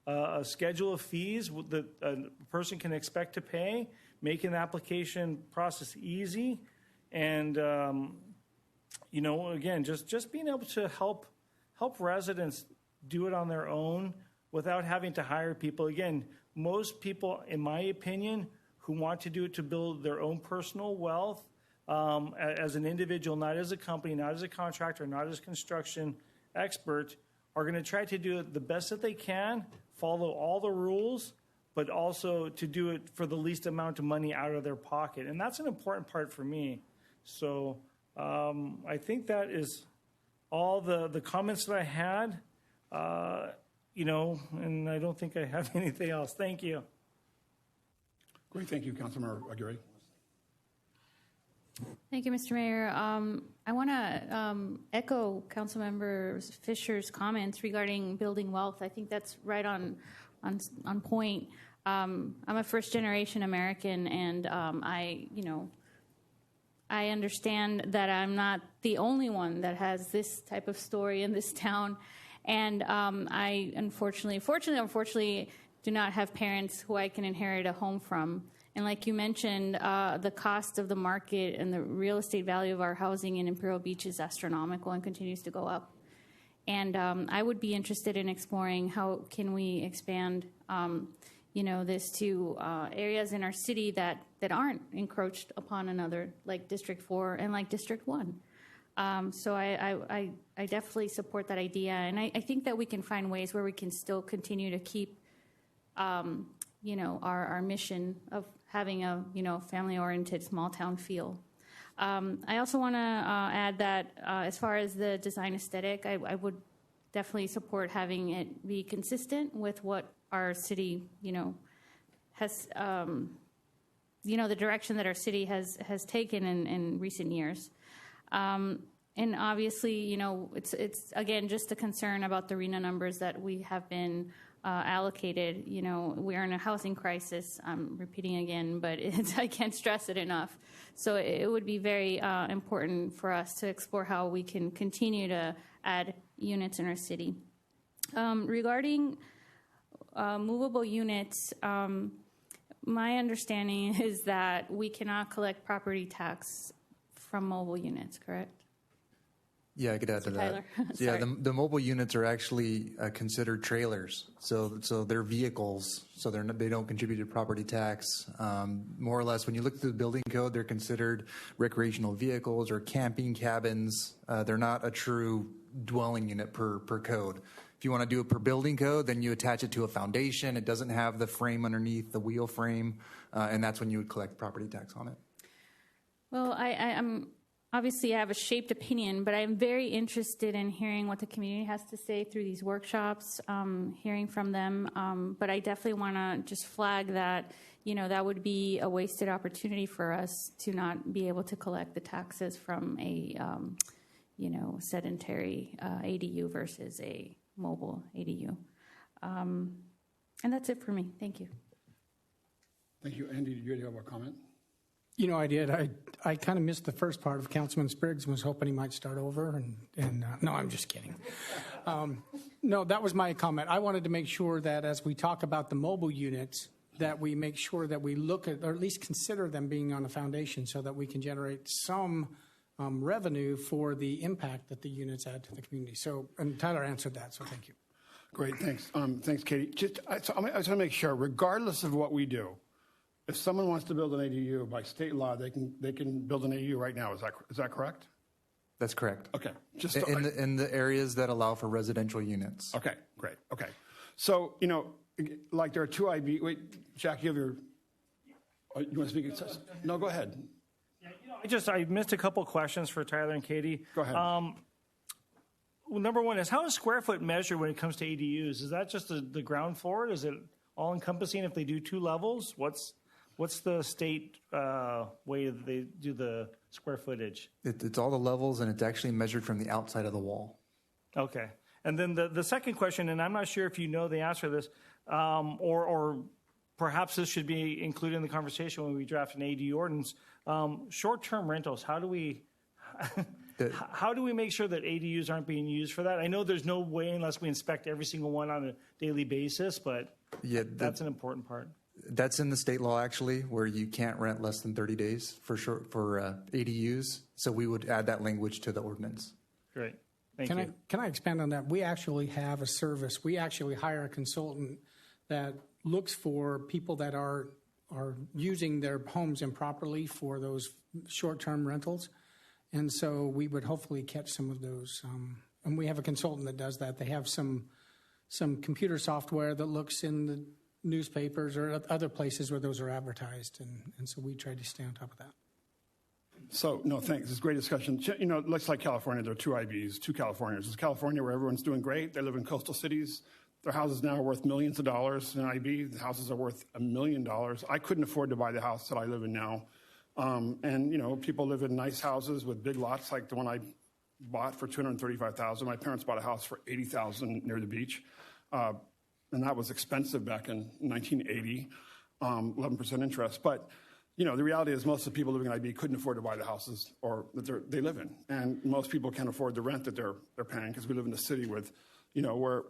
a schedule of fees that a person can expect to pay, making the application process easy, and again, just being able to help residents do it on their own without having to hire people. Again, most people, in my opinion, who want to do it to build their own personal wealth as an individual, not as a company, not as a contractor, not as a construction expert, are going to try to do it the best that they can, follow all the rules, but also to do it for the least amount of money out of their pocket. And that's an important part for me. So I think that is all the comments that I had, and I don't think I have anything else. Thank you. Great. Thank you, Councilmember Aguirre. Thank you, Mr. Mayor. I want to echo Councilmember Fisher's comments regarding building wealth. I think that's right on point. I'm a first-generation American, and I understand that I'm not the only one that has this type of story in this town, and I unfortunately, do not have parents who I can inherit a home from. And like you mentioned, the cost of the market and the real estate value of our housing in Imperial Beach is astronomical and continues to go up. And I would be interested in exploring how can we expand, this to areas in our city that aren't encroached upon another, like District 4 and like District 1. So I definitely support that idea. And I think that we can find ways where we can still continue to keep, our mission of having a family-oriented small town feel. I also want to add that as far as the design aesthetic, I would definitely support having it be consistent with what our city, has, the direction that our city has taken in recent years. And obviously, it's again just a concern about the RENA numbers that we have been allocated. We're in a housing crisis. I'm repeating again, but I can't stress it enough. So it would be very important for us to explore how we can continue to add units in our city. Regarding movable units, my understanding is that we cannot collect property tax from mobile units, correct? Yeah, I could add to that. Tyler. Yeah, the mobile units are actually considered trailers, so they're vehicles, so they don't contribute to property tax. More or less, when you look through the building code, they're considered recreational vehicles or camping cabins. They're not a true dwelling unit per code. If you want to do it per building code, then you attach it to a foundation. It doesn't have the frame underneath, the wheel frame, and that's when you would collect property tax on it. Well, I'm obviously I have a shaped opinion, but I'm very interested in hearing what the community has to say through these workshops, hearing from them. But I definitely want to just flag that, that would be a wasted opportunity for us to not be able to collect the taxes from a, sedentary ADU versus a mobile ADU. And that's it for me. Thank you. Thank you. Andy, did you have a comment? I did. I kind of missed the first part of Councilman Spriggs and was hoping he might start over. And no, I'm just kidding. No, that was my comment. I wanted to make sure that as we talk about the mobile units, that we make sure that we look at, or at least consider them being on a foundation so that we can generate some revenue for the impact that the units add to the community. So, and Tyler answered that, so thank you. Great, thanks. Thanks, Katie. I just want to make sure, regardless of what we do, if someone wants to build an ADU by state law, they can build an ADU right now. Is that correct? That's correct. Okay. Just in the areas that allow for residential units. Okay, great. Okay. So, like there are two IB. Wait, Jack, you have your. You want to speak? No, go ahead. I missed a couple questions for Tyler and Katie. Go ahead. Number one is, how is square foot measured when it comes to ADUs? Is that just the ground floor? Is it all encompassing if they do two levels? What's the state way that they do the square footage? It's all the levels, and it's actually measured from the outside of the wall. Okay. And then the second question, and I'm not sure if you know the answer to this, or perhaps this should be included in the conversation when we draft an ADU ordinance. Short-term rentals, how do we make sure that ADUs aren't being used for that? I know there's no way unless we inspect every single one on a daily basis, but that's an important part. That's in the state law, actually, where you can't rent less than 30 days for ADUs. So we would add that language to the ordinance. Great. Thank you. Can I expand on that? We actually have a service. We actually hire a consultant that looks for people that are using their homes improperly for those short-term rentals. And so we would hopefully catch some of those. And we have a consultant that does that. They have some computer software that looks in the newspapers or other places where those are advertised. And so we try to stay on top of that. So, no, thanks. It's a great discussion. Looks like California, there are two IBs, two Californias. There's California where everyone's doing great. They live in coastal cities. Their houses now are worth millions of dollars. In IB, the houses are worth $1 million. I couldn't afford to buy the house that I live in now. And people live in nice houses with big lots like the one I bought for $235,000. My parents bought a house for $80,000 near the beach. And that was expensive back in 1980, 11% interest. But, the reality is most of the people living in IB couldn't afford to buy the houses or that they live in. And most people can't afford the rent that they're paying because we live in a city with, where,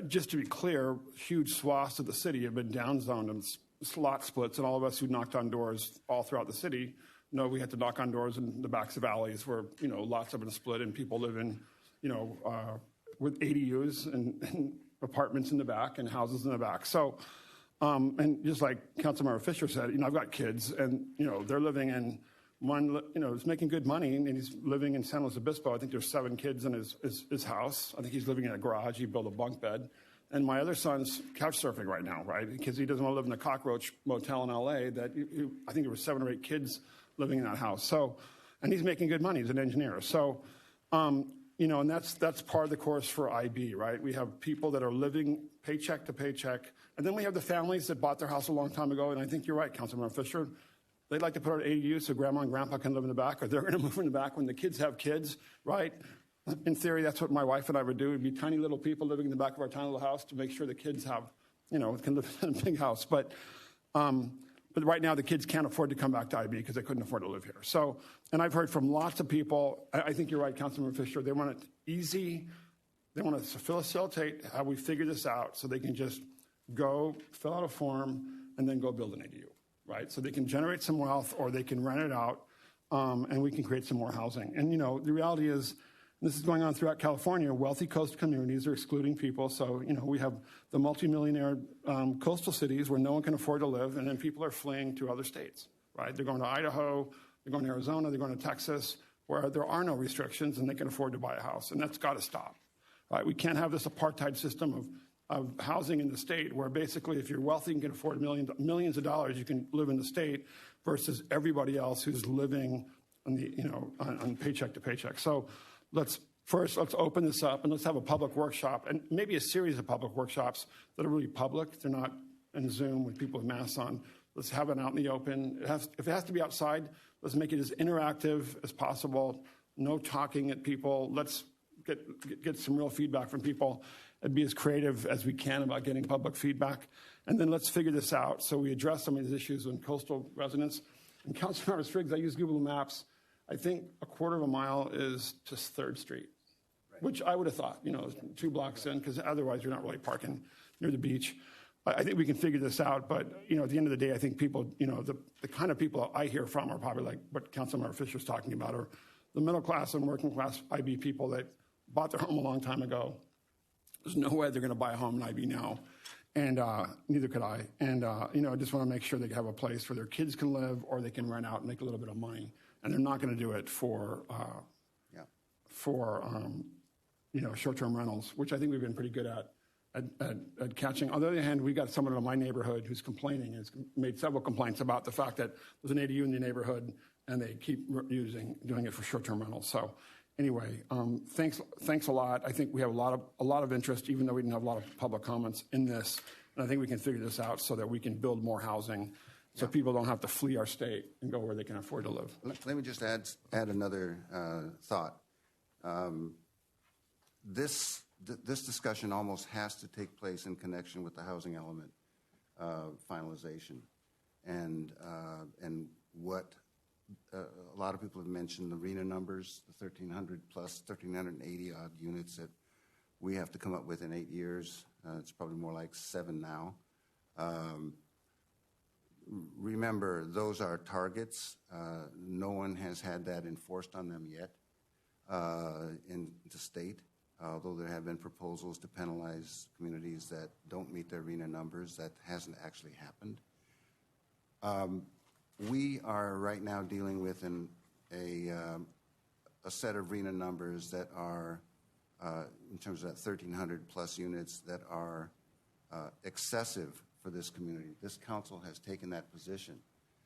just to be clear, huge swaths of the city have been downzoned and lot splits. And all of us who knocked on doors all throughout the city know we had to knock on doors in the backs of alleys where, lots have been split and people live in, with ADUs and apartments in the back and houses in the back. So, and just like Councilmember Fisher said, I've got kids and, they're living in one, is making good money and he's living in San Luis Obispo. I think there's 7 kids in his house. I think he's living in a garage. He built a bunk bed. And my other son's couch surfing right now, right? Because he doesn't want to live in a cockroach motel in LA that I think there were 7 or 8 kids living in that house. So, and he's making good money. He's an engineer. So, you know, and that's part of the course for IB, right? We have people that are living paycheck to paycheck. And then we have the families that bought their house a long time ago. And I think you're right, Councilmember Fisher. They'd like to put out ADU so grandma and grandpa can live in the back, or they're going to move in the back when the kids have kids, right? In theory, that's what my wife and I would do. We'd be tiny little people living in the back of our tiny little house to make sure the kids have, you know, can live in a big house. But right now, the kids can't afford to come back to IB because they couldn't afford to live here. So, and I've heard from lots of people, I think you're right, Councilmember Fisher, they want it easy. They want to facilitate how we figure this out so they can just go fill out a form and then go build an ADU, right? So they can generate some wealth or they can rent it out and we can create some more housing. And, you know, the reality is, this is going on throughout California. Wealthy coast communities are excluding people. So, you know, we have the multimillionaire coastal cities where no one can afford to live, and then people are fleeing to other states, right? They're going to Idaho, they're going to Arizona, they're going to Texas, where there are no restrictions and they can afford to buy a house. And that's got to stop, right? We can't have this apartheid system of housing in the state where basically if you're wealthy and can afford millions of dollars, you can live in the state versus everybody else who's living on the, you know, on paycheck to paycheck. So, let's open this up and let's have a public workshop and maybe a series of public workshops that are really public. They're not in Zoom with people with masks on. Let's have it out in the open. If it has to be outside, let's make it as interactive as possible. No talking at people. Let's get some real feedback from people and be as creative as we can about getting public feedback. And then let's figure this out so we address some of these issues with coastal residents. And Councilmember Spriggs, I use Google Maps. I think a quarter of a mile is to 3rd Street, right, which I would have thought, you know, 2 blocks in, because otherwise you're not really parking near the beach. I think we can figure this out, but, you know, at the end of the day, I think people, you know, the kind of people I hear from are probably like what Councilmember Fisher's talking about, or the middle class and working class IB people that bought their home a long time ago. There's no way they're going to buy a home in IB now, and neither could I. And, you know, I just want to make sure they have a place where their kids can live or they can rent out and make a little bit of money. And they're not going to do it for you know, short-term rentals, which I think we've been pretty good at catching. On the other hand, we got someone in my neighborhood who's complaining, has made several complaints about the fact that there's an ADU in the neighborhood and they keep doing it for short-term rentals. So anyway, thanks a lot. I think we have a lot of interest, even though we didn't have a lot of public comments in this. And I think we can figure this out so that we can build more housing, so people don't have to flee our state and go where they can afford to live. Let me just add another thought. This discussion almost has to take place in connection with the housing element finalization, and what a lot of people have mentioned, the RENA numbers, the 1,300 plus 1,380 odd units that we have to come up with in 8 years. It's probably more like 7 now. Remember, those are targets. No one has had that enforced on them yet in the state, although there have been proposals to penalize communities that don't meet their RENA numbers. That hasn't actually happened. We are right now dealing with a set of RENA numbers that are, in terms of that 1,300 plus units, that are excessive for this community. This council has taken that position,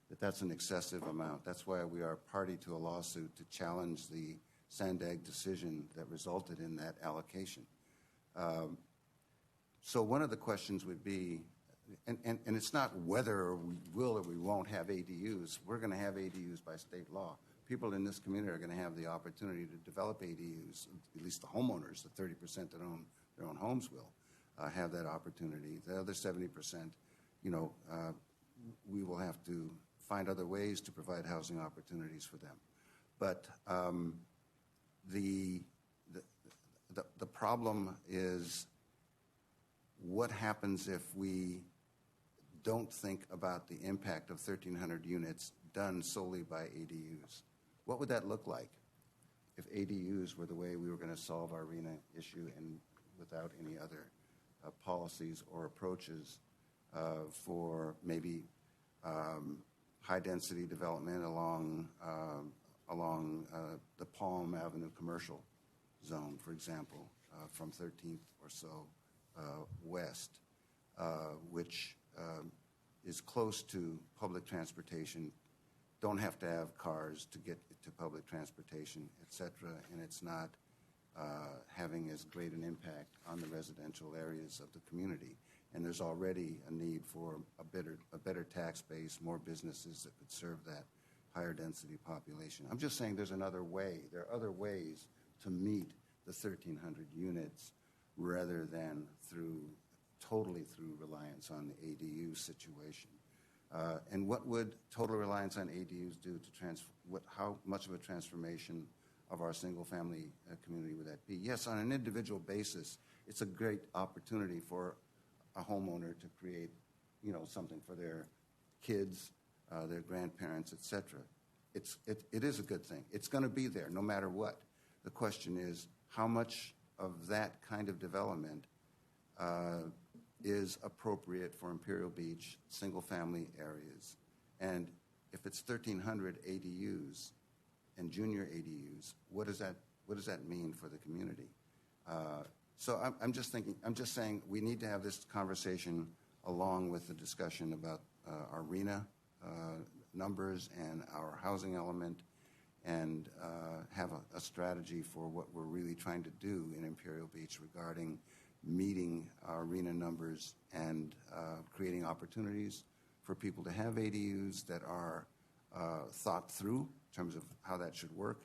that that's an excessive amount. That's why we are party to a lawsuit to challenge the Sandag decision that resulted in that allocation. So one of the questions would be, and it's not whether we will or we won't have ADUs. We're going to have ADUs by state law. People in this community are going to have the opportunity to develop ADUs, at least the homeowners, the 30% that own their own homes will. Have that opportunity. The other 70%, you know, we will have to find other ways to provide housing opportunities for them. But the problem is what happens if we don't think about the impact of 1,300 units done solely by ADUs? What would that look like if ADUs were the way we were going to solve our RENA issue and without any other policies or approaches for maybe high-density development along the Palm Avenue commercial zone, for example, from 13th or so West, which is close to public transportation, don't have to have cars to get to public transportation, et cetera, and it's not having as great an impact on the residential areas of the community. And there's already a need for a better tax base, more businesses that could serve that higher density population. I'm just saying there's another way. There are other ways to meet the 1,300 units rather than totally through reliance on the ADU situation. And what would total reliance on ADUs do to how much of a transformation of our single-family community would that be? Yes, on an individual basis, it's a great opportunity for a homeowner to create, something for their kids, their grandparents, et cetera. It is a good thing. It's going to be there no matter what. The question is how much of that kind of development is appropriate for Imperial Beach single-family areas. And if it's 1,300 ADUs and junior ADUs, what does that mean for the community? So I'm just saying we need to have this conversation along with the discussion about our RENA numbers and our housing element, and have a strategy for what we're really trying to do in Imperial Beach regarding meeting our RENA numbers and creating opportunities for people to have ADUs that are thought through in terms of how that should work,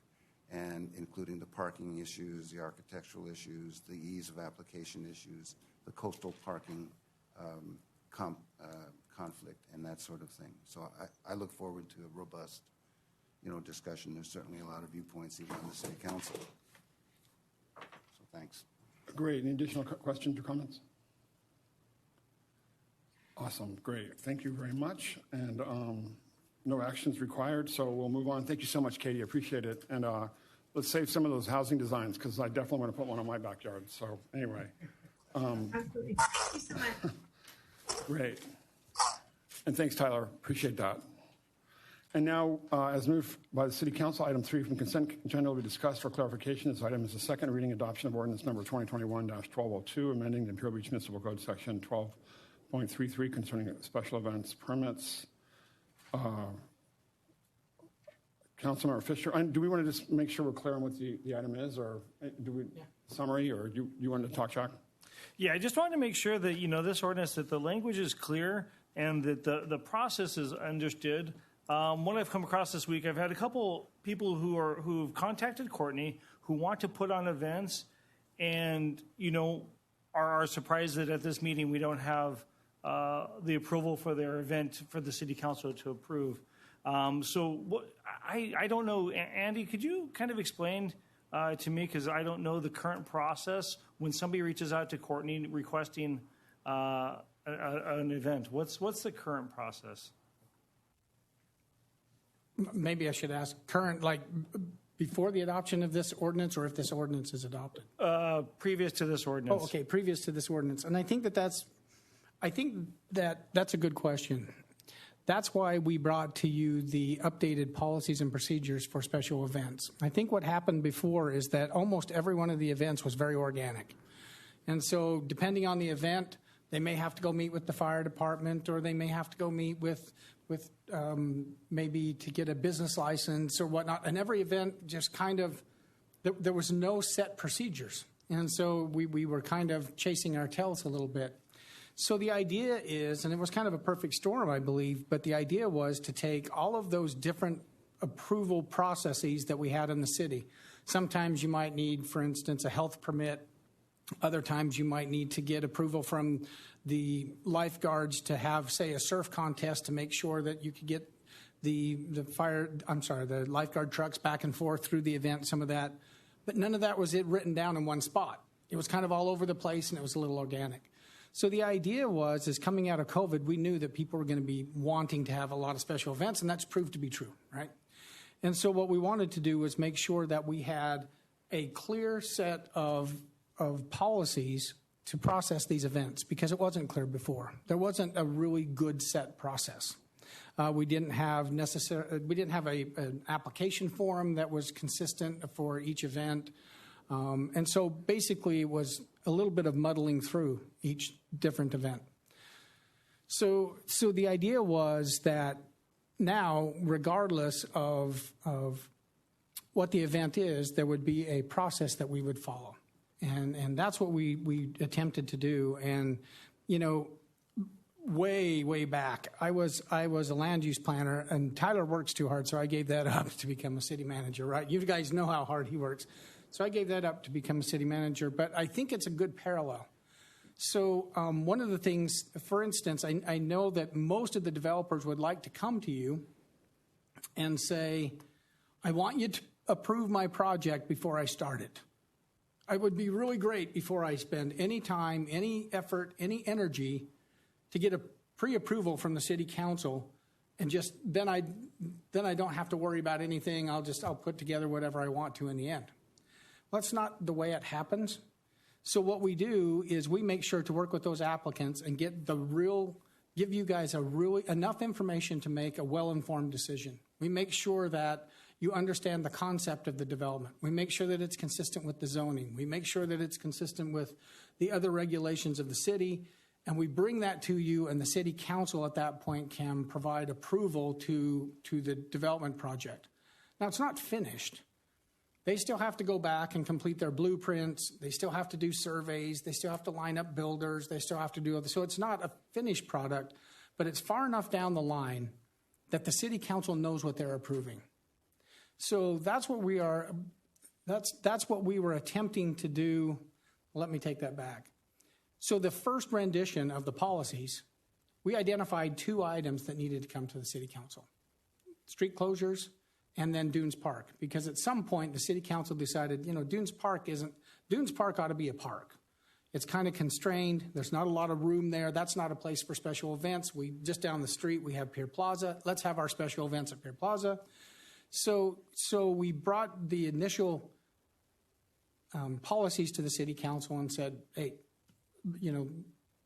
and including the parking issues, the architectural issues, the ease of application issues, the coastal parking conflict, and that sort of thing. So I look forward to a robust, discussion. There's certainly a lot of viewpoints even on the City Council. So thanks. Great. Any additional questions or comments? Awesome. Great. Thank you very much. And no actions required, so we'll move on. Thank you so much, Katie. I appreciate it. And let's save some of those housing designs, because I definitely want to put one on my backyard. So anyway. Absolutely. Thank you so much. Great. And thanks, Tyler. Appreciate that. And now, as moved by the City Council, item 3 from consent agenda will be discussed for clarification. This item is the second reading adoption of ordinance number 2021-1202, amending the Imperial Beach Municipal Code section 12.33 concerning special events permits. Councilmember Fisher, do we want to just make sure we're clear on what the item is, or do we summary, or do you want to talk, Chuck? Yeah, I just wanted to make sure that, this ordinance, that the language is clear and that the process is understood. What I've come across this week, I've had a couple people who've contacted Courtney who want to put on events and, are surprised that at this meeting we don't have the approval for their event for the City Council to approve. I don't know, Andy, could you kind of explain to me, because I don't know the current process when somebody reaches out to Courtney requesting an event. What's the current process? Maybe I should ask current, like before the adoption of this ordinance, or if this ordinance is adopted? Previous to this ordinance. Oh, okay, previous to this ordinance. And I think that's a good question. That's why we brought to you the updated policies and procedures for special events. I think what happened before is that almost every one of the events was very organic. And so depending on the event, they may have to go meet with the fire department, or they may have to go meet with maybe to get a business license or whatnot. And every event just kind of, there was no set procedures. And so we were kind of chasing our tails a little bit. So the idea is, and it was kind of a perfect storm, I believe, but the idea was to take all of those different approval processes that we had in the city. Sometimes you might need, for instance, a health permit. Other times you might need to get approval from the lifeguards to have, say, a surf contest to make sure that you could get the lifeguard trucks back and forth through the event, some of that. But none of that was written down in one spot. It was kind of all over the place, and it was a little organic. So the idea is coming out of COVID, we knew that people were going to be wanting to have a lot of special events, and that's proved to be true, right? And so what we wanted to do was make sure that we had a clear set of policies to process these events, because it wasn't clear before. There wasn't a really good set process. We didn't have an application form that was consistent for each event. And so basically it was a little bit of muddling through each different event. So the idea was that now, regardless of what the event is, there would be a process that we would follow. And that's what we attempted to do. And, you know, way back, I was a land use planner, and Tyler works too hard, so I gave that up to become a city manager, right? You guys know how hard he works. So I gave that up to become a city manager, but I think it's a good parallel. So one of the things, for instance, I know that most of the developers would like to come to you and say, I want you to approve my project before I start it. It would be really great before I spend any time, any effort, any energy to get a pre-approval from the city council, and just then I don't have to worry about anything. I'll put together whatever I want to in the end. Well, that's not the way it happens. So what we do is we make sure to work with those applicants and give you guys enough information to make a well-informed decision. We make sure that you understand the concept of the development. We make sure that it's consistent with the zoning. We make sure that it's consistent with the other regulations of the city, and we bring that to you, and the city council at that point can provide approval to the development project. Now, it's not finished. They still have to go back and complete their blueprints. They still have to do surveys. They still have to line up builders. They still have to do other. So it's not a finished product, but it's far enough down the line that the city council knows what they're approving. So that's what we are. That's what we were attempting to do. Let me take that back. So the first rendition of the policies, we identified 2 items that needed to come to the city council: street closures and then Dunes Park. Because at some point the city council decided, Dunes Park ought to be a park. It's kind of constrained. There's not a lot of room there. That's not a place for special events. Just down the street we have Pier Plaza. Let's have our special events at Pier Plaza. So we brought the initial policies to the city council and said, hey,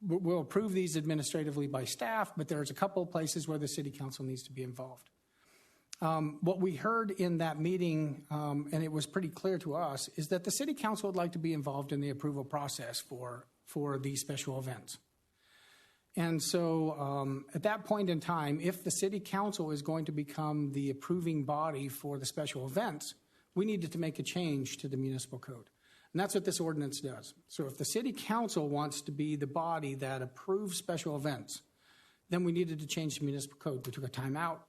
we'll approve these administratively by staff, but there's a couple of places where the city council needs to be involved. What we heard in that meeting, and it was pretty clear to us, is that the city council would like to be involved in the approval process for these special events. And so at that point in time, if the city council is going to become the approving body for the special events, we needed to make a change to the municipal code. And that's what this ordinance does. So if the city council wants to be the body that approves special events, then we needed to change the municipal code. We took a time out,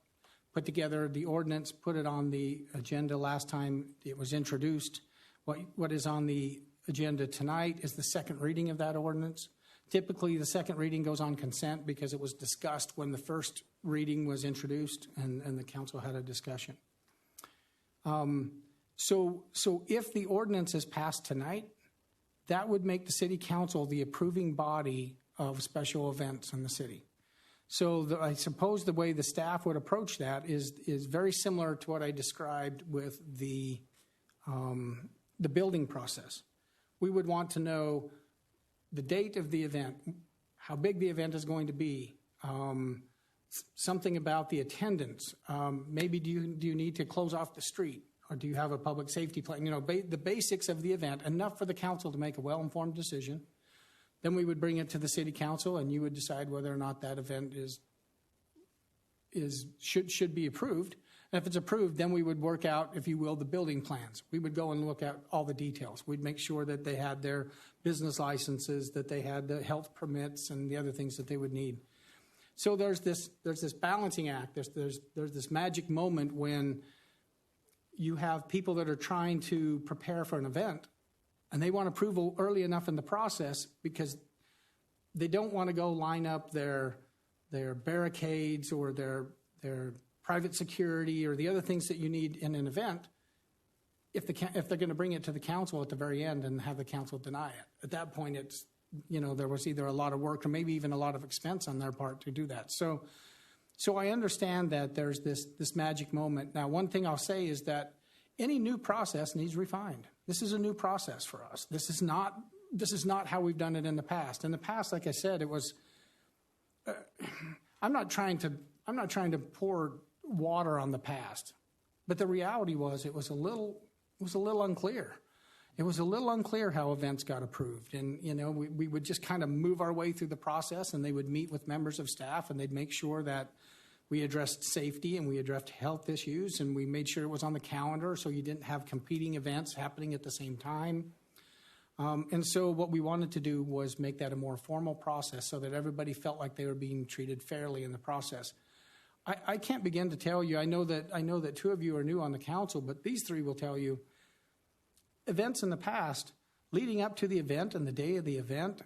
put together the ordinance, put it on the agenda last time it was introduced. What is on the agenda tonight is the second reading of that ordinance. Typically, the second reading goes on consent because it was discussed when the first reading was introduced and the council had a discussion. So if the ordinance is passed tonight, that would make the city council the approving body of special events in the city. So I suppose the way the staff would approach that is very similar to what I described with the building process. We would want to know the date of the event, how big the event is going to be, something about the attendance. Maybe do you need to close off the street, or do you have a public safety plan? The basics of the event, enough for the council to make a well-informed decision. Then we would bring it to the city council, and you would decide whether or not that event should be approved. And if it's approved, then we would work out, if you will, the building plans. We would go and look at all the details. We'd make sure that they had their business licenses, that they had the health permits, and the other things that they would need. So there's this balancing act. There's this magic moment when you have people that are trying to prepare for an event, and they want approval early enough in the process because they don't want to go line up their barricades or their private security or the other things that you need in an event if they're going to bring it to the council at the very end and have the council deny it. At that point, it's, there was either a lot of work or maybe even a lot of expense on their part to do that. So I understand that there's this magic moment. Now, one thing I'll say is that any new process needs refined. This is a new process for us. This is not how we've done it in the past. In the past, like I said, it was. I'm not trying to pour water on the past, but the reality was it was a little unclear, it was a little unclear how events got approved. And, we would just kind of move our way through the process, and they would meet with members of staff, and they'd make sure that we addressed safety and we addressed health issues, and we made sure it was on the calendar so you didn't have competing events happening at the same time. And so what we wanted to do was make that a more formal process so that everybody felt like they were being treated fairly in the process. I can't begin to tell you, I know that two of you are new on the council, but these three will tell you, events in the past, leading up to the event and the day of the event,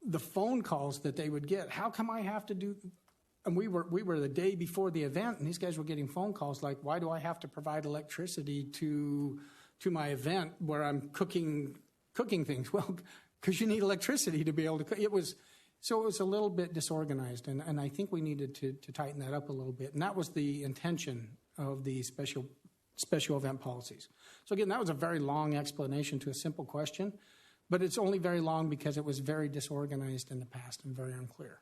the phone calls that they would get, how come I have to do, and we were the day before the event, and these guys were getting phone calls like, why do I have to provide electricity to my event where I'm cooking things? Well, because you need electricity to be able to cook. It was a little bit disorganized, and I think we needed to tighten that up a little bit, and that was the intention of the special event policies. So again, that was a very long explanation to a simple question, but it's only very long because it was very disorganized in the past and very unclear.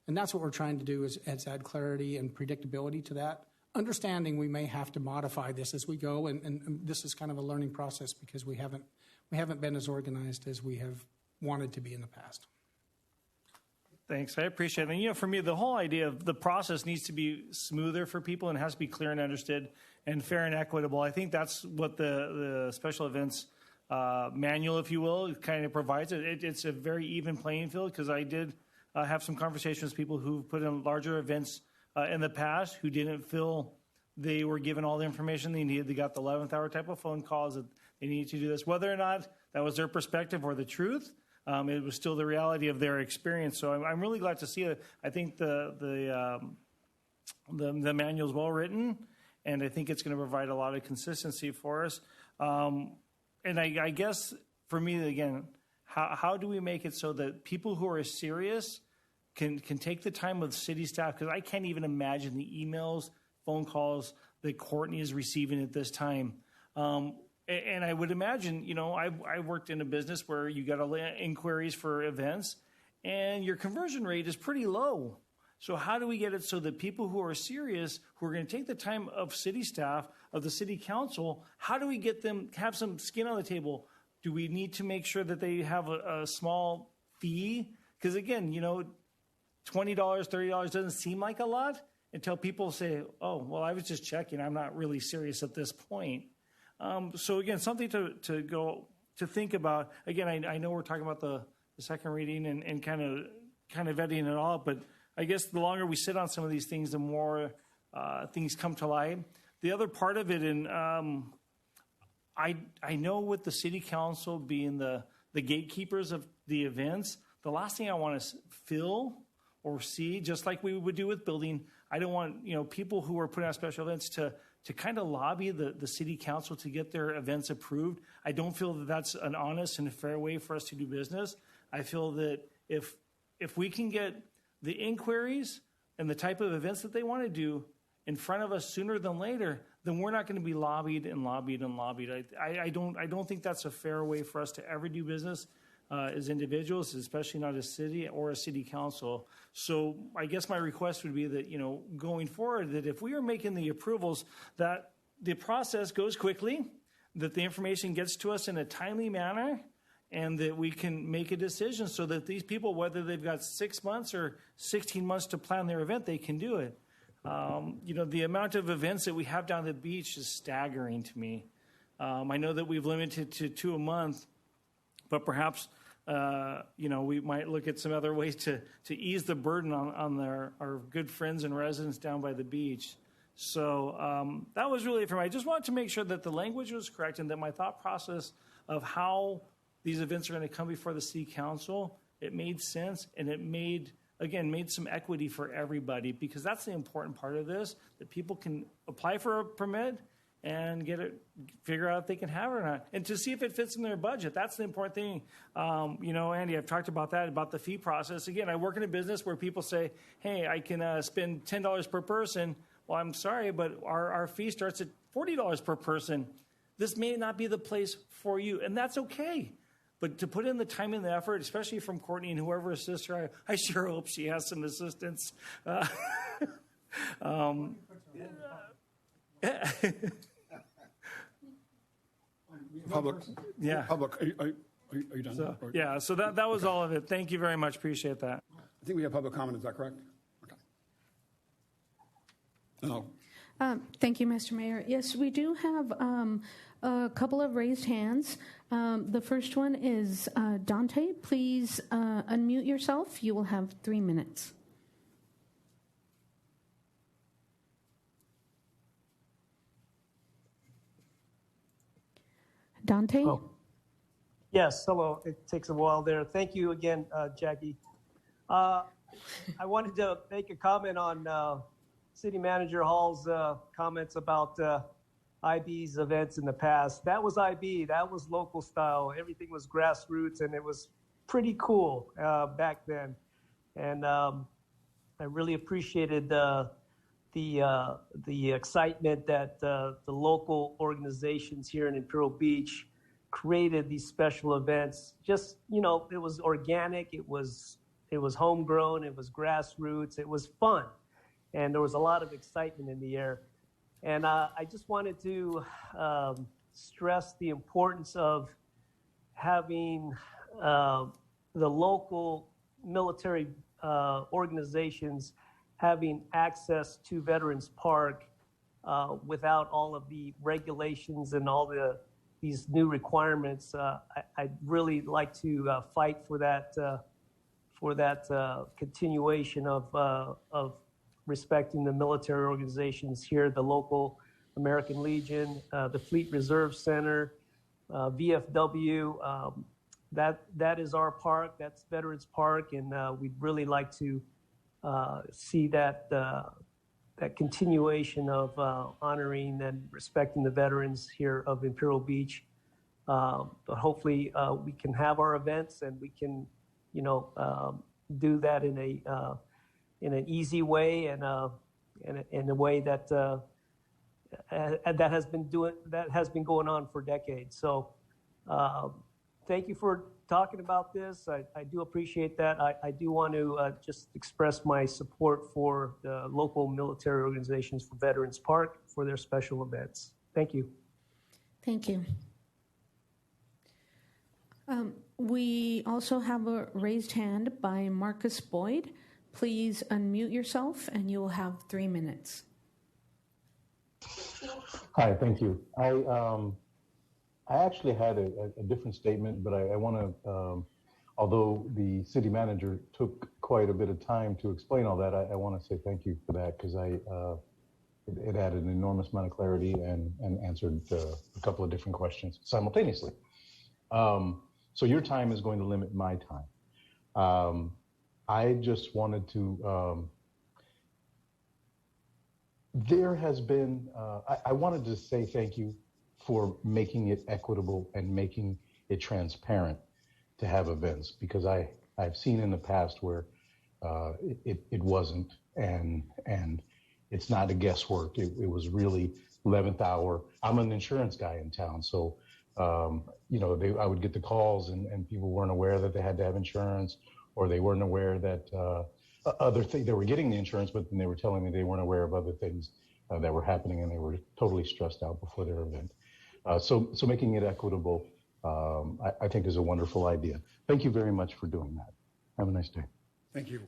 And that's what we're trying to do is add clarity and predictability to that. Understanding we may have to modify this as we go, and this is kind of a learning process because we haven't been as organized as we have wanted to be in the past. Thanks. I appreciate it. And, for me, the whole idea of the process needs to be smoother for people and has to be clear and understood and fair and equitable. I think that's what the special events manual, if you will, kind of provides. It's a very even playing field because I did have some conversations with people who've put in larger events in the past who didn't feel they were given all the information they needed. They got the 11th hour type of phone calls that they needed to do this. Whether or not that was their perspective or the truth, it was still the reality of their experience. So I'm really glad to see it. I think the manual is well written, and I think it's going to provide a lot of consistency for us. And I guess for me, again, how do we make it so that people who are serious can take the time with city staff? Because I can't even imagine the emails, phone calls that Courtney is receiving at this time. And I would imagine, I worked in a business where you got inquiries for events, and your conversion rate is pretty low. So how do we get it so that people who are serious, who are going to take the time of city staff, of the city council, how do we get them to have some skin on the table? Do we need to make sure that they have a small fee? Because again, $20, $30 doesn't seem like a lot until people say, oh, well, I was just checking. I'm not really serious at this point. So again, something to think about. Again, I know we're talking about the second reading and kind of vetting it all, but I guess the longer we sit on some of these things, the more things come to light. The other part of it, and I know with the city council being the gatekeepers of the events, the last thing I want to feel or see, just like we would do with building, I don't want people who are putting out special events to kind of lobby the city council to get their events approved. I don't feel that that's an honest and fair way for us to do business. I feel that if we can get the inquiries and the type of events that they want to do in front of us sooner than later, then we're not going to be lobbied and lobbied and lobbied. I don't think that's a fair way for us to ever do business as individuals, especially not a city or a city council. So I guess my request would be that, going forward, that if we are making the approvals, that the process goes quickly, that the information gets to us in a timely manner, and that we can make a decision so that these people, whether they've got 6 months or 16 months to plan their event, they can do it. The amount of events that we have down at the beach is staggering to me. I know that we've limited to 2 a month, but perhaps, we might look at some other ways to ease the burden on our good friends and residents down by the beach. So that was really it for me. I just wanted to make sure that the language was correct and that my thought process of how these events are going to come before the city council, it made sense, and it made some equity for everybody, because that's the important part of this, that people can apply for a permit and figure out if they can have it or not, and to see if it fits in their budget. That's the important thing. Andy, I've talked about that, about the fee process. Again, I work in a business where people say, hey, I can spend $10 per person. Well, I'm sorry, but our fee starts at $40 per person. This may not be the place for you, and that's okay. But to put in the time and the effort, especially from Courtney and whoever assists her, I sure hope she has some assistance. Public. Yeah. Public. Are you done? So, Or- yeah, so that was all of it. Thank you very much. Appreciate that. I think we have public comment. Is that correct? Okay. No. Thank you, Mr. Mayor. Yes, we do have a couple of raised hands. The first one is Dante. Please unmute yourself. You will have 3 minutes. Dante? Oh. Yes, hello. It takes a while there. Thank you again, Jackie. I wanted to make a comment on City Manager Hall's comments about IB's events in the past. That was IB. That was local style. Everything was grassroots, and it was pretty cool back then. And I really appreciated the excitement that the local organizations here in Imperial Beach created these special events. Just, you know, it was organic, it was homegrown, it was grassroots, it was fun, and there was a lot of excitement in the air. And I just wanted to stress the importance of having the local military organizations having access to Veterans Park without all of the regulations and all these new requirements. I'd really like to fight for that continuation of respecting the military organizations here, the local American Legion, the Fleet Reserve Center, VFW. That is our park. That's Veterans Park, and we'd really like to see that continuation of honoring and respecting the veterans here of Imperial Beach. But hopefully we can have our events, and we can, you know, do that in an easy way and in a way that has been going on for decades. So thank you for talking about this. I do appreciate that. I do want to just express my support for the local military organizations for Veterans Park for their special events. Thank you. Thank you. We also have a raised hand by Marcus Boyd. Please unmute yourself, and you will have 3 minutes. Hi, thank you. I actually had a different statement, but I want to, although the city manager took quite a bit of time to explain all that, I want to say thank you for that, because it added an enormous amount of clarity and answered a couple of different questions simultaneously. So your time is going to limit my time. I just wanted to, there has been, I wanted to say thank you for making it equitable and making it transparent to have events, because I've seen in the past where it wasn't, and it's not a guesswork. It was really 11th hour. I'm an insurance guy in town, so you know, I would get the calls, and people weren't aware that they had to have insurance, or they weren't aware that other things, they were getting the insurance, but then they were telling me they weren't aware of other things that were happening, and they were totally stressed out before their event. So making it equitable, I think, is a wonderful idea. Thank you very much for doing that. Have a nice day. Thank you.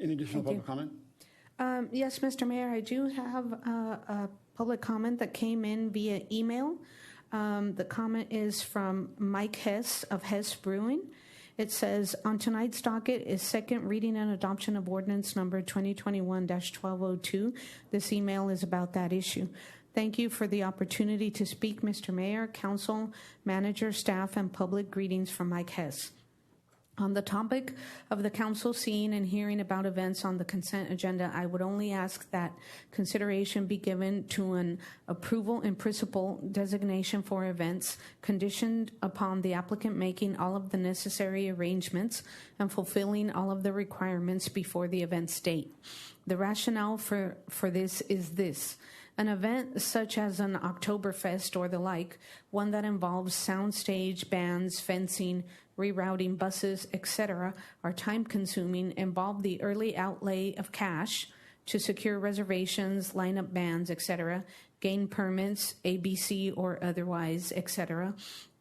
Any additional public comment? Yes, Mr. Mayor, I do have a public comment that came in via email. The comment is from Mike Hess of Hess Brewing. It says, on tonight's docket is second reading and adoption of ordinance number 2021-1202. This email is about that issue. Thank you for the opportunity to speak, Mr. Mayor, council, manager, staff, and public. Greetings from Mike Hess. On the topic of the council seeing and hearing about events on the consent agenda, I would only ask that consideration be given to an approval in principle designation for events conditioned upon the applicant making all of the necessary arrangements and fulfilling all of the requirements before the event's date. The rationale for this is this. An event such as an Oktoberfest or the like, one that involves soundstage, bands, fencing, rerouting buses, etc., are time-consuming, involve the early outlay of cash to secure reservations, line up bands, etc., gain permits, ABC or otherwise, etc.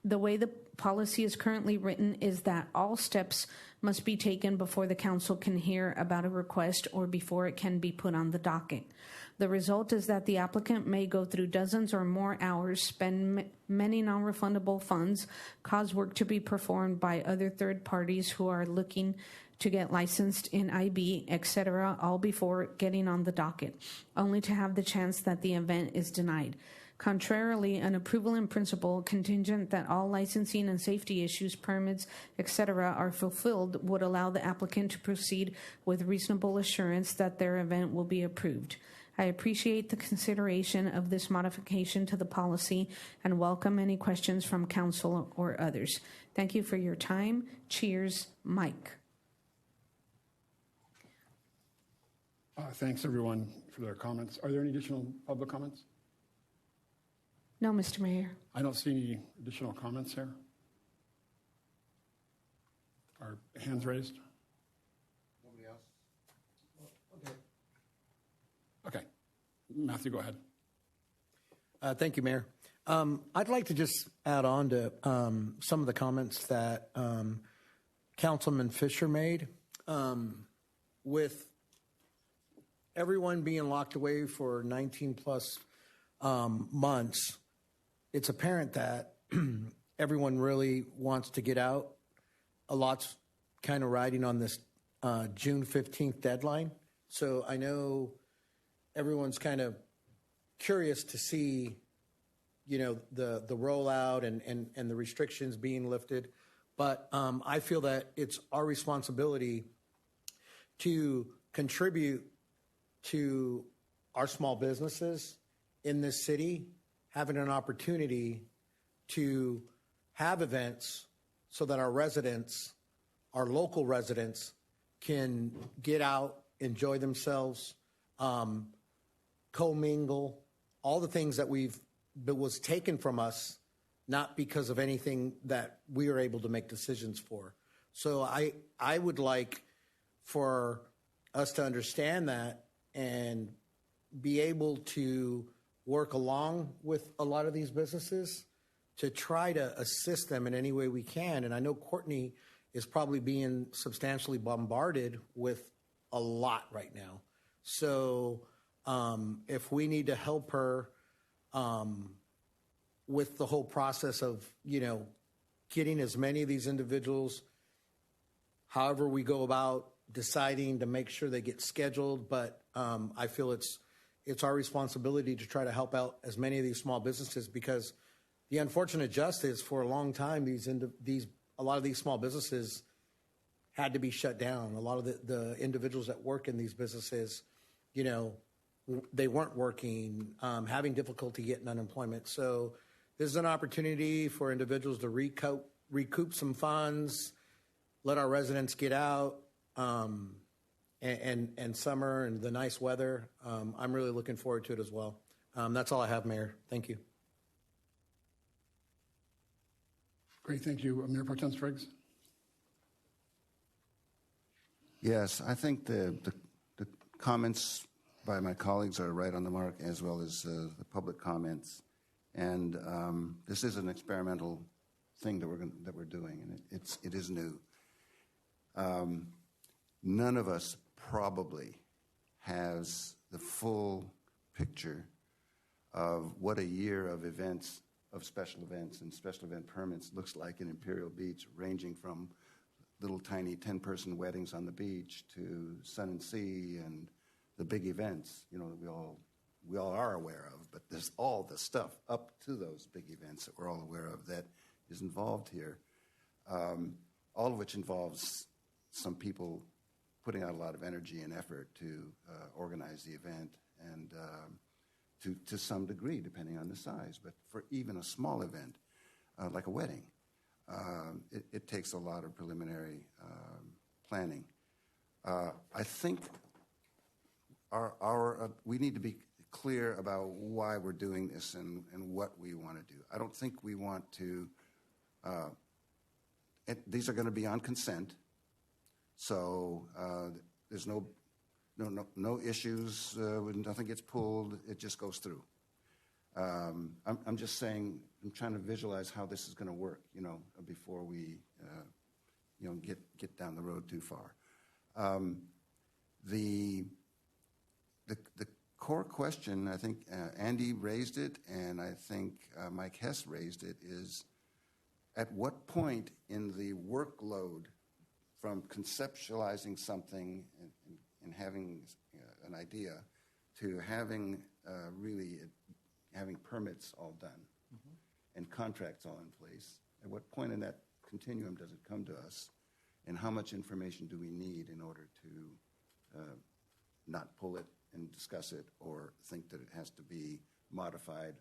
The way the policy is currently written is that all steps must be taken before the council can hear about a request or before it can be put on the docket. The result is that the applicant may go through dozens or more hours, spend many non-refundable funds, cause work to be performed by other third parties who are looking to get licensed in IB, etc., all before getting on the docket, only to have the chance that the event is denied. Contrarily, an approval in principle contingent that all licensing and safety issues, permits, etc. are fulfilled would allow the applicant to proceed with reasonable assurance that their event will be approved. I appreciate the consideration of this modification to the policy and welcome any questions from council or others. Thank you for your time. Cheers, Mike. Thanks, everyone, for their comments. Are there any additional public comments? No, Mr. Mayor. I don't see any additional comments here. Are hands raised? Nobody else? Okay. Okay. Matthew, go ahead. Thank you, Mayor. I'd like to just add on to some of the comments that Councilman Fisher made. With everyone being locked away for 19 plus months, it's apparent that everyone really wants to get out. A lot's kind of riding on this June 15th deadline. So I know everyone's kind of curious to see, you know, the rollout and the restrictions being lifted. But I feel that it's our responsibility to contribute to our small businesses in this city having an opportunity to have events so that our residents, our local residents, can get out, enjoy themselves, commingle, all the things that was taken from us, not because of anything that we were able to make decisions for. So I would like for us to understand that and be able to work along with a lot of these businesses to try to assist them in any way we can. And I know Courtney is probably being substantially bombarded with a lot right now. So if we need to help her with the whole process of, you know, getting as many of these individuals, however we go about deciding to make sure they get scheduled, but I feel it's our responsibility to try to help out as many of these small businesses, because the unfortunate just is for a long time a lot of these small businesses had to be shut down. A lot of the individuals that work in these businesses, you know, they weren't working, having difficulty getting unemployment. So this is an opportunity for individuals to recoup some funds, let our residents get out, and summer and the nice weather. I'm really looking forward to it as well. That's all I have, Mayor. Thank you. Great, thank you. Mayor Pro Tem Spriggs? Yes, I think the comments by my colleagues are right on the mark, as well as the public comments. And this is an experimental thing that we're doing, and it is new. None of us probably has the full picture of what a year of events, of special events and special event permits looks like in Imperial Beach, ranging from little tiny 10-person weddings on the beach to Sun and Sea and the big events, you know, that we all are aware of, but there's all the stuff up to those big events that we're all aware of that is involved here, all of which involves some people putting out a lot of energy and effort to organize the event, and to some degree, depending on the size. But for even a small event, like a wedding, it takes a lot of preliminary planning. I think we need to be clear about why we're doing this and what we want to do. I don't think we want to, these are going to be on consent, so there's no issues, when nothing gets pulled, it just goes through. I'm just saying, I'm trying to visualize how this is going to work, before we, get down the road too far. The core question, I think Andy raised it, and I think Mike Hess raised it, is at what point in the workload from conceptualizing something and having an idea to having really having permits all done and contracts all in place, at what point in that continuum does it come to us, and how much information do we need in order to not pull it and discuss it or think that it has to be modified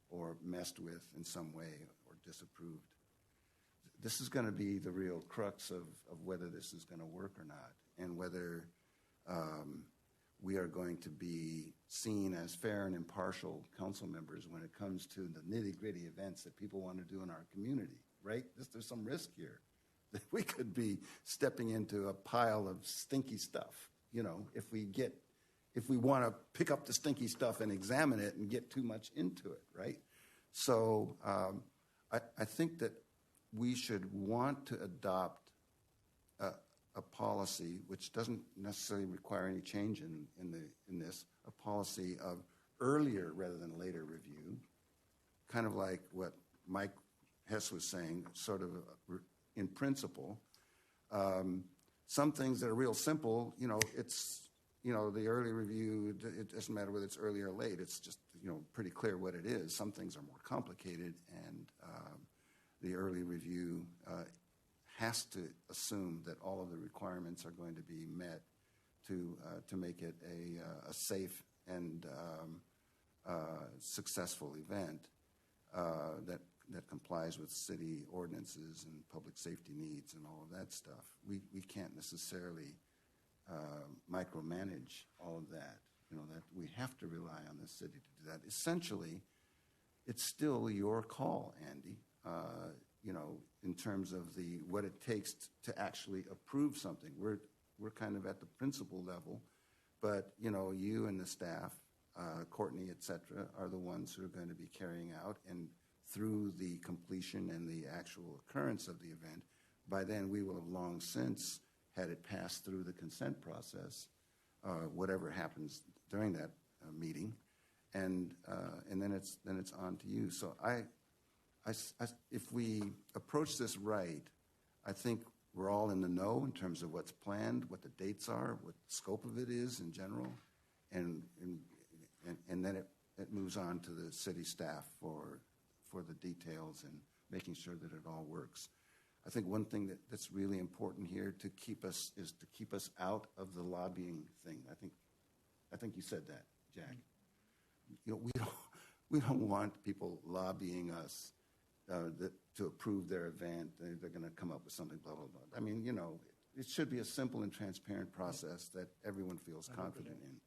or messed with in some way or disapproved? This is going to be the real crux of whether this is going to work or not, and whether we are going to be seen as fair and impartial council members when it comes to the nitty-gritty events that people want to do in our community, right? There's some risk here that we could be stepping into a pile of stinky stuff, if we want to pick up the stinky stuff and examine it and get too much into it, right? So I think that we should want to adopt a policy which doesn't necessarily require any change in this, a policy of earlier rather than later review, kind of like what Mike Hess was saying, sort of in principle. Some things that are real simple, it's, the early review, it doesn't matter whether it's early or late, it's just, pretty clear what it is. Some things are more complicated, and the early review has to assume that all of the requirements are going to be met to make it a safe and successful event that complies with city ordinances and public safety needs and all of that stuff. We can't necessarily micromanage all of that. That we have to rely on the city to do that. Essentially, it's still your call, Andy. In terms of what it takes to actually approve something. We're kind of at the principal level, but you and the staff, Courtney, et cetera, are the ones who are going to be carrying out, and through the completion and the actual occurrence of the event, by then we will have long since had it pass through the consent process, whatever happens during that meeting, and then it's on to you. So if we approach this right, I think we're all in the know in terms of what's planned, what the dates are, what the scope of it is in general, and then it moves on to the city staff for the details and making sure that it all works. I think one thing that's really important here to keep us out of the lobbying thing. I think you said that, Jack. We don't want people lobbying us to approve their event. They're going to come up with something, blah, blah, blah. I mean, it should be a simple and transparent process that everyone feels confident in.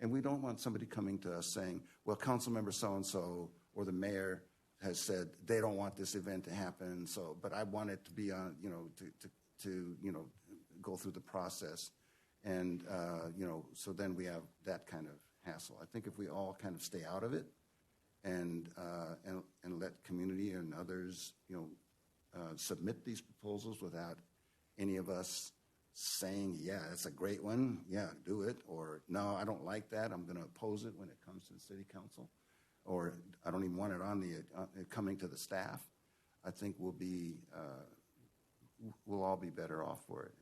And we don't want somebody coming to us saying, well, council member so-and-so or the mayor has said they don't want this event to happen, but I want it to be on, to go through the process. And, so then we have that kind of hassle. I think if we all kind of stay out of it, and let community and others, submit these proposals without any of us saying, yeah, that's a great one, yeah, do it, or no, I don't like that, I'm going to oppose it when it comes to the city council, or I don't even want it on coming to the staff. I think we'll all be better off for it,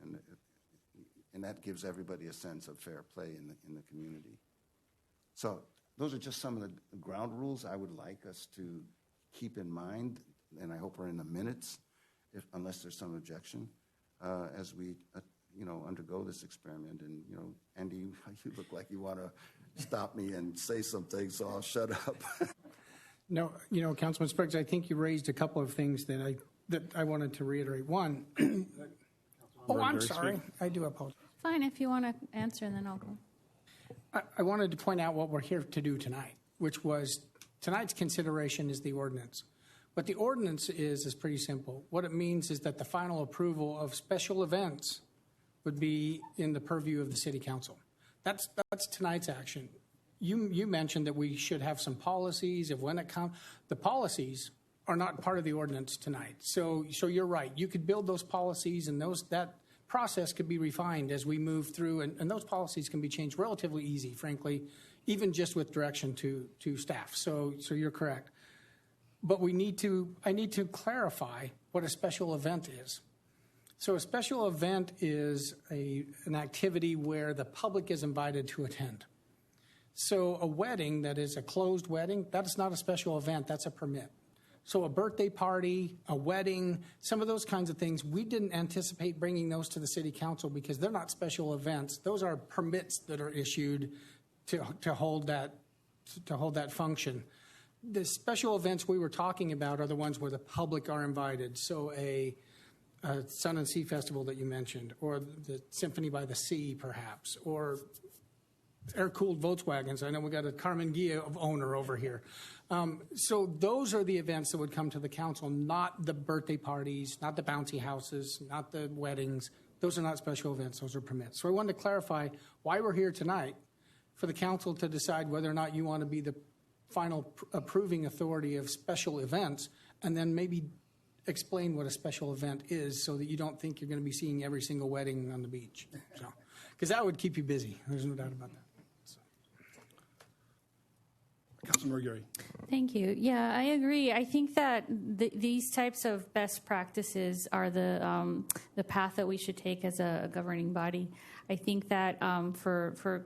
and that gives everybody a sense of fair play in the community. So those are just some of the ground rules I would like us to keep in mind, and I hope are in the minutes, unless there's some objection, as we, undergo this experiment. And, Andy, you look like you want to stop me and say something, so I'll shut up. No, Councilman Spriggs, I think you raised a couple of things that I wanted to reiterate. One, I'm sorry, I do apologize. Fine, if you want to answer, and then I'll go. I wanted to point out what we're here to do tonight, which was tonight's consideration is the ordinance. What the ordinance is pretty simple. What it means is that the final approval of special events would be in the purview of the city council. That's tonight's action. you mentioned that we should have some policies of when it comes. The policies are not part of the ordinance tonight. So you're right. You could build those policies, and that process could be refined as we move through, and those policies can be changed relatively easy, frankly, even just with direction to staff. So you're correct. But I need to clarify what a special event is. So a special event is an activity where the public is invited to attend. So a wedding that is a closed wedding, that is not a special event, that's a permit. So a birthday party, a wedding, some of those kinds of things, we didn't anticipate bringing those to the city council because they're not special events. Those are permits that are issued to hold that function. The special events we were talking about are the ones where the public are invited. So a Sun and Sea Festival that you mentioned, or the Symphony by the Sea, perhaps, or air-cooled Volkswagens. I know we got a Carmen Gia owner over here. So those are the events that would come to the council, not the birthday parties, not the bouncy houses, not the weddings. Those are not special events. Those are permits. So I wanted to clarify why we're here tonight, for the council to decide whether or not you want to be the final approving authority of special events, and then maybe explain what a special event is so that you don't think you're going to be seeing every single wedding on the beach. Because that would keep you busy. There's no doubt about that. Councilmember Gary. Thank you. Yeah, I agree. I think that these types of best practices are the path that we should take as a governing body. I think that for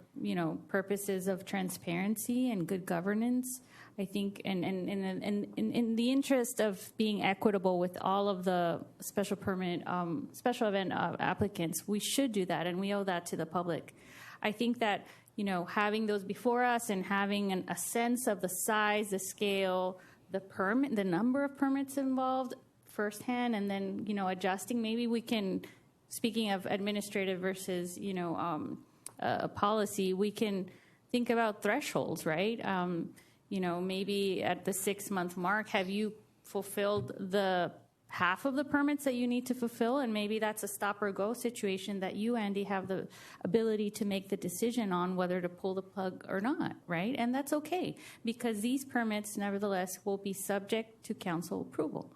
purposes of transparency and good governance, I think, and in the interest of being equitable with all of the special event applicants, we should do that, and we owe that to the public. I think that having those before us and having a sense of the size, the scale, the number of permits involved firsthand, and then adjusting. Maybe we can, speaking of administrative versus policy, we can think about thresholds, right? Maybe at the 6-month mark, have you fulfilled the half of the permits that you need to fulfill, and maybe that's a stop or go situation that you, Andy, have the ability to make the decision on whether to pull the plug or not, right? And that's okay, because these permits, nevertheless, will be subject to council approval.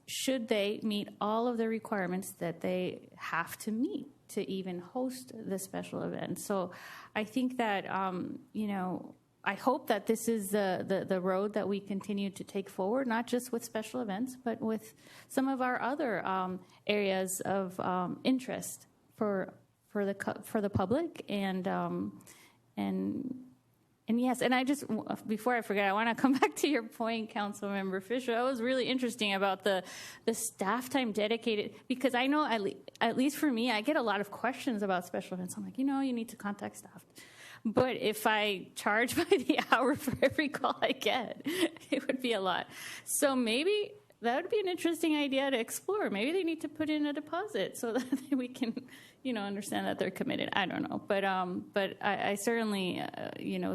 Should they meet all of the requirements that they have to meet to even host the special event. So I think that, I hope that this is the road that we continue to take forward, not just with special events, but with some of our other areas of interest for the public. And yes, and I just, before I forget, I want to come back to your point, Councilmember Fisher. That was really interesting about the staff time dedicated, because I know, at least for me, I get a lot of questions about special events. I'm like, you need to contact staff. But if I charge by the hour for every call I get, it would be a lot. So maybe that would be an interesting idea to explore. Maybe they need to put in a deposit so that we can, understand that they're committed. I don't know, but I certainly,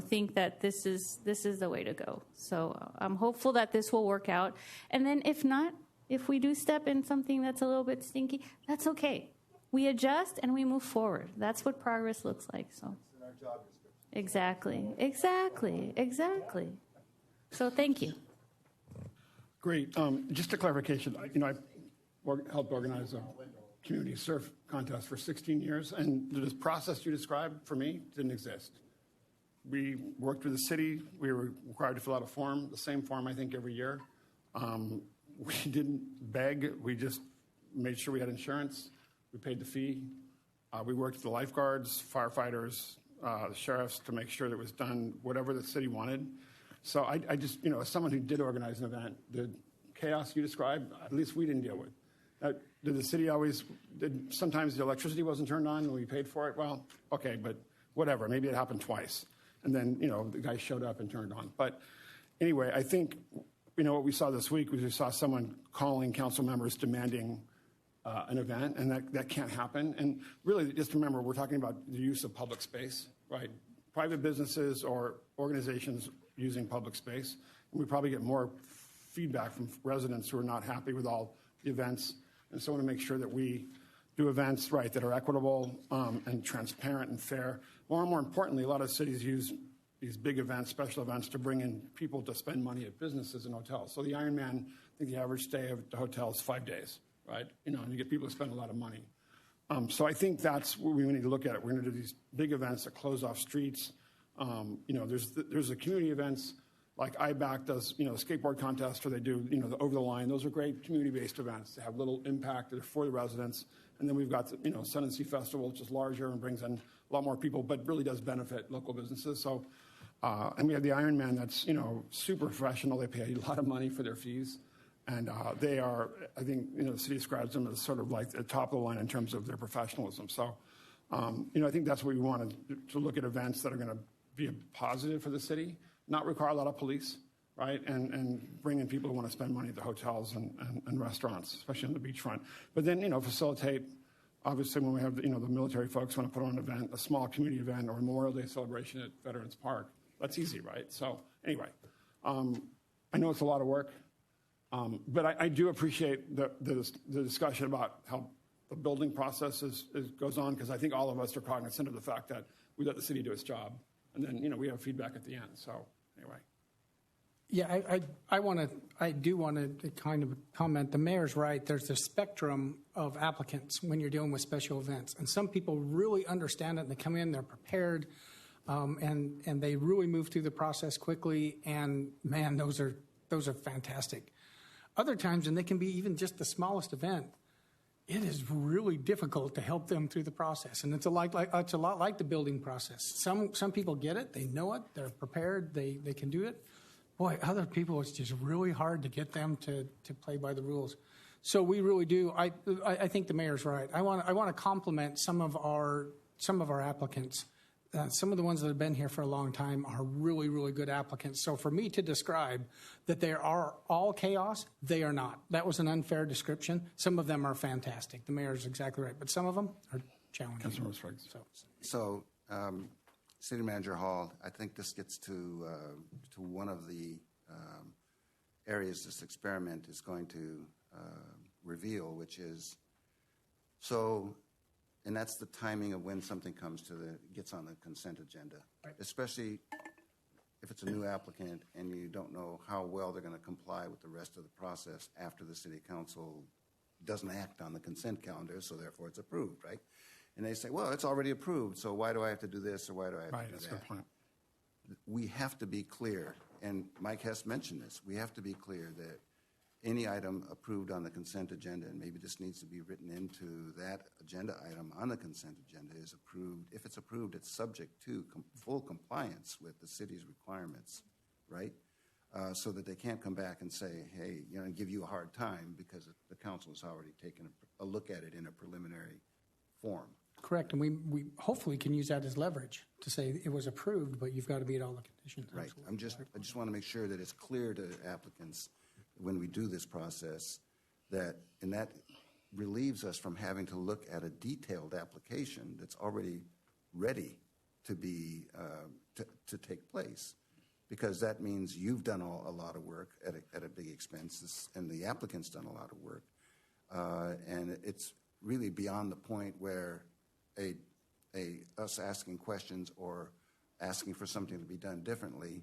think that this is the way to go. So I'm hopeful that this will work out. And then if not, if we do step in something that's a little bit stinky, that's okay. We adjust and we move forward. That's what progress looks like. So. It's in our job description. Exactly. So thank you. Great. Just a clarification. I helped organize a community surf contest for 16 years, and this process you described for me didn't exist. We worked with the city. We were required to fill out a form, the same form I think every year. We didn't beg. We just made sure we had insurance. We paid the fee. We worked with the lifeguards, firefighters, the sheriffs to make sure that it was done whatever the city wanted. So I just, as someone who did organize an event, the chaos you described, at least we didn't deal with. Did the city sometimes the electricity wasn't turned on and we paid for it? Well, okay, but whatever. Maybe it happened twice. And then, the guy showed up and turned on. But anyway, I think, what we saw this week was we saw someone calling council members demanding an event, and that can't happen. And really, just remember, we're talking about the use of public space, right? Private businesses or organizations using public space. And we probably get more feedback from residents who are not happy with all the events. And so I want to make sure that we do events, right, that are equitable and transparent and fair. More importantly, a lot of cities use these big events, special events, to bring in people to spend money at businesses and hotels. So the Ironman, I think the average stay of the hotel is 5 days, right? And you get people to spend a lot of money. So I think that's what we need to look at. We're going to do these big events that close off streets. There's the community events like IBAC does, skateboard contest, or they do, the over the line. Those are great community-based events. They have little impact for the residents. And then we've got the, Sun and Sea Festival, which is larger and brings in a lot more people, but really does benefit local businesses. So, and we have the Ironman that's, super professional. They pay a lot of money for their fees. And they are, I think, the city describes them as sort of like the top of the line in terms of their professionalism. So, I think that's what we want to look at events that are going to be a positive for the city, not require a lot of police, right? And bring in people who want to spend money at the hotels and restaurants, especially on the beachfront. But then, facilitate, obviously, when we have, the military folks want to put on an event, a small community event or a Memorial Day celebration at Veterans Park. That's easy, right? So anyway, I know it's a lot of work. But I do appreciate the discussion about how the building process goes on, because I think all of us are cognizant of the fact that we let the city do its job, and then we have feedback at the end. So anyway, yeah, I do want to kind of comment. The mayor's right. There's a spectrum of applicants when you're dealing with special events, and some people really understand it. And they come in, they're prepared, and they really move through the process quickly. And man, those are fantastic. Other times, and they can be even just the smallest event, it is really difficult to help them through the process. And it's a lot like the building process. Some people get it, they know it, they're prepared, they can do it. Boy, other people, it's just really hard to get them to play by the rules. So we really do. I think the mayor's right. I want to compliment some of our applicants. Some of the ones that have been here for a long time are really, really good applicants. So for me to describe that they are all chaos, they are not. That was an unfair description. Some of them are fantastic. The mayor's exactly right. But some of them are challenging. So City Manager Hall, I think this gets to one of the areas this experiment is going to reveal, which is and that's the timing of when something gets on the consent agenda, right. Especially if it's a new applicant and you don't know how well they're going to comply with the rest of the process after the city council doesn't act on the consent calendar, so therefore it's approved, right? And they say, well, it's already approved, so why do I have to do this or why do I have to do that? That's a good point. We have to be clear, and Mike Hess mentioned this, we have to be clear that any item approved on the consent agenda, and maybe this needs to be written into that agenda item on the consent agenda, is approved. If it's approved, it's subject to full compliance with the city's requirements, right? So that they can't come back and say, hey, give you a hard time because the council has already taken a look at it in a preliminary form. Correct, and we hopefully can use that as leverage to say it was approved, but you've got to meet all the conditions. Right. Absolutely. I just want to make sure that it's clear to applicants when we do this process that relieves us from having to look at a detailed application that's already ready to be to take place, because that means you've done a lot of work at a big expense, and the applicant's done a lot of work, and it's really beyond the point where us asking questions or asking for something to be done differently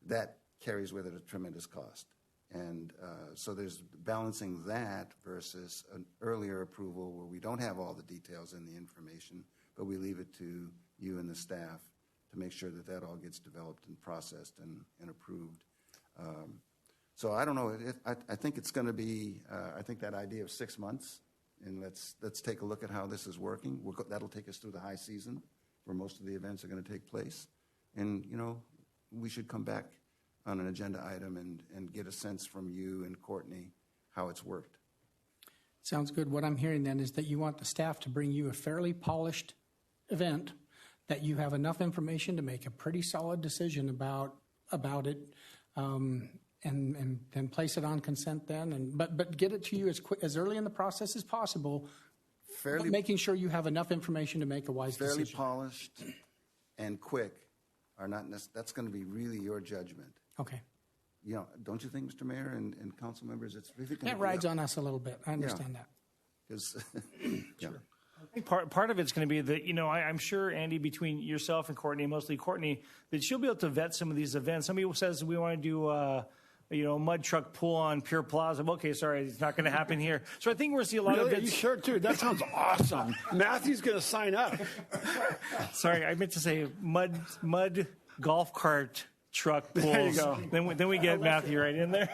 that carries with it a tremendous cost. And so there's balancing that versus an earlier approval where we don't have all the details and the information, but we leave it to you and the staff to make sure that all gets developed and processed and approved. So I don't know. I think it's going to be, I think that idea of 6 months, and let's take a look at how this is working. That'll take us through the high season where most of the events are going to take place. And, we should come back on an agenda item and get a sense from you and Courtney how it's worked. Sounds good. What I'm hearing then is that you want the staff to bring you a fairly polished event, that you have enough information to make a pretty solid decision about it, and then place it on consent then, but get it to you as early in the process as possible, making sure you have enough information to make a wise decision. Fairly polished and quick are not that's going to be really your judgment. Okay. Don't you think, Mr. Mayor and council members, it's really going to rides on us a little bit. I understand that. Because, Sure. I think part of it's going to be that, I'm sure, Andy, between yourself and Courtney, mostly Courtney, that she'll be able to vet some of these events. Somebody says we want to do a mud truck pull on Pure Plaza. Okay, sorry, it's not going to happen here. So I think we're going to see a lot of events. Are you sure, too? That sounds awesome. Matthew's going to sign up. Sorry, I meant to say mud golf cart truck pulls. There you go. Then we get Matthew right in there.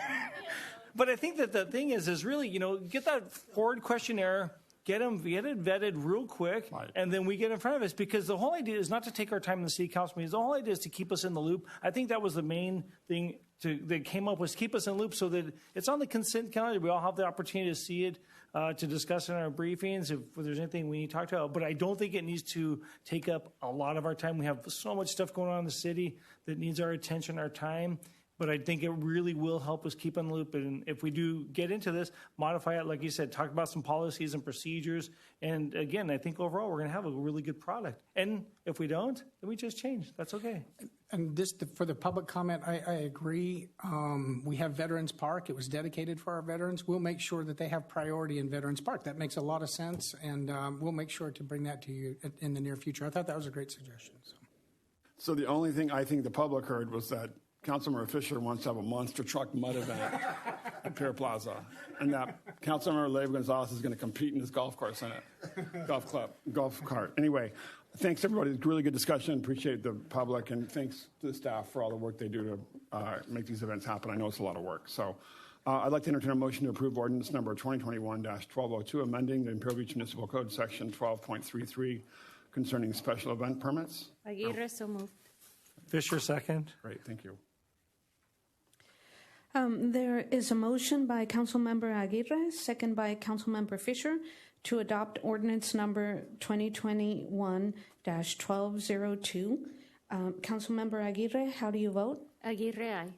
But I think that the thing is really, get that forward questionnaire, get it vetted real quick, and then we get in front of us, because the whole idea is not to take our time in the city council meetings. The whole idea is to keep us in the loop. I think that was the main thing that came up, was keep us in the loop so that it's on the consent calendar. We all have the opportunity to see it, to discuss in our briefings if there's anything we need to talk about. But I don't think it needs to take up a lot of our time. We have so much stuff going on in the city that needs our attention, our time. But I think it really will help us keep in the loop. And if we do get into this, modify it, like you said, talk about some policies and procedures. And again, I think overall we're going to have a really good product. And if we don't, then we just change. That's okay. And for the public comment, I agree. We have Veterans Park. It was dedicated for our veterans. We'll make sure that they have priority in Veterans Park. That makes a lot of sense. And we'll make sure to bring that to you in the near future. I thought that was a great suggestion. So the only thing I think the public heard was that Councilmember Fisher wants to have a monster truck mud event at Pure Plaza, and that Councilmember Leyva Gonzalez is going to compete in his golf cart. Anyway, thanks everybody. It's a really good discussion. Appreciate the public, and thanks to the staff for all the work they do to make these events happen. I know it's a lot of work. So I'd like to entertain a motion to approve ordinance number 2021-1202, amending the Imperial Beach Municipal Code section 12.33 concerning special event permits. Aguirre, so moved. Fisher, second. Great, thank you. There is a motion by Councilmember Aguirre, second by Councilmember Fisher, to adopt ordinance number 2021-1202. Councilmember Aguirre, how do you vote? Aguirre, aye.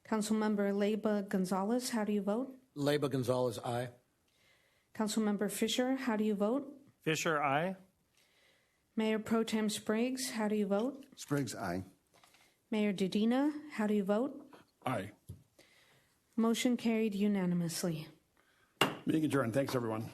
Councilmember Leyva Gonzalez, how do you vote? Leyva Gonzalez, aye. Councilmember Fisher, how do you vote? Fisher, aye. Mayor Pro Tem Spriggs, how do you vote? Spriggs, aye. Mayor Dedina, how do you vote? Aye. Motion carried unanimously. Meeting adjourned. Thanks, everyone.